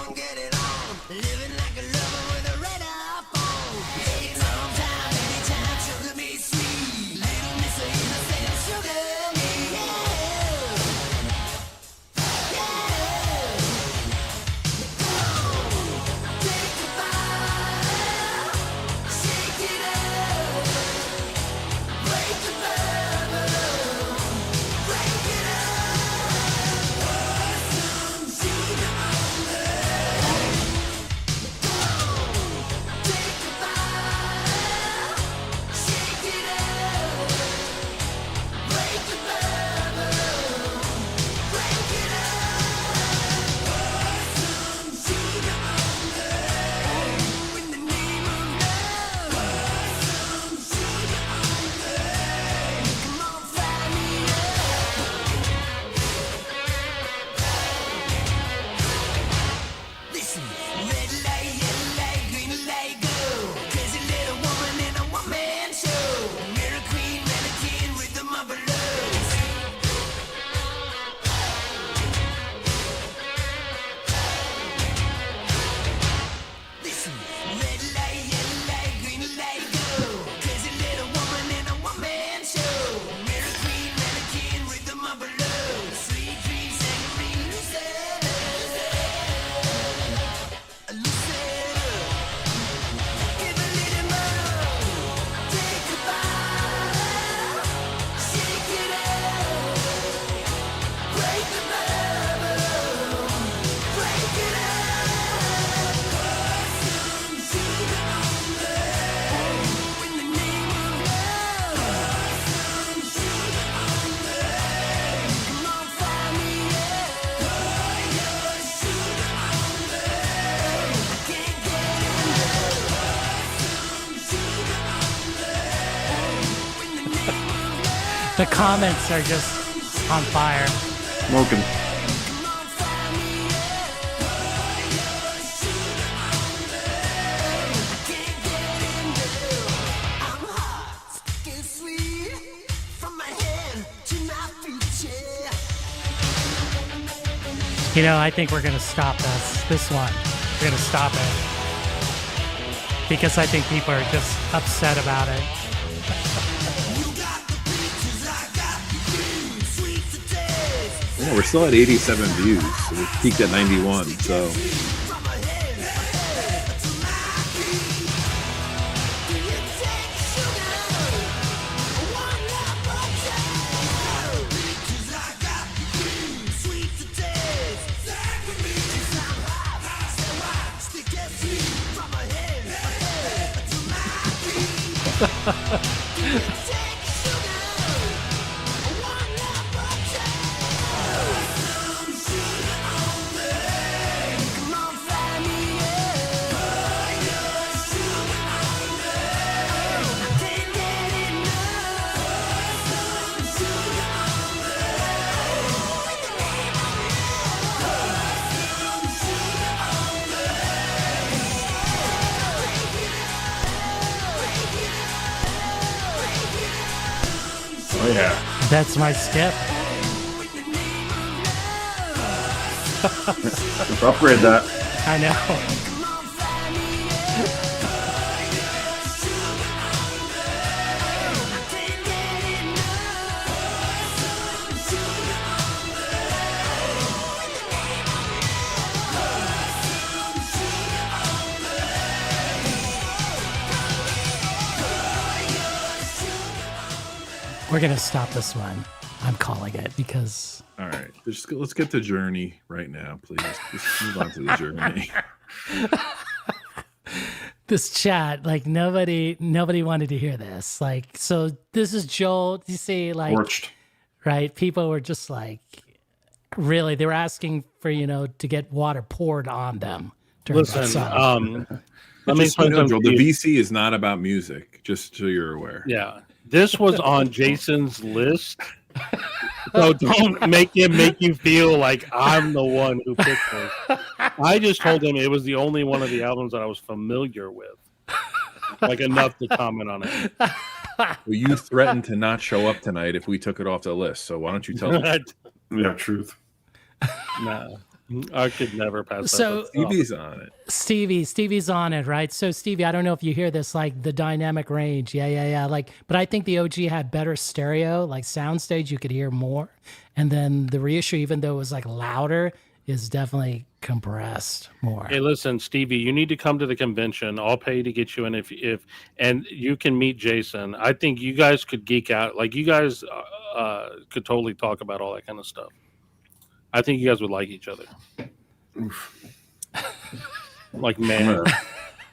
[SPEAKER 3] The comments are just on fire.
[SPEAKER 4] Smoking.
[SPEAKER 3] You know, I think we're going to stop this one. We're going to stop it. Because I think people are just upset about it.
[SPEAKER 2] Yeah, we're still at 87 views. So we peaked at 91. So
[SPEAKER 4] Oh yeah.
[SPEAKER 3] That's my skip.
[SPEAKER 4] Let's upgrade that.
[SPEAKER 3] I know. We're going to stop this one. I'm calling it because...
[SPEAKER 2] all right, let's get to Journey right now, please. Just move on to the Journey.
[SPEAKER 3] This chat, like nobody wanted to hear this. Like, so this is Joel. You see, like,
[SPEAKER 4] Torched.
[SPEAKER 3] right? People were just like, really, they were asking for, to get water poured on them. During that
[SPEAKER 1] Listen,
[SPEAKER 3] song.
[SPEAKER 1] let me
[SPEAKER 2] Just so you
[SPEAKER 1] explain
[SPEAKER 2] know,
[SPEAKER 1] something
[SPEAKER 2] Joel,
[SPEAKER 1] to
[SPEAKER 2] the
[SPEAKER 1] you.
[SPEAKER 2] VC is not about music, just so you're aware.
[SPEAKER 1] Yeah, this was on Jason's list, so don't make him make you feel like I'm the one who picked this. I just told him it was the only one of the albums that I was familiar with. like enough to comment on it.
[SPEAKER 2] Well, you threatened to not show up tonight if we took it off the list. So why don't you tell me?
[SPEAKER 4] Yeah, truth.
[SPEAKER 1] Nah, I could never pass
[SPEAKER 3] So-
[SPEAKER 1] that.
[SPEAKER 2] Stevie's on it.
[SPEAKER 3] Stevie's on it, right? So Stevie, I don't know if you hear this, like the dynamic range. Yeah. Like, but I think the OG had better stereo, like soundstage, you could hear more. And then the reissue, even though it was like louder, is definitely compressed more.
[SPEAKER 1] Hey, listen, Stevie, you need to come to the convention. I'll pay to get you in if and you can meet Jason. I think you guys could geek out. Like you guys could totally talk about all that kind of stuff. I think you guys would like each other. Like, man.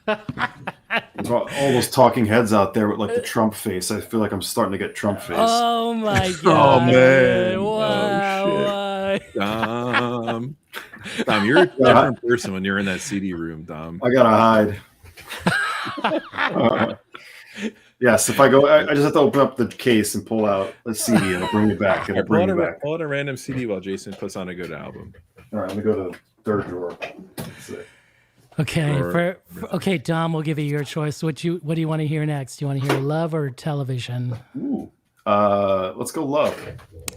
[SPEAKER 4] All those talking heads out there with like the Trump face. I feel like I'm starting to get Trump face.
[SPEAKER 3] Oh my god!
[SPEAKER 2] man.
[SPEAKER 3] Wow!
[SPEAKER 2] Dom, you're a different person when you're in that CD room, Dom.
[SPEAKER 4] I gotta hide. Yes, if I go, I just have to open up the case and pull out a CD and it'll bring me back. It'll bring me back.
[SPEAKER 2] Pull out a random CD while Jason puts on a good album.
[SPEAKER 4] All right, let me go to the third drawer. Let's see.
[SPEAKER 3] Okay, okay, Dom, we'll give you your choice. What do you want to hear next? Do you want to hear Love or Television?
[SPEAKER 4] Ooh. Let's go Love.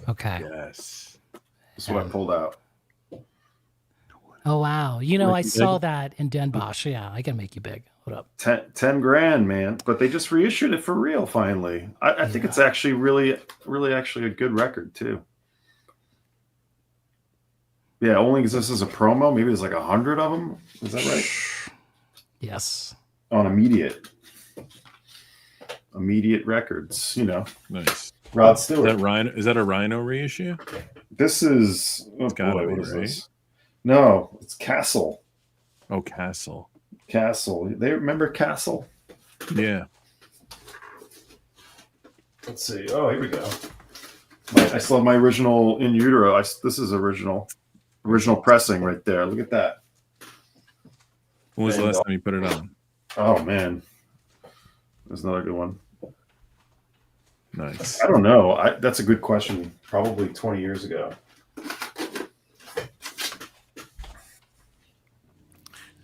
[SPEAKER 3] Okay.
[SPEAKER 2] Yes.
[SPEAKER 4] That's what I pulled out.
[SPEAKER 3] Oh wow! You know, I
[SPEAKER 1] Ricky
[SPEAKER 3] saw
[SPEAKER 1] Big.
[SPEAKER 3] that in Den Bosch. Yeah, I can make you big. What up?
[SPEAKER 4] 10 grand, man. But they just reissued it for real finally. I think it's actually really actually a good record too. Yeah, only exists as a promo. Maybe there's like 100 of them. Is that right?
[SPEAKER 3] Yes.
[SPEAKER 4] On Immediate Records, you know.
[SPEAKER 2] Nice.
[SPEAKER 4] Rod
[SPEAKER 2] Is
[SPEAKER 4] Stewart.
[SPEAKER 2] that Rhino? Is that a Rhino reissue?
[SPEAKER 4] This is
[SPEAKER 2] gotta
[SPEAKER 4] boy,
[SPEAKER 2] be,
[SPEAKER 4] what is
[SPEAKER 2] right?
[SPEAKER 4] this? No, it's Castle.
[SPEAKER 2] Oh, Castle.
[SPEAKER 4] They remember Castle?
[SPEAKER 2] Yeah.
[SPEAKER 4] Let's see. Oh, here we go. I still have my original In Utero. This is original pressing right there. Look at that.
[SPEAKER 2] When was the last time you put it on?
[SPEAKER 4] Oh man, there's another good one.
[SPEAKER 2] Nice.
[SPEAKER 4] I don't know. That's a good question. Probably 20 years ago.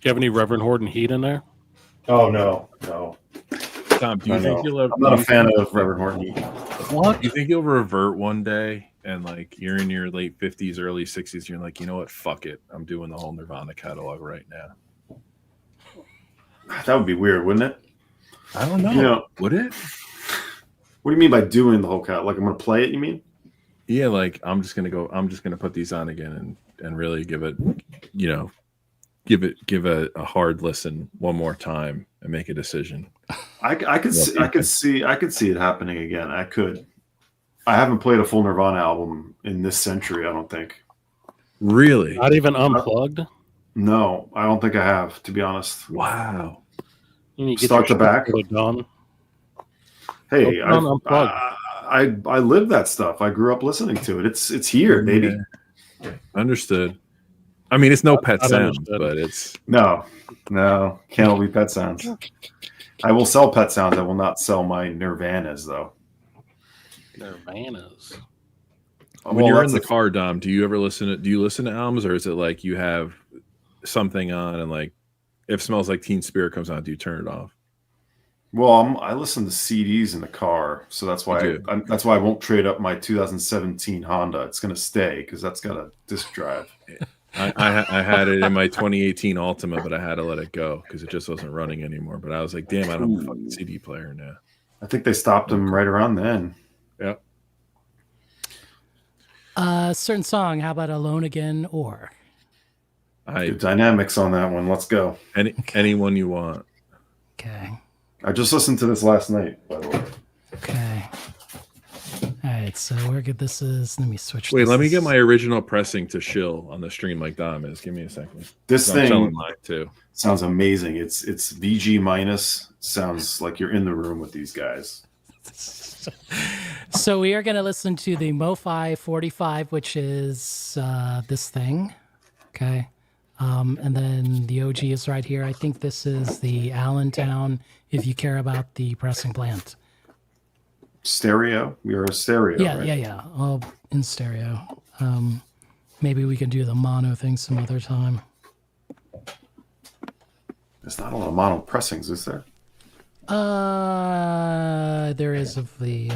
[SPEAKER 1] Do you have any Reverend Horton Heat in there?
[SPEAKER 4] Oh no.
[SPEAKER 2] Tom, do you think you'll ever?
[SPEAKER 4] I'm not a fan of Reverend Horton.
[SPEAKER 2] What? Do you think you'll revert one day and like you're in your late 50s, early 60s? You're like, you know what? Fuck it. I'm doing the whole Nirvana catalog right now.
[SPEAKER 4] That would be weird, wouldn't it?
[SPEAKER 2] I don't know.
[SPEAKER 4] You know,
[SPEAKER 2] Would it?
[SPEAKER 4] what do you mean by doing the whole cat? Like I'm going to play it? You mean?
[SPEAKER 2] Yeah, like I'm just gonna put these on again and really give it, give a hard listen one more time and make a decision.
[SPEAKER 4] I could see it happening again. I could. I haven't played a full Nirvana album in this century. I don't think.
[SPEAKER 2] Really?
[SPEAKER 1] Not even unplugged?
[SPEAKER 4] No, I don't think I have. To be honest.
[SPEAKER 2] Wow.
[SPEAKER 1] You get
[SPEAKER 4] Start
[SPEAKER 1] your
[SPEAKER 4] to back?
[SPEAKER 1] shit put on.
[SPEAKER 4] Hey,
[SPEAKER 1] Well, unplugged.
[SPEAKER 4] I live that stuff. I grew up listening to it. It's here, baby.
[SPEAKER 2] Yeah. Understood. I mean, it's no Pet
[SPEAKER 1] Not
[SPEAKER 2] Sounds,
[SPEAKER 1] understood.
[SPEAKER 2] but it's
[SPEAKER 4] No, can't all be Pet Sounds. I will sell Pet Sounds. I will not sell my Nirvanas though.
[SPEAKER 1] Nirvanas.
[SPEAKER 2] when you're in the car, Dom. Do you listen to albums, or is it like you have something on and like if Smells Like Teen Spirit comes on, do you turn it off?
[SPEAKER 4] Well, I listen to CDs in the car, so that's why I won't trade up my 2017 Honda. It's going to stay because that's got a disc drive.
[SPEAKER 2] I had it in my 2018 Altima, but I had to let it go because it just wasn't running anymore. But I was like, damn, I don't have a fucking CD player now.
[SPEAKER 4] I think they stopped them right around then.
[SPEAKER 2] Yep.
[SPEAKER 3] Certain song. How about Alone Again or?
[SPEAKER 4] Good dynamics on that one. Let's go.
[SPEAKER 2] Anyone you want.
[SPEAKER 3] Okay.
[SPEAKER 4] I just listened to this last night, by the way.
[SPEAKER 3] Okay. All right. So where good this is. Let me switch.
[SPEAKER 2] Wait,
[SPEAKER 3] this.
[SPEAKER 2] let me get my original pressing to shill on the stream like Dom is. Give me a second.
[SPEAKER 4] This
[SPEAKER 2] I'm
[SPEAKER 4] thing
[SPEAKER 2] selling mine too.
[SPEAKER 4] sounds amazing. It's VG minus. Sounds like you're in the room with these guys.
[SPEAKER 3] So we are going to listen to the MOFI 45, which is this thing. Okay. And then the OG is right here. I think this is the Allentown, if you care about the pressing plant.
[SPEAKER 4] Stereo. We are a stereo.
[SPEAKER 3] Yeah,
[SPEAKER 4] right?
[SPEAKER 3] yeah. All in stereo. Maybe we can do the mono thing some other time.
[SPEAKER 4] There's not a lot of mono pressings, is there?
[SPEAKER 3] There is of the.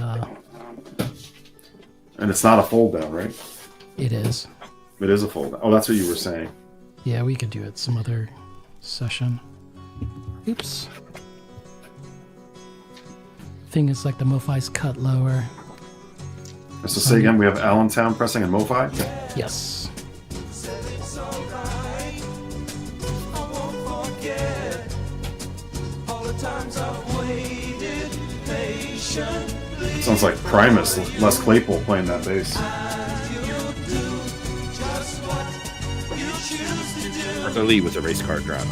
[SPEAKER 4] And it's not a fold down, right?
[SPEAKER 3] It is.
[SPEAKER 4] It is a fold down. Oh, that's what you were saying.
[SPEAKER 3] Yeah, we could do it some other session. Oops. Thing is, like the MOFI's cut lower.
[SPEAKER 4] So say again, we have Allentown pressing and MOFI.
[SPEAKER 3] Yes.
[SPEAKER 4] Sounds like Primus, Les Claypool playing that bass.
[SPEAKER 7] Arthur Lee was a race car driver.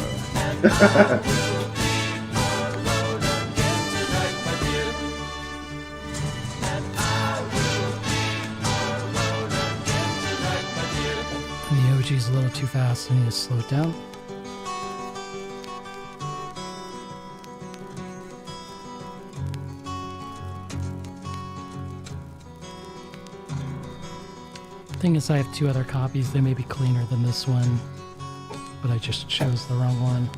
[SPEAKER 3] The OG's a little too fast. I need to slow it down. Thing is, I have 2 other copies. They may be cleaner than this one, but I just chose the wrong one.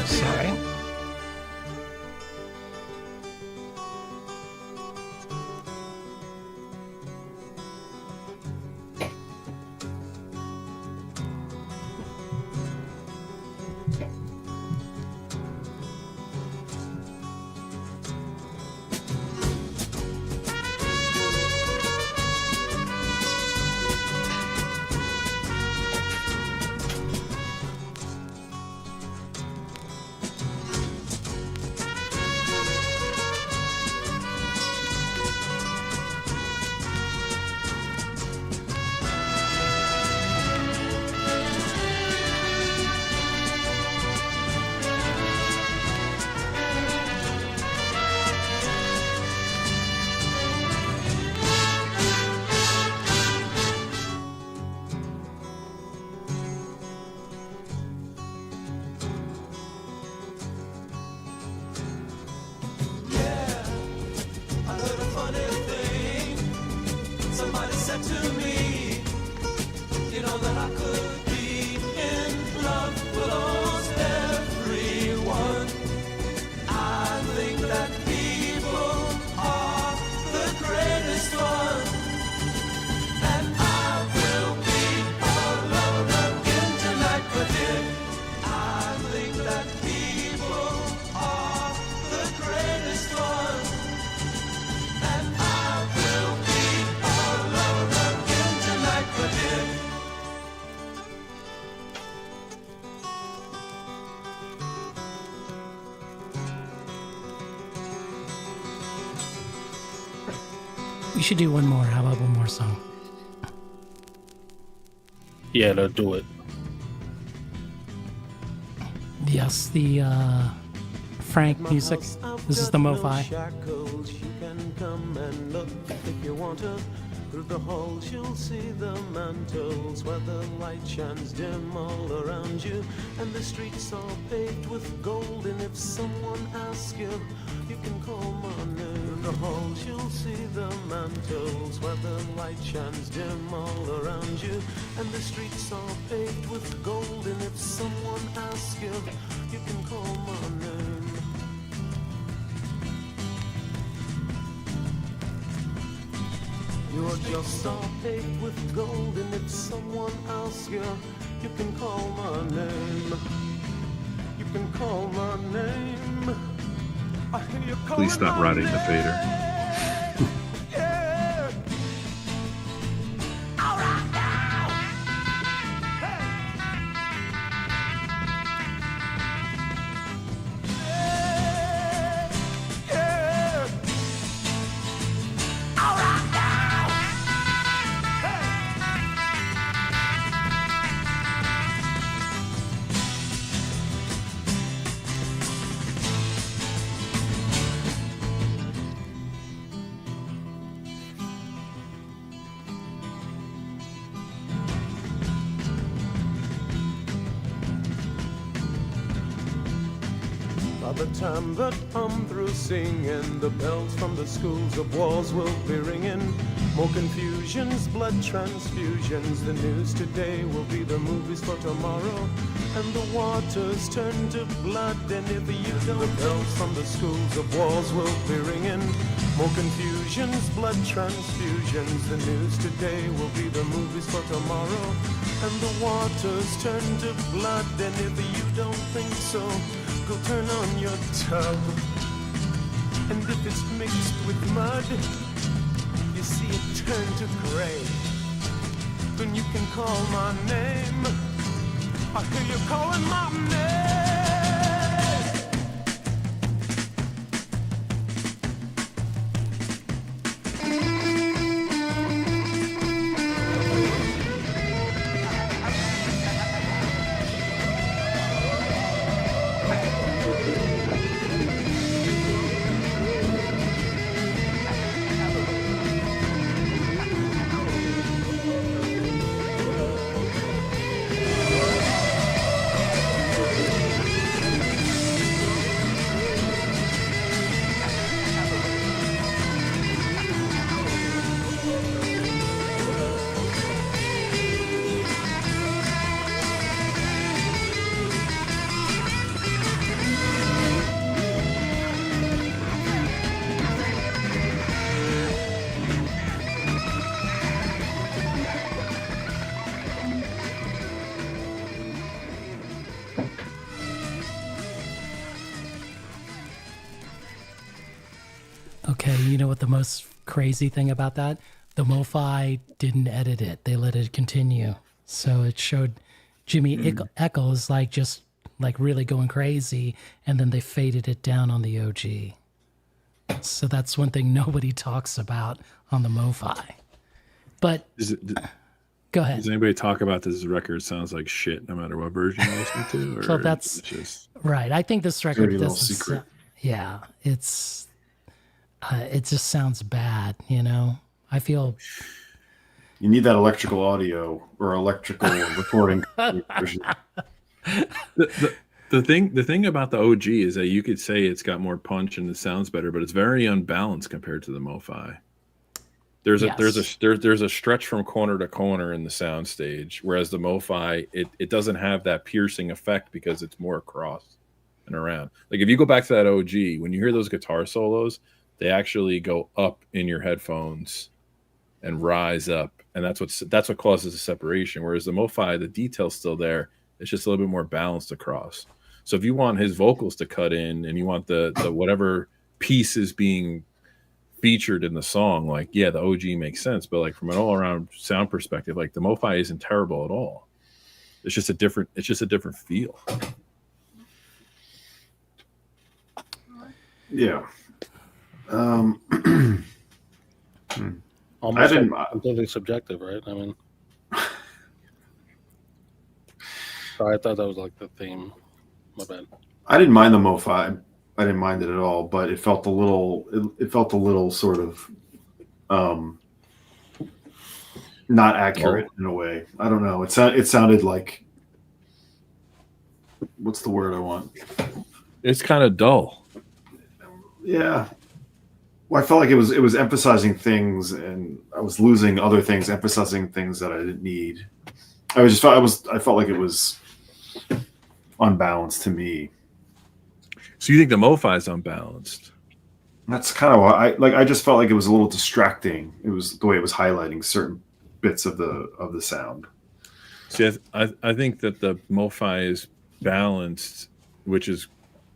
[SPEAKER 3] Sorry. We should do one more. How about one more song?
[SPEAKER 1] Yeah, no, do it.
[SPEAKER 3] Yes, the Frank music. This is the MOFI.
[SPEAKER 8] Through the halls you'll see the mantles where the light shines dim all around you, and the streets are paved with gold, and if someone asks you, you can call my name. Through the halls you'll see the mantles where the light shines dim all around you, and the streets are paved with gold, and if someone asks you, you can call my name. You're just all paved with gold, and if someone asks you, you can call my name. You can call my name. I hear you calling.
[SPEAKER 2] Please stop
[SPEAKER 8] my
[SPEAKER 2] riding the fader.
[SPEAKER 8] Yeah. All right now. Hey. Yeah. All right now. Hey. By the time that I'm through singing, the bells from the schools of walls will be ringing. More confusions, blood transfusions. The news today will be the movies for tomorrow. And the waters turn to blood. And if you don't, the bells from the schools of walls will be ringing. More confusions, blood transfusions. The news today will be the movies for tomorrow. And the waters turn to blood. And if you don't think so, go turn on your tub. And if it's mixed with mud, you see it turn to gray. Then you can call my name. I hear you calling my name.
[SPEAKER 3] Okay, you know what the most crazy thing about that? The MOFI didn't edit it. They let it continue. So it showed Jimmy Eccles like just like really going crazy, and then they faded it down on the OG. So that's one thing nobody talks about on the MOFI. But go ahead.
[SPEAKER 2] Does anybody talk about this record sounds like shit no matter what version you listen to? Or
[SPEAKER 3] So that's
[SPEAKER 2] just...
[SPEAKER 3] right. I think this record
[SPEAKER 4] Dirty little
[SPEAKER 3] doesn't.
[SPEAKER 4] secret.
[SPEAKER 3] Yeah, it just sounds bad. You know, I feel.
[SPEAKER 4] You need that electrical audio or electrical recording version.
[SPEAKER 2] The thing about the OG is that you could say it's got more punch and it sounds better, but it's very unbalanced compared to the MOFI. There's a stretch from corner to corner in the sound stage, whereas the MOFI it doesn't have that piercing effect because it's more across and around. Like if you go back to that OG, when you hear those guitar solos, they actually go up in your headphones and rise up, and that's what causes the separation. Whereas the MOFI, the detail's still there, it's just a little bit more balanced across. So if you want his vocals to cut in and you want the whatever piece is being featured in the song, like yeah, the OG makes sense, but like from an all around sound perspective, like the MOFI isn't terrible at all. It's just a different feel.
[SPEAKER 4] Yeah.
[SPEAKER 1] Almost like completely subjective, right? I mean, sorry, I thought that was like the theme. My bad.
[SPEAKER 4] I didn't mind the MOFI. I didn't mind it at all, but it felt a little sort of not accurate in a way. I don't know. It sounded like, what's the word I want?
[SPEAKER 2] It's kind of dull.
[SPEAKER 4] Yeah. Well, I felt like it was emphasizing things, and I was losing other things, emphasizing things that I didn't need. I felt like it was unbalanced to me.
[SPEAKER 2] So you think the MOFI is unbalanced?
[SPEAKER 4] That's kind of why I just felt like it was a little distracting. It was the way it was highlighting certain bits of the sound.
[SPEAKER 2] See, I think that the MOFI is balanced, which is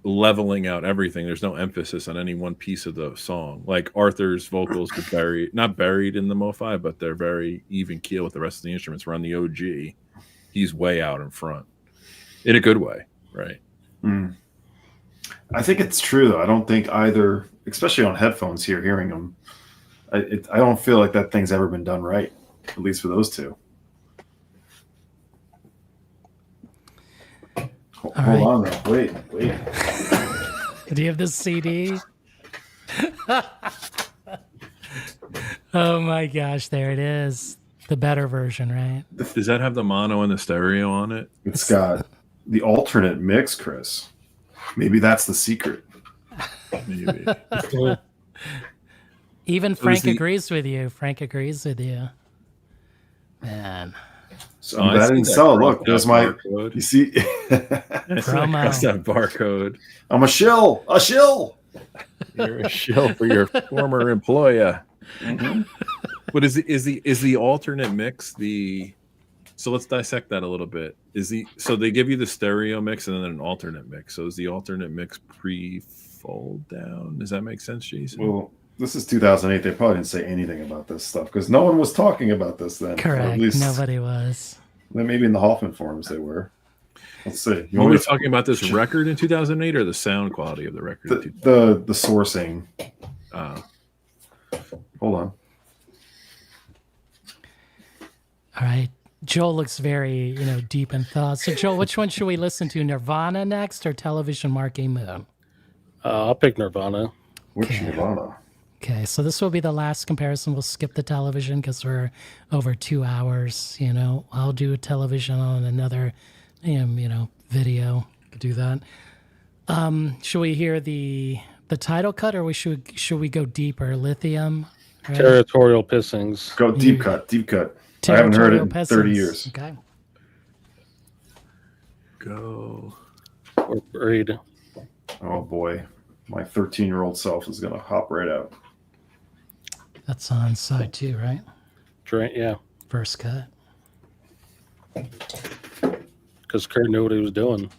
[SPEAKER 2] leveling out everything. There's no emphasis on any one piece of the song. Like Arthur's vocals are not buried in the MOFI, but they're very even keel with the rest of the instruments. Where on the OG, he's way out in front, in a good way, right?
[SPEAKER 4] Mm. I think it's true though. I don't think either, especially on headphones here, hearing them, I don't feel like that thing's ever been done right, at least for those two. Hold on though. Wait.
[SPEAKER 3] Do you have this CD? Oh my gosh, there it is. The better version, right?
[SPEAKER 2] Does that have the mono and the stereo on it?
[SPEAKER 4] It's got the alternate mix, Chris. Maybe that's the secret.
[SPEAKER 2] Maybe.
[SPEAKER 3] Even
[SPEAKER 2] So
[SPEAKER 3] Frank
[SPEAKER 2] is the-
[SPEAKER 3] agrees with you. Frank agrees with you. Man,
[SPEAKER 4] So I'm glad I didn't
[SPEAKER 2] see that
[SPEAKER 4] sell.
[SPEAKER 2] cross
[SPEAKER 4] Look, there's
[SPEAKER 2] that
[SPEAKER 4] my.
[SPEAKER 2] barcode.
[SPEAKER 4] You see,
[SPEAKER 2] I see that
[SPEAKER 3] Promo.
[SPEAKER 2] cross that barcode.
[SPEAKER 4] I'm a shill. A shill.
[SPEAKER 2] You're a shill for your former employer.
[SPEAKER 4] Mhm.
[SPEAKER 2] But is the alternate mix the? So let's dissect that a little bit. So they give you the stereo mix and then an alternate mix. So is the alternate mix pre-fold down? Does that make sense, Jason?
[SPEAKER 4] Well, this is 2008. They probably didn't say anything about this stuff because no one was talking about this then. Or
[SPEAKER 3] correct.
[SPEAKER 4] at least
[SPEAKER 3] Nobody was.
[SPEAKER 4] maybe in the Hoffman forums they were. Let's see. You
[SPEAKER 2] Were
[SPEAKER 4] want
[SPEAKER 2] we
[SPEAKER 4] me to-
[SPEAKER 2] talking about this record in 2008 or the sound quality of the record? in
[SPEAKER 4] the sourcing? Hold on.
[SPEAKER 3] All right. Joel looks very, deep in thought. So, Joel, which one should we listen to? Nirvana next or Television Marquee Moon?
[SPEAKER 1] I'll pick Nirvana.
[SPEAKER 4] Which
[SPEAKER 3] Okay.
[SPEAKER 4] Nirvana?
[SPEAKER 3] Okay, so this will be the last comparison. We'll skip the television because we're over 2 hours. I'll do a television on another, video. Could do that. Should we hear the title cut, or should we go deeper? Lithium. Right?
[SPEAKER 1] Territorial Pissings.
[SPEAKER 4] Go deep cut. Deep cut. I haven't heard it in
[SPEAKER 3] Territorial
[SPEAKER 4] 30
[SPEAKER 3] Peasants.
[SPEAKER 4] years.
[SPEAKER 3] Okay.
[SPEAKER 2] Go.
[SPEAKER 1] Or Breed.
[SPEAKER 4] Oh boy, my 13-year-old self is gonna hop right out.
[SPEAKER 3] That's on side 2, right?
[SPEAKER 1] Yeah,
[SPEAKER 3] First cut.
[SPEAKER 1] because Kurt knew what he was doing.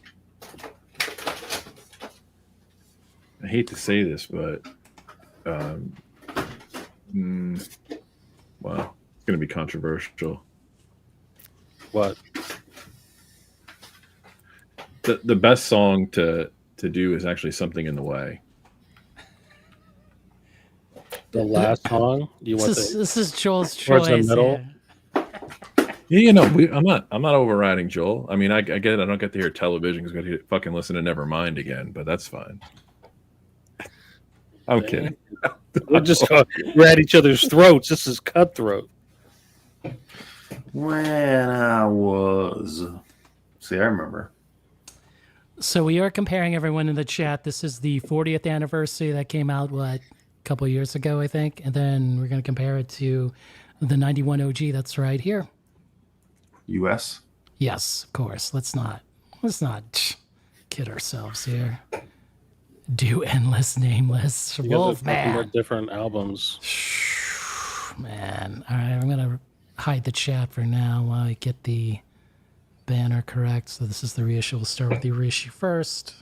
[SPEAKER 2] I hate to say this, but wow, it's going to be controversial.
[SPEAKER 1] What?
[SPEAKER 2] The best song to do is actually Something in the Way.
[SPEAKER 1] The last song? You want
[SPEAKER 3] This is Joel's
[SPEAKER 1] Towards the
[SPEAKER 3] choice.
[SPEAKER 1] middle?
[SPEAKER 2] Yeah, I'm not overriding Joel. I mean, I get it. I don't get to hear television because I got to fucking listen to Nevermind again, but that's fine. I'm kidding.
[SPEAKER 1] We're at each other's throats. This is cutthroat.
[SPEAKER 4] When I was, see, I remember.
[SPEAKER 3] So we are comparing everyone in the chat. This is the 40th anniversary that came out, a couple of years ago, I think. And then we're going to compare it to the 91 OG that's right here.
[SPEAKER 4] U.S.
[SPEAKER 3] Yes, of course. Let's not kid ourselves here. Do Endless Nameless.
[SPEAKER 1] You guys are talking
[SPEAKER 3] Wolfman.
[SPEAKER 1] about different albums.
[SPEAKER 3] Man. All right, I'm going to hide the chat for now while I get the banner correct. So this is the reissue. We'll start with the reissue first.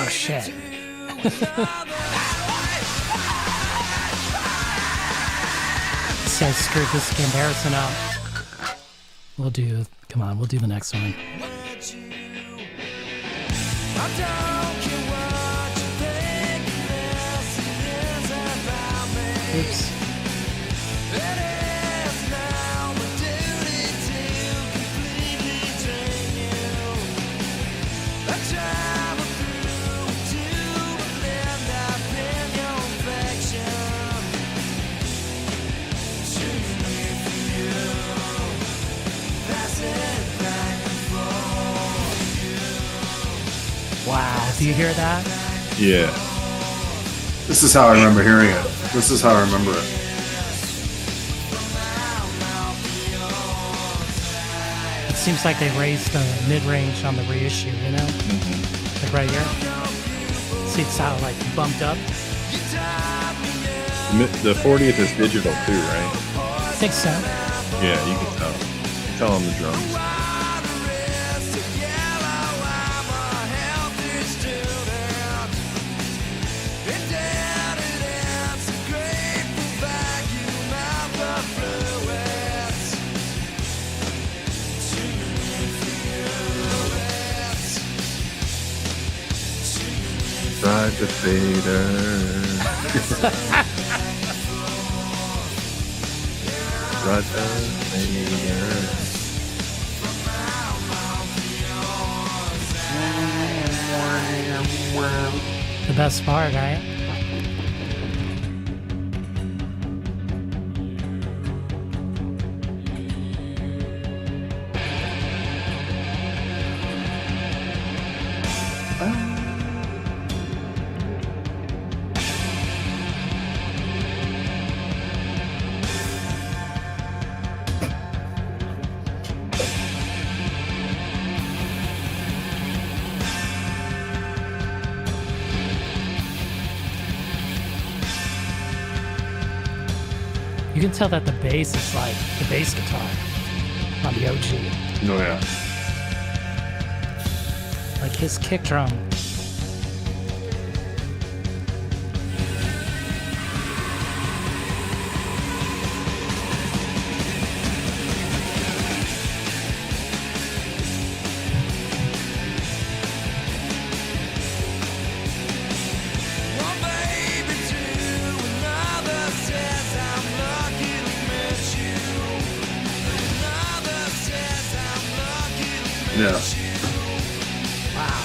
[SPEAKER 3] Oh shit. So screwed this comparison up. We'll do the next one. Oops. Wow, do you hear that?
[SPEAKER 2] Yeah.
[SPEAKER 4] This is how I remember hearing it. This is how I remember it.
[SPEAKER 3] It seems like they raised the mid-range on the reissue, you know? Like right here. See, it's how like bumped up.
[SPEAKER 2] The 40th is digital too, right?
[SPEAKER 3] I think so.
[SPEAKER 2] Yeah, you can tell. You can tell on the drums. Ride the fader. Ride the fader.
[SPEAKER 3] The best part, right? You can tell that the bass is like the bass guitar on the OG.
[SPEAKER 4] Oh yeah.
[SPEAKER 3] Like his kick drum.
[SPEAKER 4] Yeah.
[SPEAKER 3] Wow.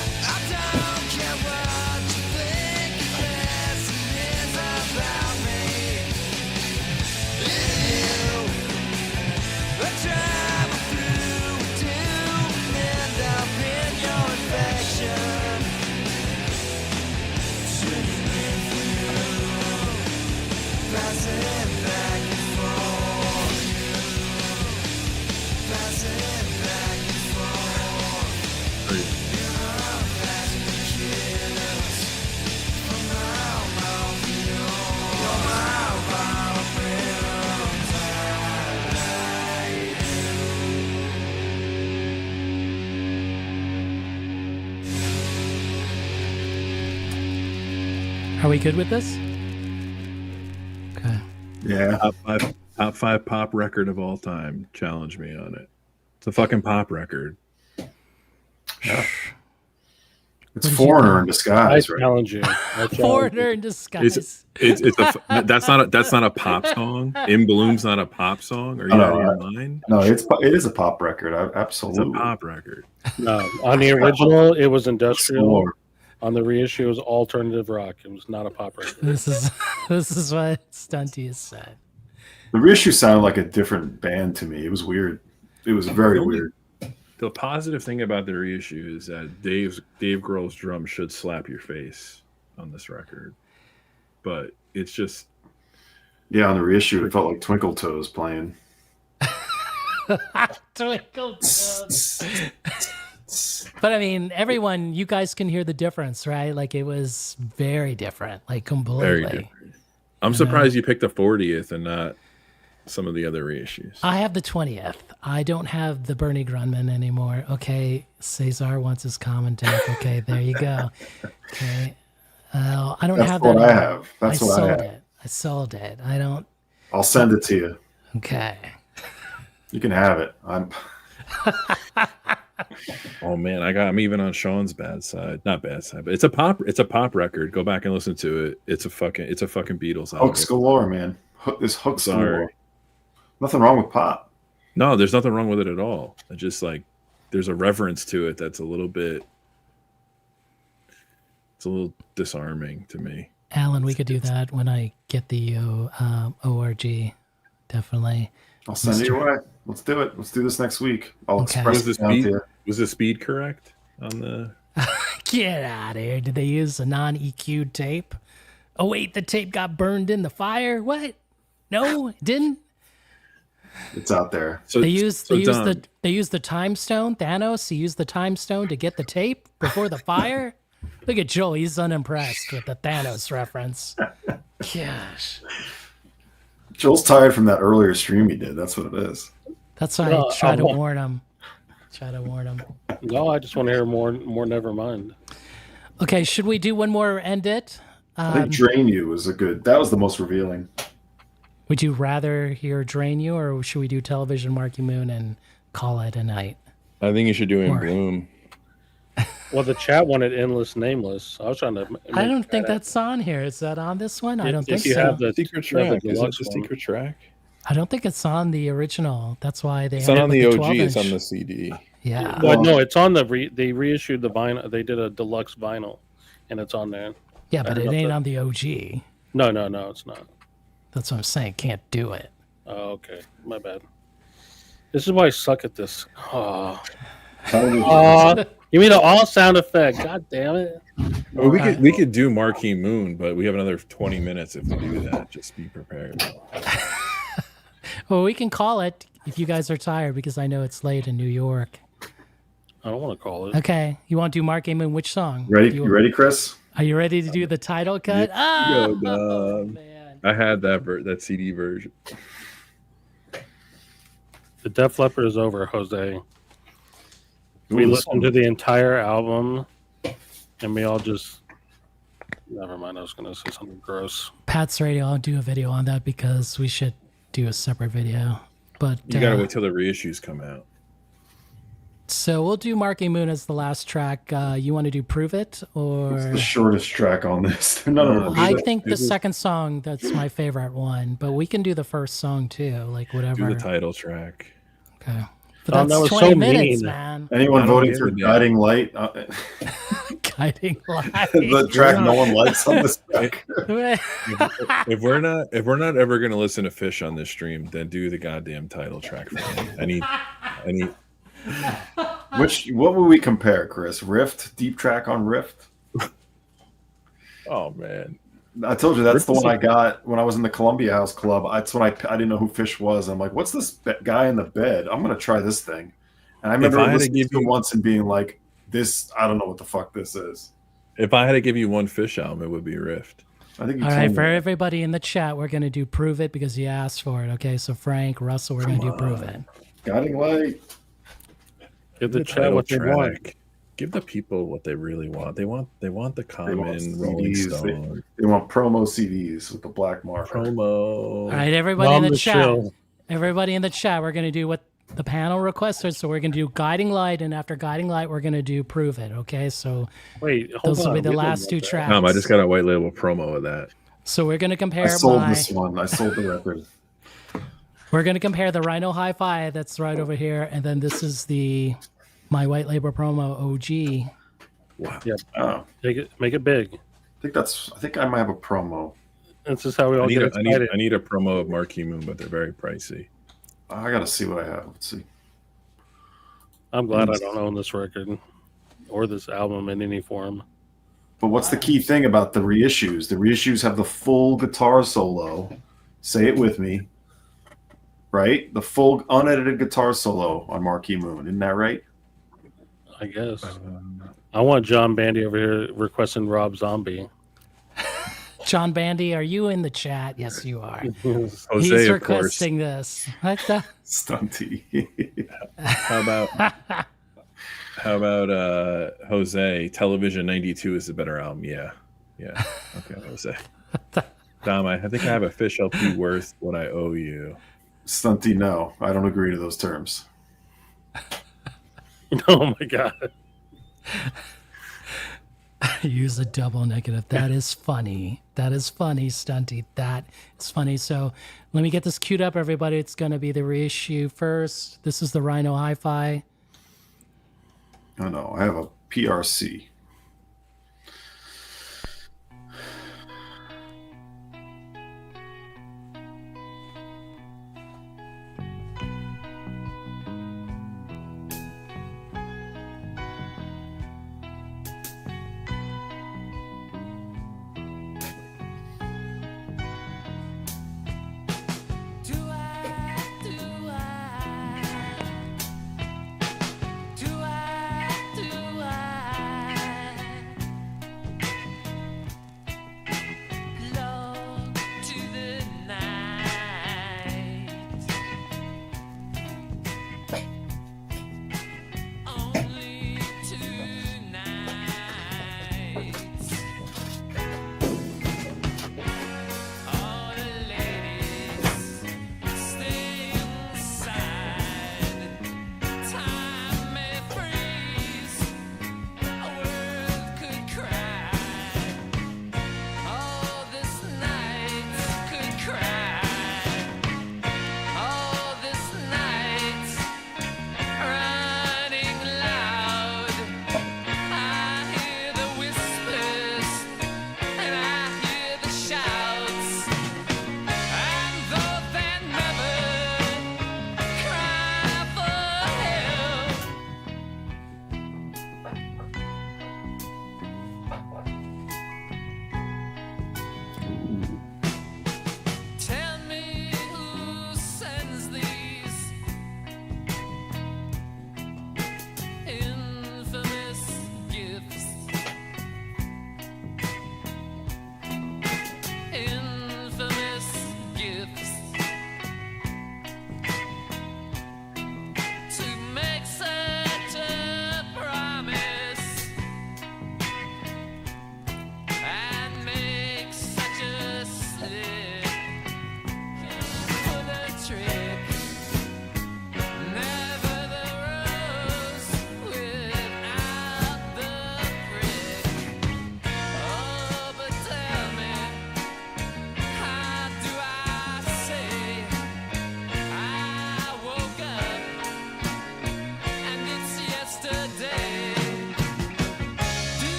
[SPEAKER 3] Are we good with this? Okay.
[SPEAKER 4] Yeah.
[SPEAKER 2] Top five pop record of all time. Challenge me on it. It's a fucking pop record.
[SPEAKER 4] Yeah. It's Foreigner in disguise,
[SPEAKER 1] I
[SPEAKER 4] right?
[SPEAKER 1] challenge you. I challenge
[SPEAKER 3] Foreigner
[SPEAKER 1] you.
[SPEAKER 3] in disguise.
[SPEAKER 2] That's not a pop song. In Bloom's not a pop song. Are you out of your mind?
[SPEAKER 4] No, it is a pop record.
[SPEAKER 2] It's
[SPEAKER 4] Absolutely.
[SPEAKER 2] a pop record.
[SPEAKER 1] No, on the original, it was industrial.
[SPEAKER 4] Score.
[SPEAKER 1] On the reissue, it was alternative rock. It was not a pop record.
[SPEAKER 3] This is what Stunty has said.
[SPEAKER 4] The reissue sounded like a different band to me. It was weird. It was very weird.
[SPEAKER 2] The positive thing about the reissue is that Dave Grohl's drum should slap your face on this record, but it's just
[SPEAKER 4] On the reissue, it felt like Twinkle Toes playing.
[SPEAKER 3] Twinkle toes. But I mean, everyone, you guys can hear the difference, right? Like it was very different, like completely.
[SPEAKER 2] very different. I'm surprised you picked the 40th and not some of the other reissues.
[SPEAKER 3] I have the 20th. I don't have the Bernie Grunman anymore. Okay, Cesar wants his common deck. Okay, there you go. Okay, I don't
[SPEAKER 4] That's
[SPEAKER 3] have
[SPEAKER 4] what
[SPEAKER 3] that.
[SPEAKER 4] I have. That's what I have.
[SPEAKER 3] I sold it. I don't.
[SPEAKER 4] I'll send it to you.
[SPEAKER 3] Okay.
[SPEAKER 4] You can have it. I'm.
[SPEAKER 2] Oh man, I'm even on Sean's bad side. Not bad side, but it's a pop record. Go back and listen to it. It's a fucking Beatles album.
[SPEAKER 4] Hooks galore, man. This hooks
[SPEAKER 2] Sorry.
[SPEAKER 4] galore. Nothing wrong with pop.
[SPEAKER 2] No, there's nothing wrong with it at all. It's just like there's a reverence to it that's a little disarming to me.
[SPEAKER 3] Alan, we could do that when I get the ORG. Definitely.
[SPEAKER 4] I'll send it your way. Let's do it. Let's do this next week. I'll express it down to you.
[SPEAKER 2] Was the speed correct on the?
[SPEAKER 3] Get out of here! Did they use a non-EQ'd tape? Oh wait, the tape got burned in the fire. What? No, it didn't.
[SPEAKER 4] It's out there.
[SPEAKER 3] So they used the time stone. Thanos. He used the time stone to get the tape before the fire. Look at Joel. He's unimpressed with the Thanos reference. Gosh.
[SPEAKER 4] Joel's tired from that earlier stream he did. That's what it is.
[SPEAKER 3] That's why I try to warn him.
[SPEAKER 1] No, I just want to hear more Nevermind.
[SPEAKER 3] Okay, should we do one more end it?
[SPEAKER 4] I think Drain You was that was the most revealing.
[SPEAKER 3] Would you rather hear Drain You, or should we do Television Marquee Moon and call it a night?
[SPEAKER 2] I think you should do In Bloom.
[SPEAKER 1] Well, the chat wanted Endless Nameless. I was trying to.
[SPEAKER 3] I don't think that's on here. Is that on this one? I don't think so.
[SPEAKER 2] Have the secret track. Is it the secret track?
[SPEAKER 3] I don't think it's on the original. That's why they.
[SPEAKER 2] It's not on the OG.
[SPEAKER 3] 12-inch.
[SPEAKER 2] It's on the CD.
[SPEAKER 3] Yeah.
[SPEAKER 1] Well, no, it's on the. They reissued the vinyl. They did a deluxe vinyl, and it's on there.
[SPEAKER 3] Yeah, but it ain't on the OG.
[SPEAKER 1] No, it's not.
[SPEAKER 3] That's what I'm saying. Can't do it.
[SPEAKER 1] Oh, okay. My bad. This is why I suck at this. Oh. You mean all sound effect? God damn it!
[SPEAKER 2] Well, we could do Marquee Moon, but we have another 20 minutes if we do that. Just be prepared.
[SPEAKER 3] Well, we can call it if you guys are tired, because I know it's late in New York.
[SPEAKER 1] I don't want to call it.
[SPEAKER 3] Okay, you want to do Marquee Moon? Which song?
[SPEAKER 4] Ready? You ready, Chris?
[SPEAKER 3] Are you ready to do the title cut? Man.
[SPEAKER 2] I had that CD version.
[SPEAKER 1] The Def Leppard is over, Jose. We listened to the entire album, and we all just. Never mind. I was going to say something gross.
[SPEAKER 3] Pat's Radio. I'll do a video on that because we should do a separate video. But
[SPEAKER 2] you gotta wait till the reissues come out.
[SPEAKER 3] So we'll do Marquee Moon as the last track. You want to do Prove It, or
[SPEAKER 4] it's the shortest track on this?
[SPEAKER 3] I think the second song, that's my favorite one, but we can do the first song too, like whatever.
[SPEAKER 2] Do the title track.
[SPEAKER 3] Okay. But that's
[SPEAKER 1] that was
[SPEAKER 3] 20
[SPEAKER 1] so
[SPEAKER 3] minutes,
[SPEAKER 1] mean.
[SPEAKER 3] man.
[SPEAKER 4] Anyone voting for Guiding Light?
[SPEAKER 3] Guiding Light.
[SPEAKER 4] The track no one likes on this track.
[SPEAKER 2] If we're not ever gonna listen to Fish on this stream, then do the goddamn title track for me. I need.
[SPEAKER 4] What would we compare, Chris? Rift, deep track on Rift?
[SPEAKER 2] Oh man.
[SPEAKER 4] I told you that's the one I got when I was in the Columbia House Club. That's when I didn't know who Fish was. I'm like, what's this guy in the bed? I'm gonna try this thing. And I remember listening to it once and being like, this, I don't know what the fuck this is.
[SPEAKER 2] If I had to give you one Fish album, it would be Rift.
[SPEAKER 4] I think
[SPEAKER 3] all right, for everybody in the chat, we're gonna do Prove It because you asked for it. Okay, so Frank, Russell, we're gonna do Prove It.
[SPEAKER 4] Guiding Light.
[SPEAKER 1] Give the chat what they want.
[SPEAKER 2] Give the people what they really want. They want the common Rolling Stone.
[SPEAKER 4] They want promo CDs with the black marker.
[SPEAKER 2] Promo.
[SPEAKER 3] All right, everybody in the chat. Everybody in the chat, we're going to do what the panel requested. So we're going to do Guiding Light, and after Guiding Light, we're going to do Prove It. Okay, so those will be the last two tracks.
[SPEAKER 2] I just got a white label promo of that.
[SPEAKER 3] So we're going to compare.
[SPEAKER 4] I sold this one. I sold the record.
[SPEAKER 3] We're going to compare the Rhino Hi-Fi that's right over here, and then this is my white label promo OG.
[SPEAKER 4] Wow. Yep. Oh.
[SPEAKER 1] Make it big.
[SPEAKER 4] I think I might have a promo.
[SPEAKER 1] This is how we all get excited.
[SPEAKER 2] I need a promo of Marquee Moon, but they're very pricey.
[SPEAKER 4] I gotta see what I have. Let's see.
[SPEAKER 1] I'm glad I don't own this record or this album in any form.
[SPEAKER 4] But what's the key thing about the reissues? The reissues have the full guitar solo. Say it with me. Right? The full unedited guitar solo on Marquee Moon. Isn't that right?
[SPEAKER 1] I guess. I want John Bandy over here requesting Rob Zombie.
[SPEAKER 3] Sean Bandy, are you in the chat? Yes, you are.
[SPEAKER 2] Jose,
[SPEAKER 3] He's
[SPEAKER 2] of course.
[SPEAKER 3] requesting this. What the?
[SPEAKER 4] Stunty.
[SPEAKER 2] How about Jose? Television 92 is a better album. Yeah. Okay, Jose. Dom, I think I have a Fish LP worth what I owe you.
[SPEAKER 4] Stunty, no. I don't agree to those terms.
[SPEAKER 1] Oh my god.
[SPEAKER 3] Use a double negative. That is funny. That is funny, Stunty. That is funny. So let me get this queued up, everybody. It's going to be the reissue first. This is the Rhino Hi-Fi.
[SPEAKER 4] Oh, no. I have a PRC.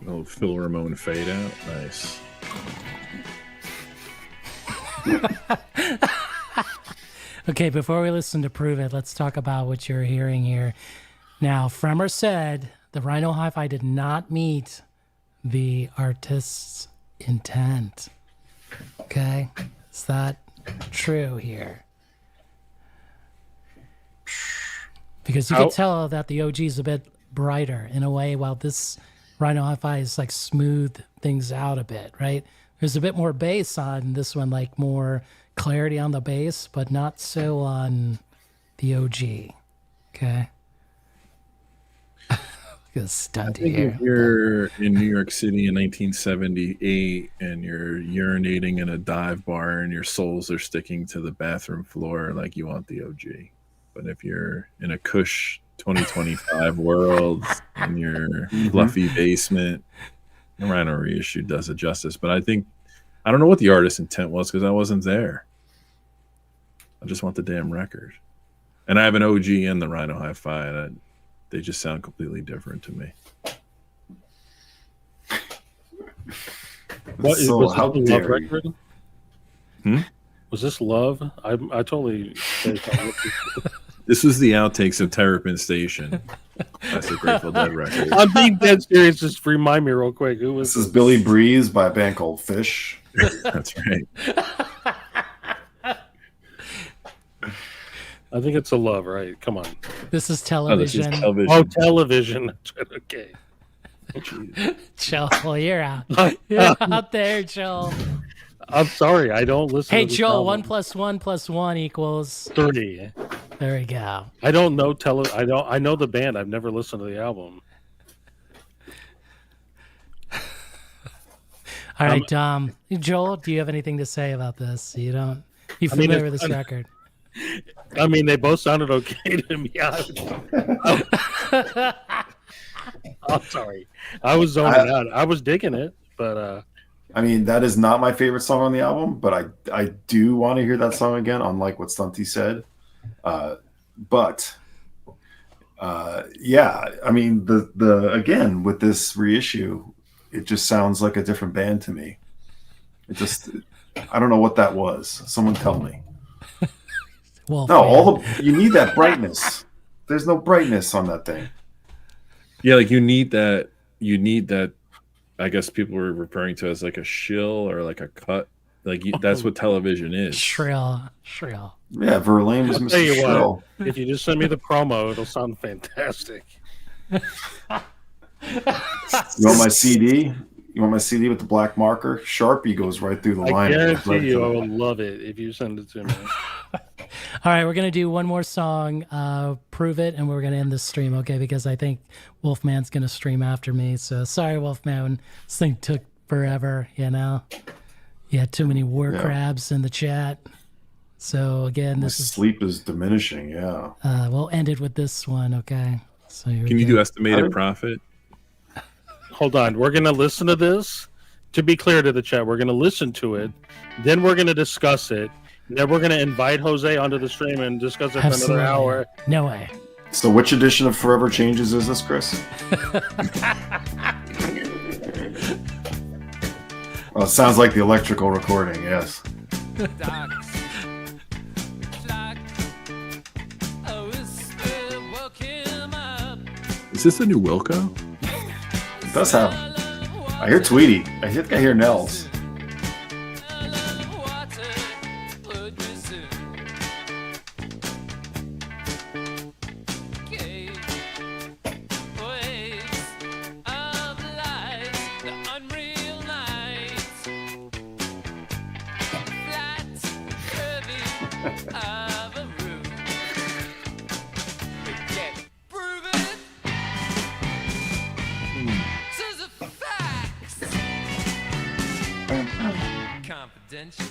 [SPEAKER 2] Oh, Phil Ramone fade out. Nice.
[SPEAKER 3] Okay, before we listen to Prove It, let's talk about what you're hearing here. Now, Fremer said the Rhino Hi-Fi did not meet the artist's intent. Okay? Is that true here? Because you can tell that the OG is a bit brighter in a way, while this Rhino Hi-Fi is like smooth things out a bit, right? There's a bit more bass on this one, like more clarity on the bass, but not so on the OG. Okay. Stunned
[SPEAKER 2] I think
[SPEAKER 3] here.
[SPEAKER 2] if you're in New York City in 1978 and you're urinating in a dive bar and your soles are sticking to the bathroom floor, like you want the OG. But if you're in a cush 2025 world in your fluffy basement, the Rhino reissue does it justice. But I don't know what the artist's intent was because I wasn't there. I just want the damn record. And I have an OG and the Rhino Hi-Fi, and they just sound completely different to me.
[SPEAKER 1] What
[SPEAKER 4] So
[SPEAKER 1] was
[SPEAKER 4] how
[SPEAKER 1] this the Love
[SPEAKER 4] dare you.
[SPEAKER 1] record? Was this Love? I totally.
[SPEAKER 2] This was the outtakes of Terrapin Station. That's the Grateful Dead record.
[SPEAKER 1] I'm being dead serious. Just remind me real quick. Who was
[SPEAKER 4] This is Billy Breeze by a band called Fish.
[SPEAKER 2] That's right.
[SPEAKER 1] I think it's a Love, right? Come on.
[SPEAKER 3] This is
[SPEAKER 2] Oh, this is
[SPEAKER 3] television.
[SPEAKER 2] television.
[SPEAKER 1] Oh, television. That's right, okay.
[SPEAKER 3] Joel, you're out. You're out there, Joel.
[SPEAKER 1] I'm sorry. I don't listen.
[SPEAKER 3] Hey,
[SPEAKER 1] to this
[SPEAKER 3] Joel,
[SPEAKER 1] album.
[SPEAKER 3] 1 + 1 + 1 equals.
[SPEAKER 1] 3.
[SPEAKER 3] There we go.
[SPEAKER 1] I don't know I know the band. I've never listened to the album.
[SPEAKER 3] All right, Joel, do you have anything to say about this? You familiar with this record?
[SPEAKER 1] I mean, they both sounded okay to me. I'm sorry. I was zoning out. I was digging it, but
[SPEAKER 4] I mean, that is not my favorite song on the album, but I do want to hear that song again, unlike what Stunty said. Yeah, I mean, the again with this reissue, it just sounds like a different band to me. I don't know what that was. Someone tell me.
[SPEAKER 3] Well,
[SPEAKER 4] No, you need that brightness. There's no brightness on that thing.
[SPEAKER 2] Yeah, like you need that. I guess people were referring to as like a shill or like a cut. Like that's what television is.
[SPEAKER 3] shrill.
[SPEAKER 4] Yeah, Verlaine was
[SPEAKER 1] I'll tell
[SPEAKER 4] Mr.
[SPEAKER 1] you
[SPEAKER 4] Shrill.
[SPEAKER 1] what, if you just send me the promo, it'll sound fantastic.
[SPEAKER 4] You want my CD? You want my CD with the black marker? Sharpie goes right through the
[SPEAKER 1] I
[SPEAKER 4] line.
[SPEAKER 1] guarantee you I will love it if you send it to me.
[SPEAKER 3] All right, we're going to do one more song, Prove It, and we're going to end the stream, okay? Because I think Wolfman's going to stream after me. So sorry, Wolfman. This thing took forever, you know? You had too many war crabs in the chat. So again,
[SPEAKER 4] My
[SPEAKER 3] this is
[SPEAKER 4] sleep is diminishing, yeah.
[SPEAKER 3] we'll end it with this one, okay? So here we
[SPEAKER 2] Can you
[SPEAKER 3] go.
[SPEAKER 2] do estimated profit?
[SPEAKER 1] Hold on. We're going to listen to this. To be clear to the chat, we're going to listen to it. Then we're going to discuss it. Then we're going to invite Jose onto the stream and discuss it for
[SPEAKER 3] Absolutely.
[SPEAKER 1] another hour.
[SPEAKER 3] No way.
[SPEAKER 4] So which edition of Forever Changes is this, Chris? Well, it sounds like the electrical recording, yes.
[SPEAKER 2] Is this a new Wilco?
[SPEAKER 4] It does have. I hear Tweety. I think I hear Nels.
[SPEAKER 8] Confidential.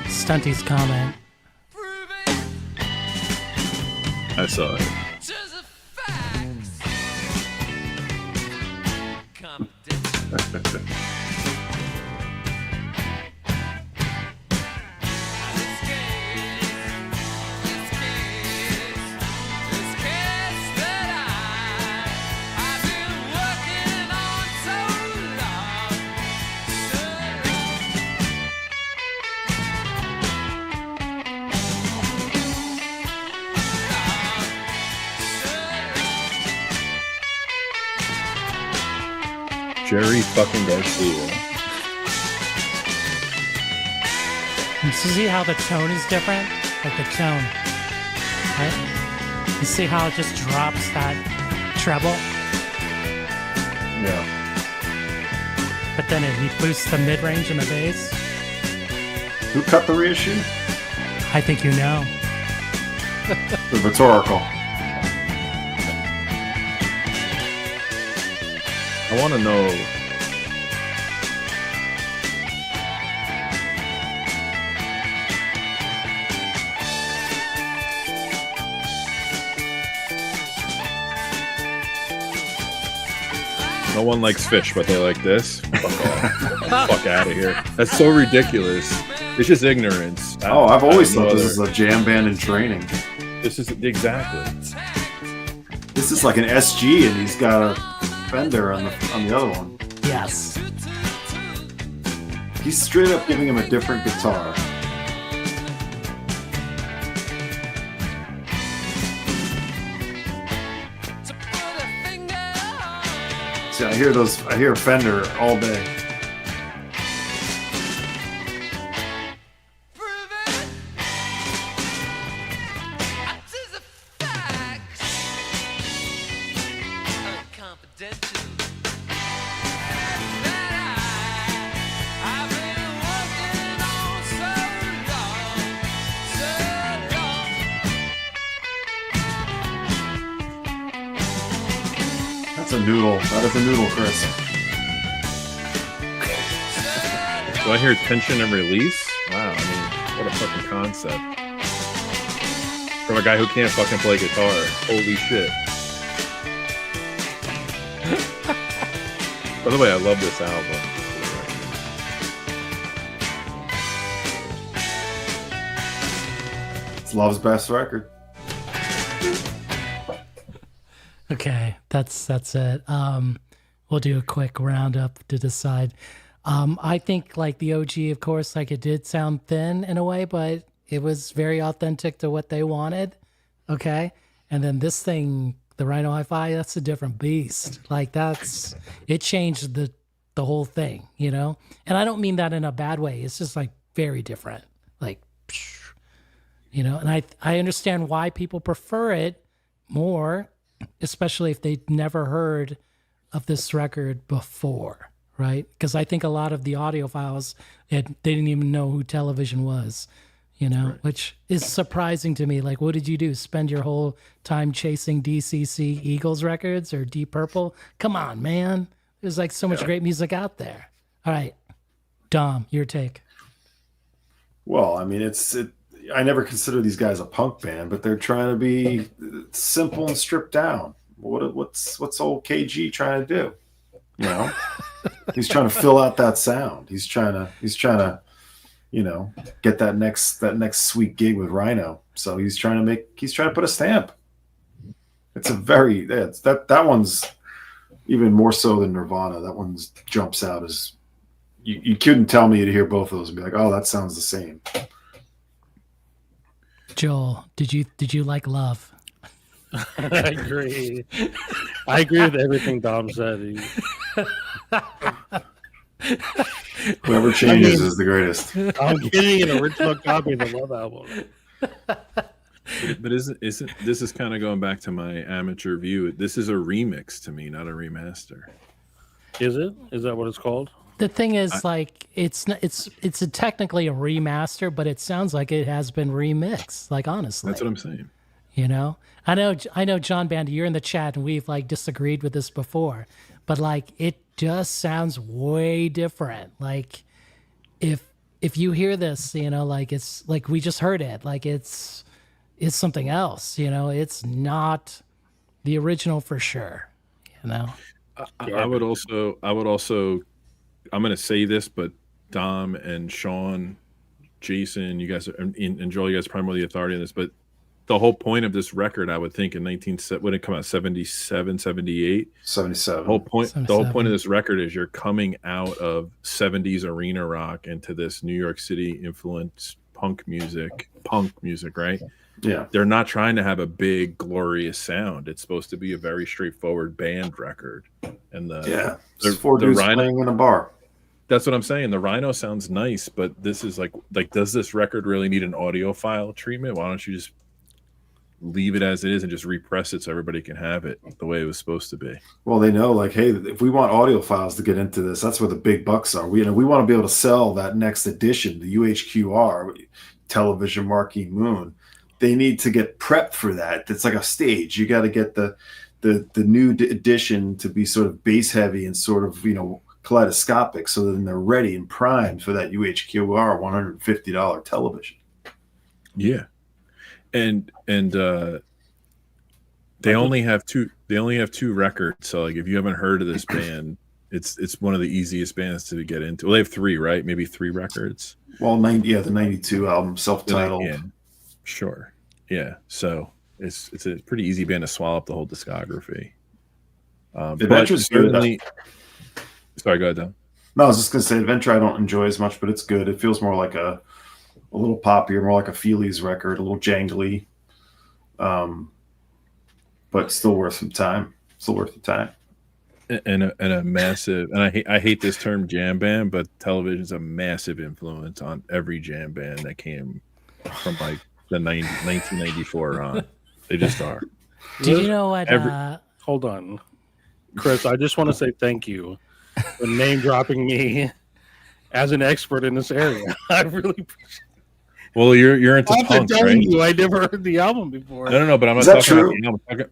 [SPEAKER 3] Stunty's comment.
[SPEAKER 2] I saw it. Jerry fucking Garcia.
[SPEAKER 3] You see how the tone is different? Like the tone, right? You see how it just drops that treble?
[SPEAKER 4] Yeah.
[SPEAKER 3] But then he boosts the mid-range and the bass.
[SPEAKER 4] Who cut the reissue?
[SPEAKER 3] I think you know.
[SPEAKER 4] The rhetorical.
[SPEAKER 2] I want to know. No one likes fish, but they like this. Fuck off. Fuck out of here. That's so ridiculous. It's just ignorance.
[SPEAKER 4] Oh, I've always thought this is a jam band in training.
[SPEAKER 2] This is exactly.
[SPEAKER 4] This is like an SG, and he's got a Fender on the other one.
[SPEAKER 3] Yes.
[SPEAKER 4] He's straight up giving him a different guitar. See, I hear Fender all day. That is a noodle, Chris.
[SPEAKER 2] Do I hear tension and release? Wow, I mean, what a fucking concept. From a guy who can't fucking play guitar. Holy shit. By the way, I love this album.
[SPEAKER 4] It's Love's best record.
[SPEAKER 3] Okay, that's it. We'll do a quick roundup to decide. I think like the OG, of course, like it did sound thin in a way, but it was very authentic to what they wanted. Okay, and then this thing, the Rhino Hi-Fi, that's a different beast. Like it changed the whole thing, you know. And I don't mean that in a bad way. It's just like very different, like, you know. And I understand why people prefer it more, especially if they'd never heard of this record before, right? Because I think a lot of the audiophiles, they didn't even know who Television was, you know, right. Which is surprising to me. Like, what did you do? Spend your whole time chasing DCC Eagles records or Deep Purple? Come on, man. There's like so much great music out there. All right, Dom, your take.
[SPEAKER 4] Well, I mean, I never consider these guys a punk band, but they're trying to be simple and stripped down. What's old KG trying to do? You know, he's trying to fill out that sound. He's trying to, you know, get that next sweet gig with Rhino. So he's trying to put a stamp. That one's even more so than Nirvana. That one jumps out as you couldn't tell me to hear both of those and be like, oh, that sounds the same.
[SPEAKER 3] Joel, did you like Love?
[SPEAKER 1] I agree. I agree with everything Dom said.
[SPEAKER 4] Whoever changes is the greatest.
[SPEAKER 1] I'm getting an original copy of the Love album.
[SPEAKER 2] But isn't this is kind of going back to my amateur view? This is a remix to me, not a remaster.
[SPEAKER 1] Is it? Is that what it's called?
[SPEAKER 3] The thing is, like, it's technically a remaster, but it sounds like it has been remixed. Like, honestly,
[SPEAKER 2] That's what I'm saying.
[SPEAKER 3] you know. I know, John Bandy, you're in the chat, and we've like disagreed with this before, but like, it just sounds way different. Like, if you hear this, you know, like it's like we just heard it, like it's something else. You know, it's not the original for sure. You know.
[SPEAKER 2] I would also, I'm going to say this, but Dom and Sean, Jason, you guys, and Joel, you guys are probably more the authority on this, but the whole point of this record, I would think when it come out, 77, 78?
[SPEAKER 4] 77.
[SPEAKER 2] The whole point
[SPEAKER 3] 77.
[SPEAKER 2] of this record is you're coming out of 70s arena rock into this New York City influenced punk music, right?
[SPEAKER 4] Yeah.
[SPEAKER 2] They're not trying to have a big, glorious sound. It's supposed to be a very straightforward band record. And
[SPEAKER 4] It's four dudes playing in a bar.
[SPEAKER 2] That's what I'm saying. The Rhino sounds nice, but this is like, does this record really need an audiophile treatment? Why don't you just leave it as it is and just repress it so everybody can have it the way it was supposed to be?
[SPEAKER 4] Well, they know, like, hey, if we want audiophiles to get into this, that's where the big bucks are. We want to be able to sell that next edition, the UHQR, Television Marquee Moon. They need to get prepped for that. It's like a stage. You got to get the new edition to be sort of bass heavy and sort of, you know, kaleidoscopic, so then they're ready and primed for that UHQR $150 television.
[SPEAKER 2] Yeah. And they only have two records. So like, if you haven't heard of this band, it's one of the easiest bands to get into. Well, they have three, right? Maybe three records.
[SPEAKER 4] Well, the 92 album, self-titled.
[SPEAKER 2] Yeah, sure. Yeah. So it's a pretty easy band to swallow up the whole discography.
[SPEAKER 4] Adventure's good.
[SPEAKER 2] Sorry, go ahead, Don.
[SPEAKER 4] No, I was just gonna say Adventure I don't enjoy as much, but it's good. It feels more like a little poppier, more like a Feelies record, a little jangly, but still worth some time. Still worth the time.
[SPEAKER 2] And a massive, and I hate this term jam band, but television's a massive influence on every jam band that came from like the 1994 on. They just are.
[SPEAKER 3] Do you know what?
[SPEAKER 1] Hold on, Chris. I just want to say thank you for name dropping me as an expert in this area. I really appreciate.
[SPEAKER 2] Well, you're into punk, right?
[SPEAKER 1] I never heard the album before.
[SPEAKER 2] No, but I'm not talking about the album.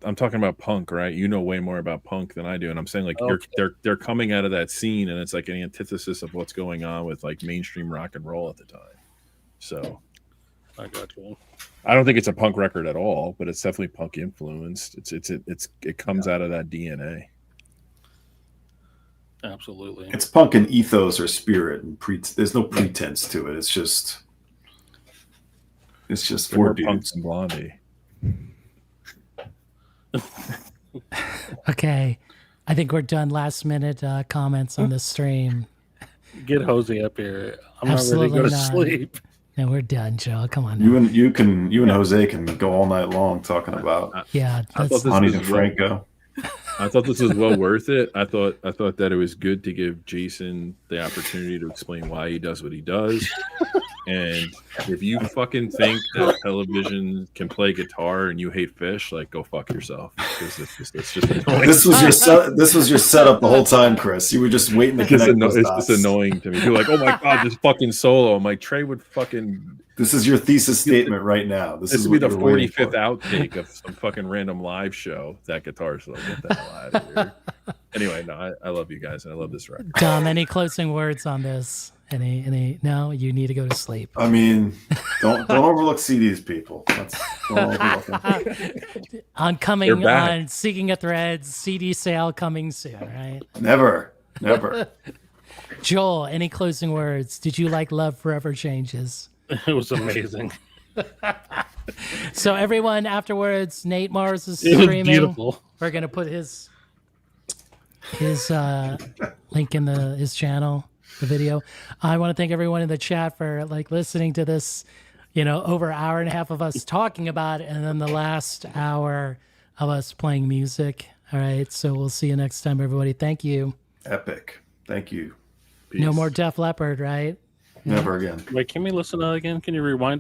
[SPEAKER 2] I'm talking about punk, right? You know way more about punk than I do, and I'm saying like they're coming out of that scene, and it's like an antithesis of what's going on with like mainstream rock and roll at the time. So,
[SPEAKER 1] I got you.
[SPEAKER 2] I don't think it's a punk record at all, but it's definitely punk influenced. It comes out of that DNA.
[SPEAKER 1] Absolutely,
[SPEAKER 4] it's punk in ethos or spirit, and there's no pretense to it. It's just four dudes.
[SPEAKER 2] Punks and Blondie.
[SPEAKER 3] Okay, I think we're done. Last minute comments on this stream.
[SPEAKER 1] Get Jose up here. I'm
[SPEAKER 3] Absolutely
[SPEAKER 1] not ready to go to sleep.
[SPEAKER 3] No, we're done, Joe. Come on.
[SPEAKER 4] Now. You and Jose can go all night long talking about Ani DeFranco.
[SPEAKER 2] I thought this was well worth it. I thought that it was good to give Jason the opportunity to explain why he does what he does. And if you fucking think that television can play guitar and you hate fish, like go fuck yourself. It's just annoying.
[SPEAKER 4] This was your setup the whole time, Chris. You were just waiting to connect those dots.
[SPEAKER 2] It's just annoying to me. You're like, oh my god, this fucking solo. I'm like, Trey would fucking.
[SPEAKER 4] This is your thesis statement right now.
[SPEAKER 2] This would be the 45th outtake of some fucking random live show. That guitar solo. Get the hell out of here. Anyway, no, I love you guys and I love this record.
[SPEAKER 3] Dom, any closing words on this? Any? No, you need to go to sleep.
[SPEAKER 4] I mean, don't overlook CDs, people. Don't overlook them.
[SPEAKER 3] On Seeking a Thread CD sale coming soon, right?
[SPEAKER 4] Never.
[SPEAKER 3] Joel, any closing words? Did you like Love Forever Changes?
[SPEAKER 1] It was amazing.
[SPEAKER 3] So everyone, afterwards, Nate Mars is streaming.
[SPEAKER 1] Beautiful.
[SPEAKER 3] We're gonna put his link in his channel, the video. I want to thank everyone in the chat for like listening to this, over an hour and a half of us talking about it, and then the last hour of us playing music. All right, so we'll see you next time, everybody. Thank you.
[SPEAKER 4] Epic. Thank you.
[SPEAKER 3] Peace. No more Def Leppard, right?
[SPEAKER 4] Never again.
[SPEAKER 1] Wait, can we listen to that again? Can you rewind?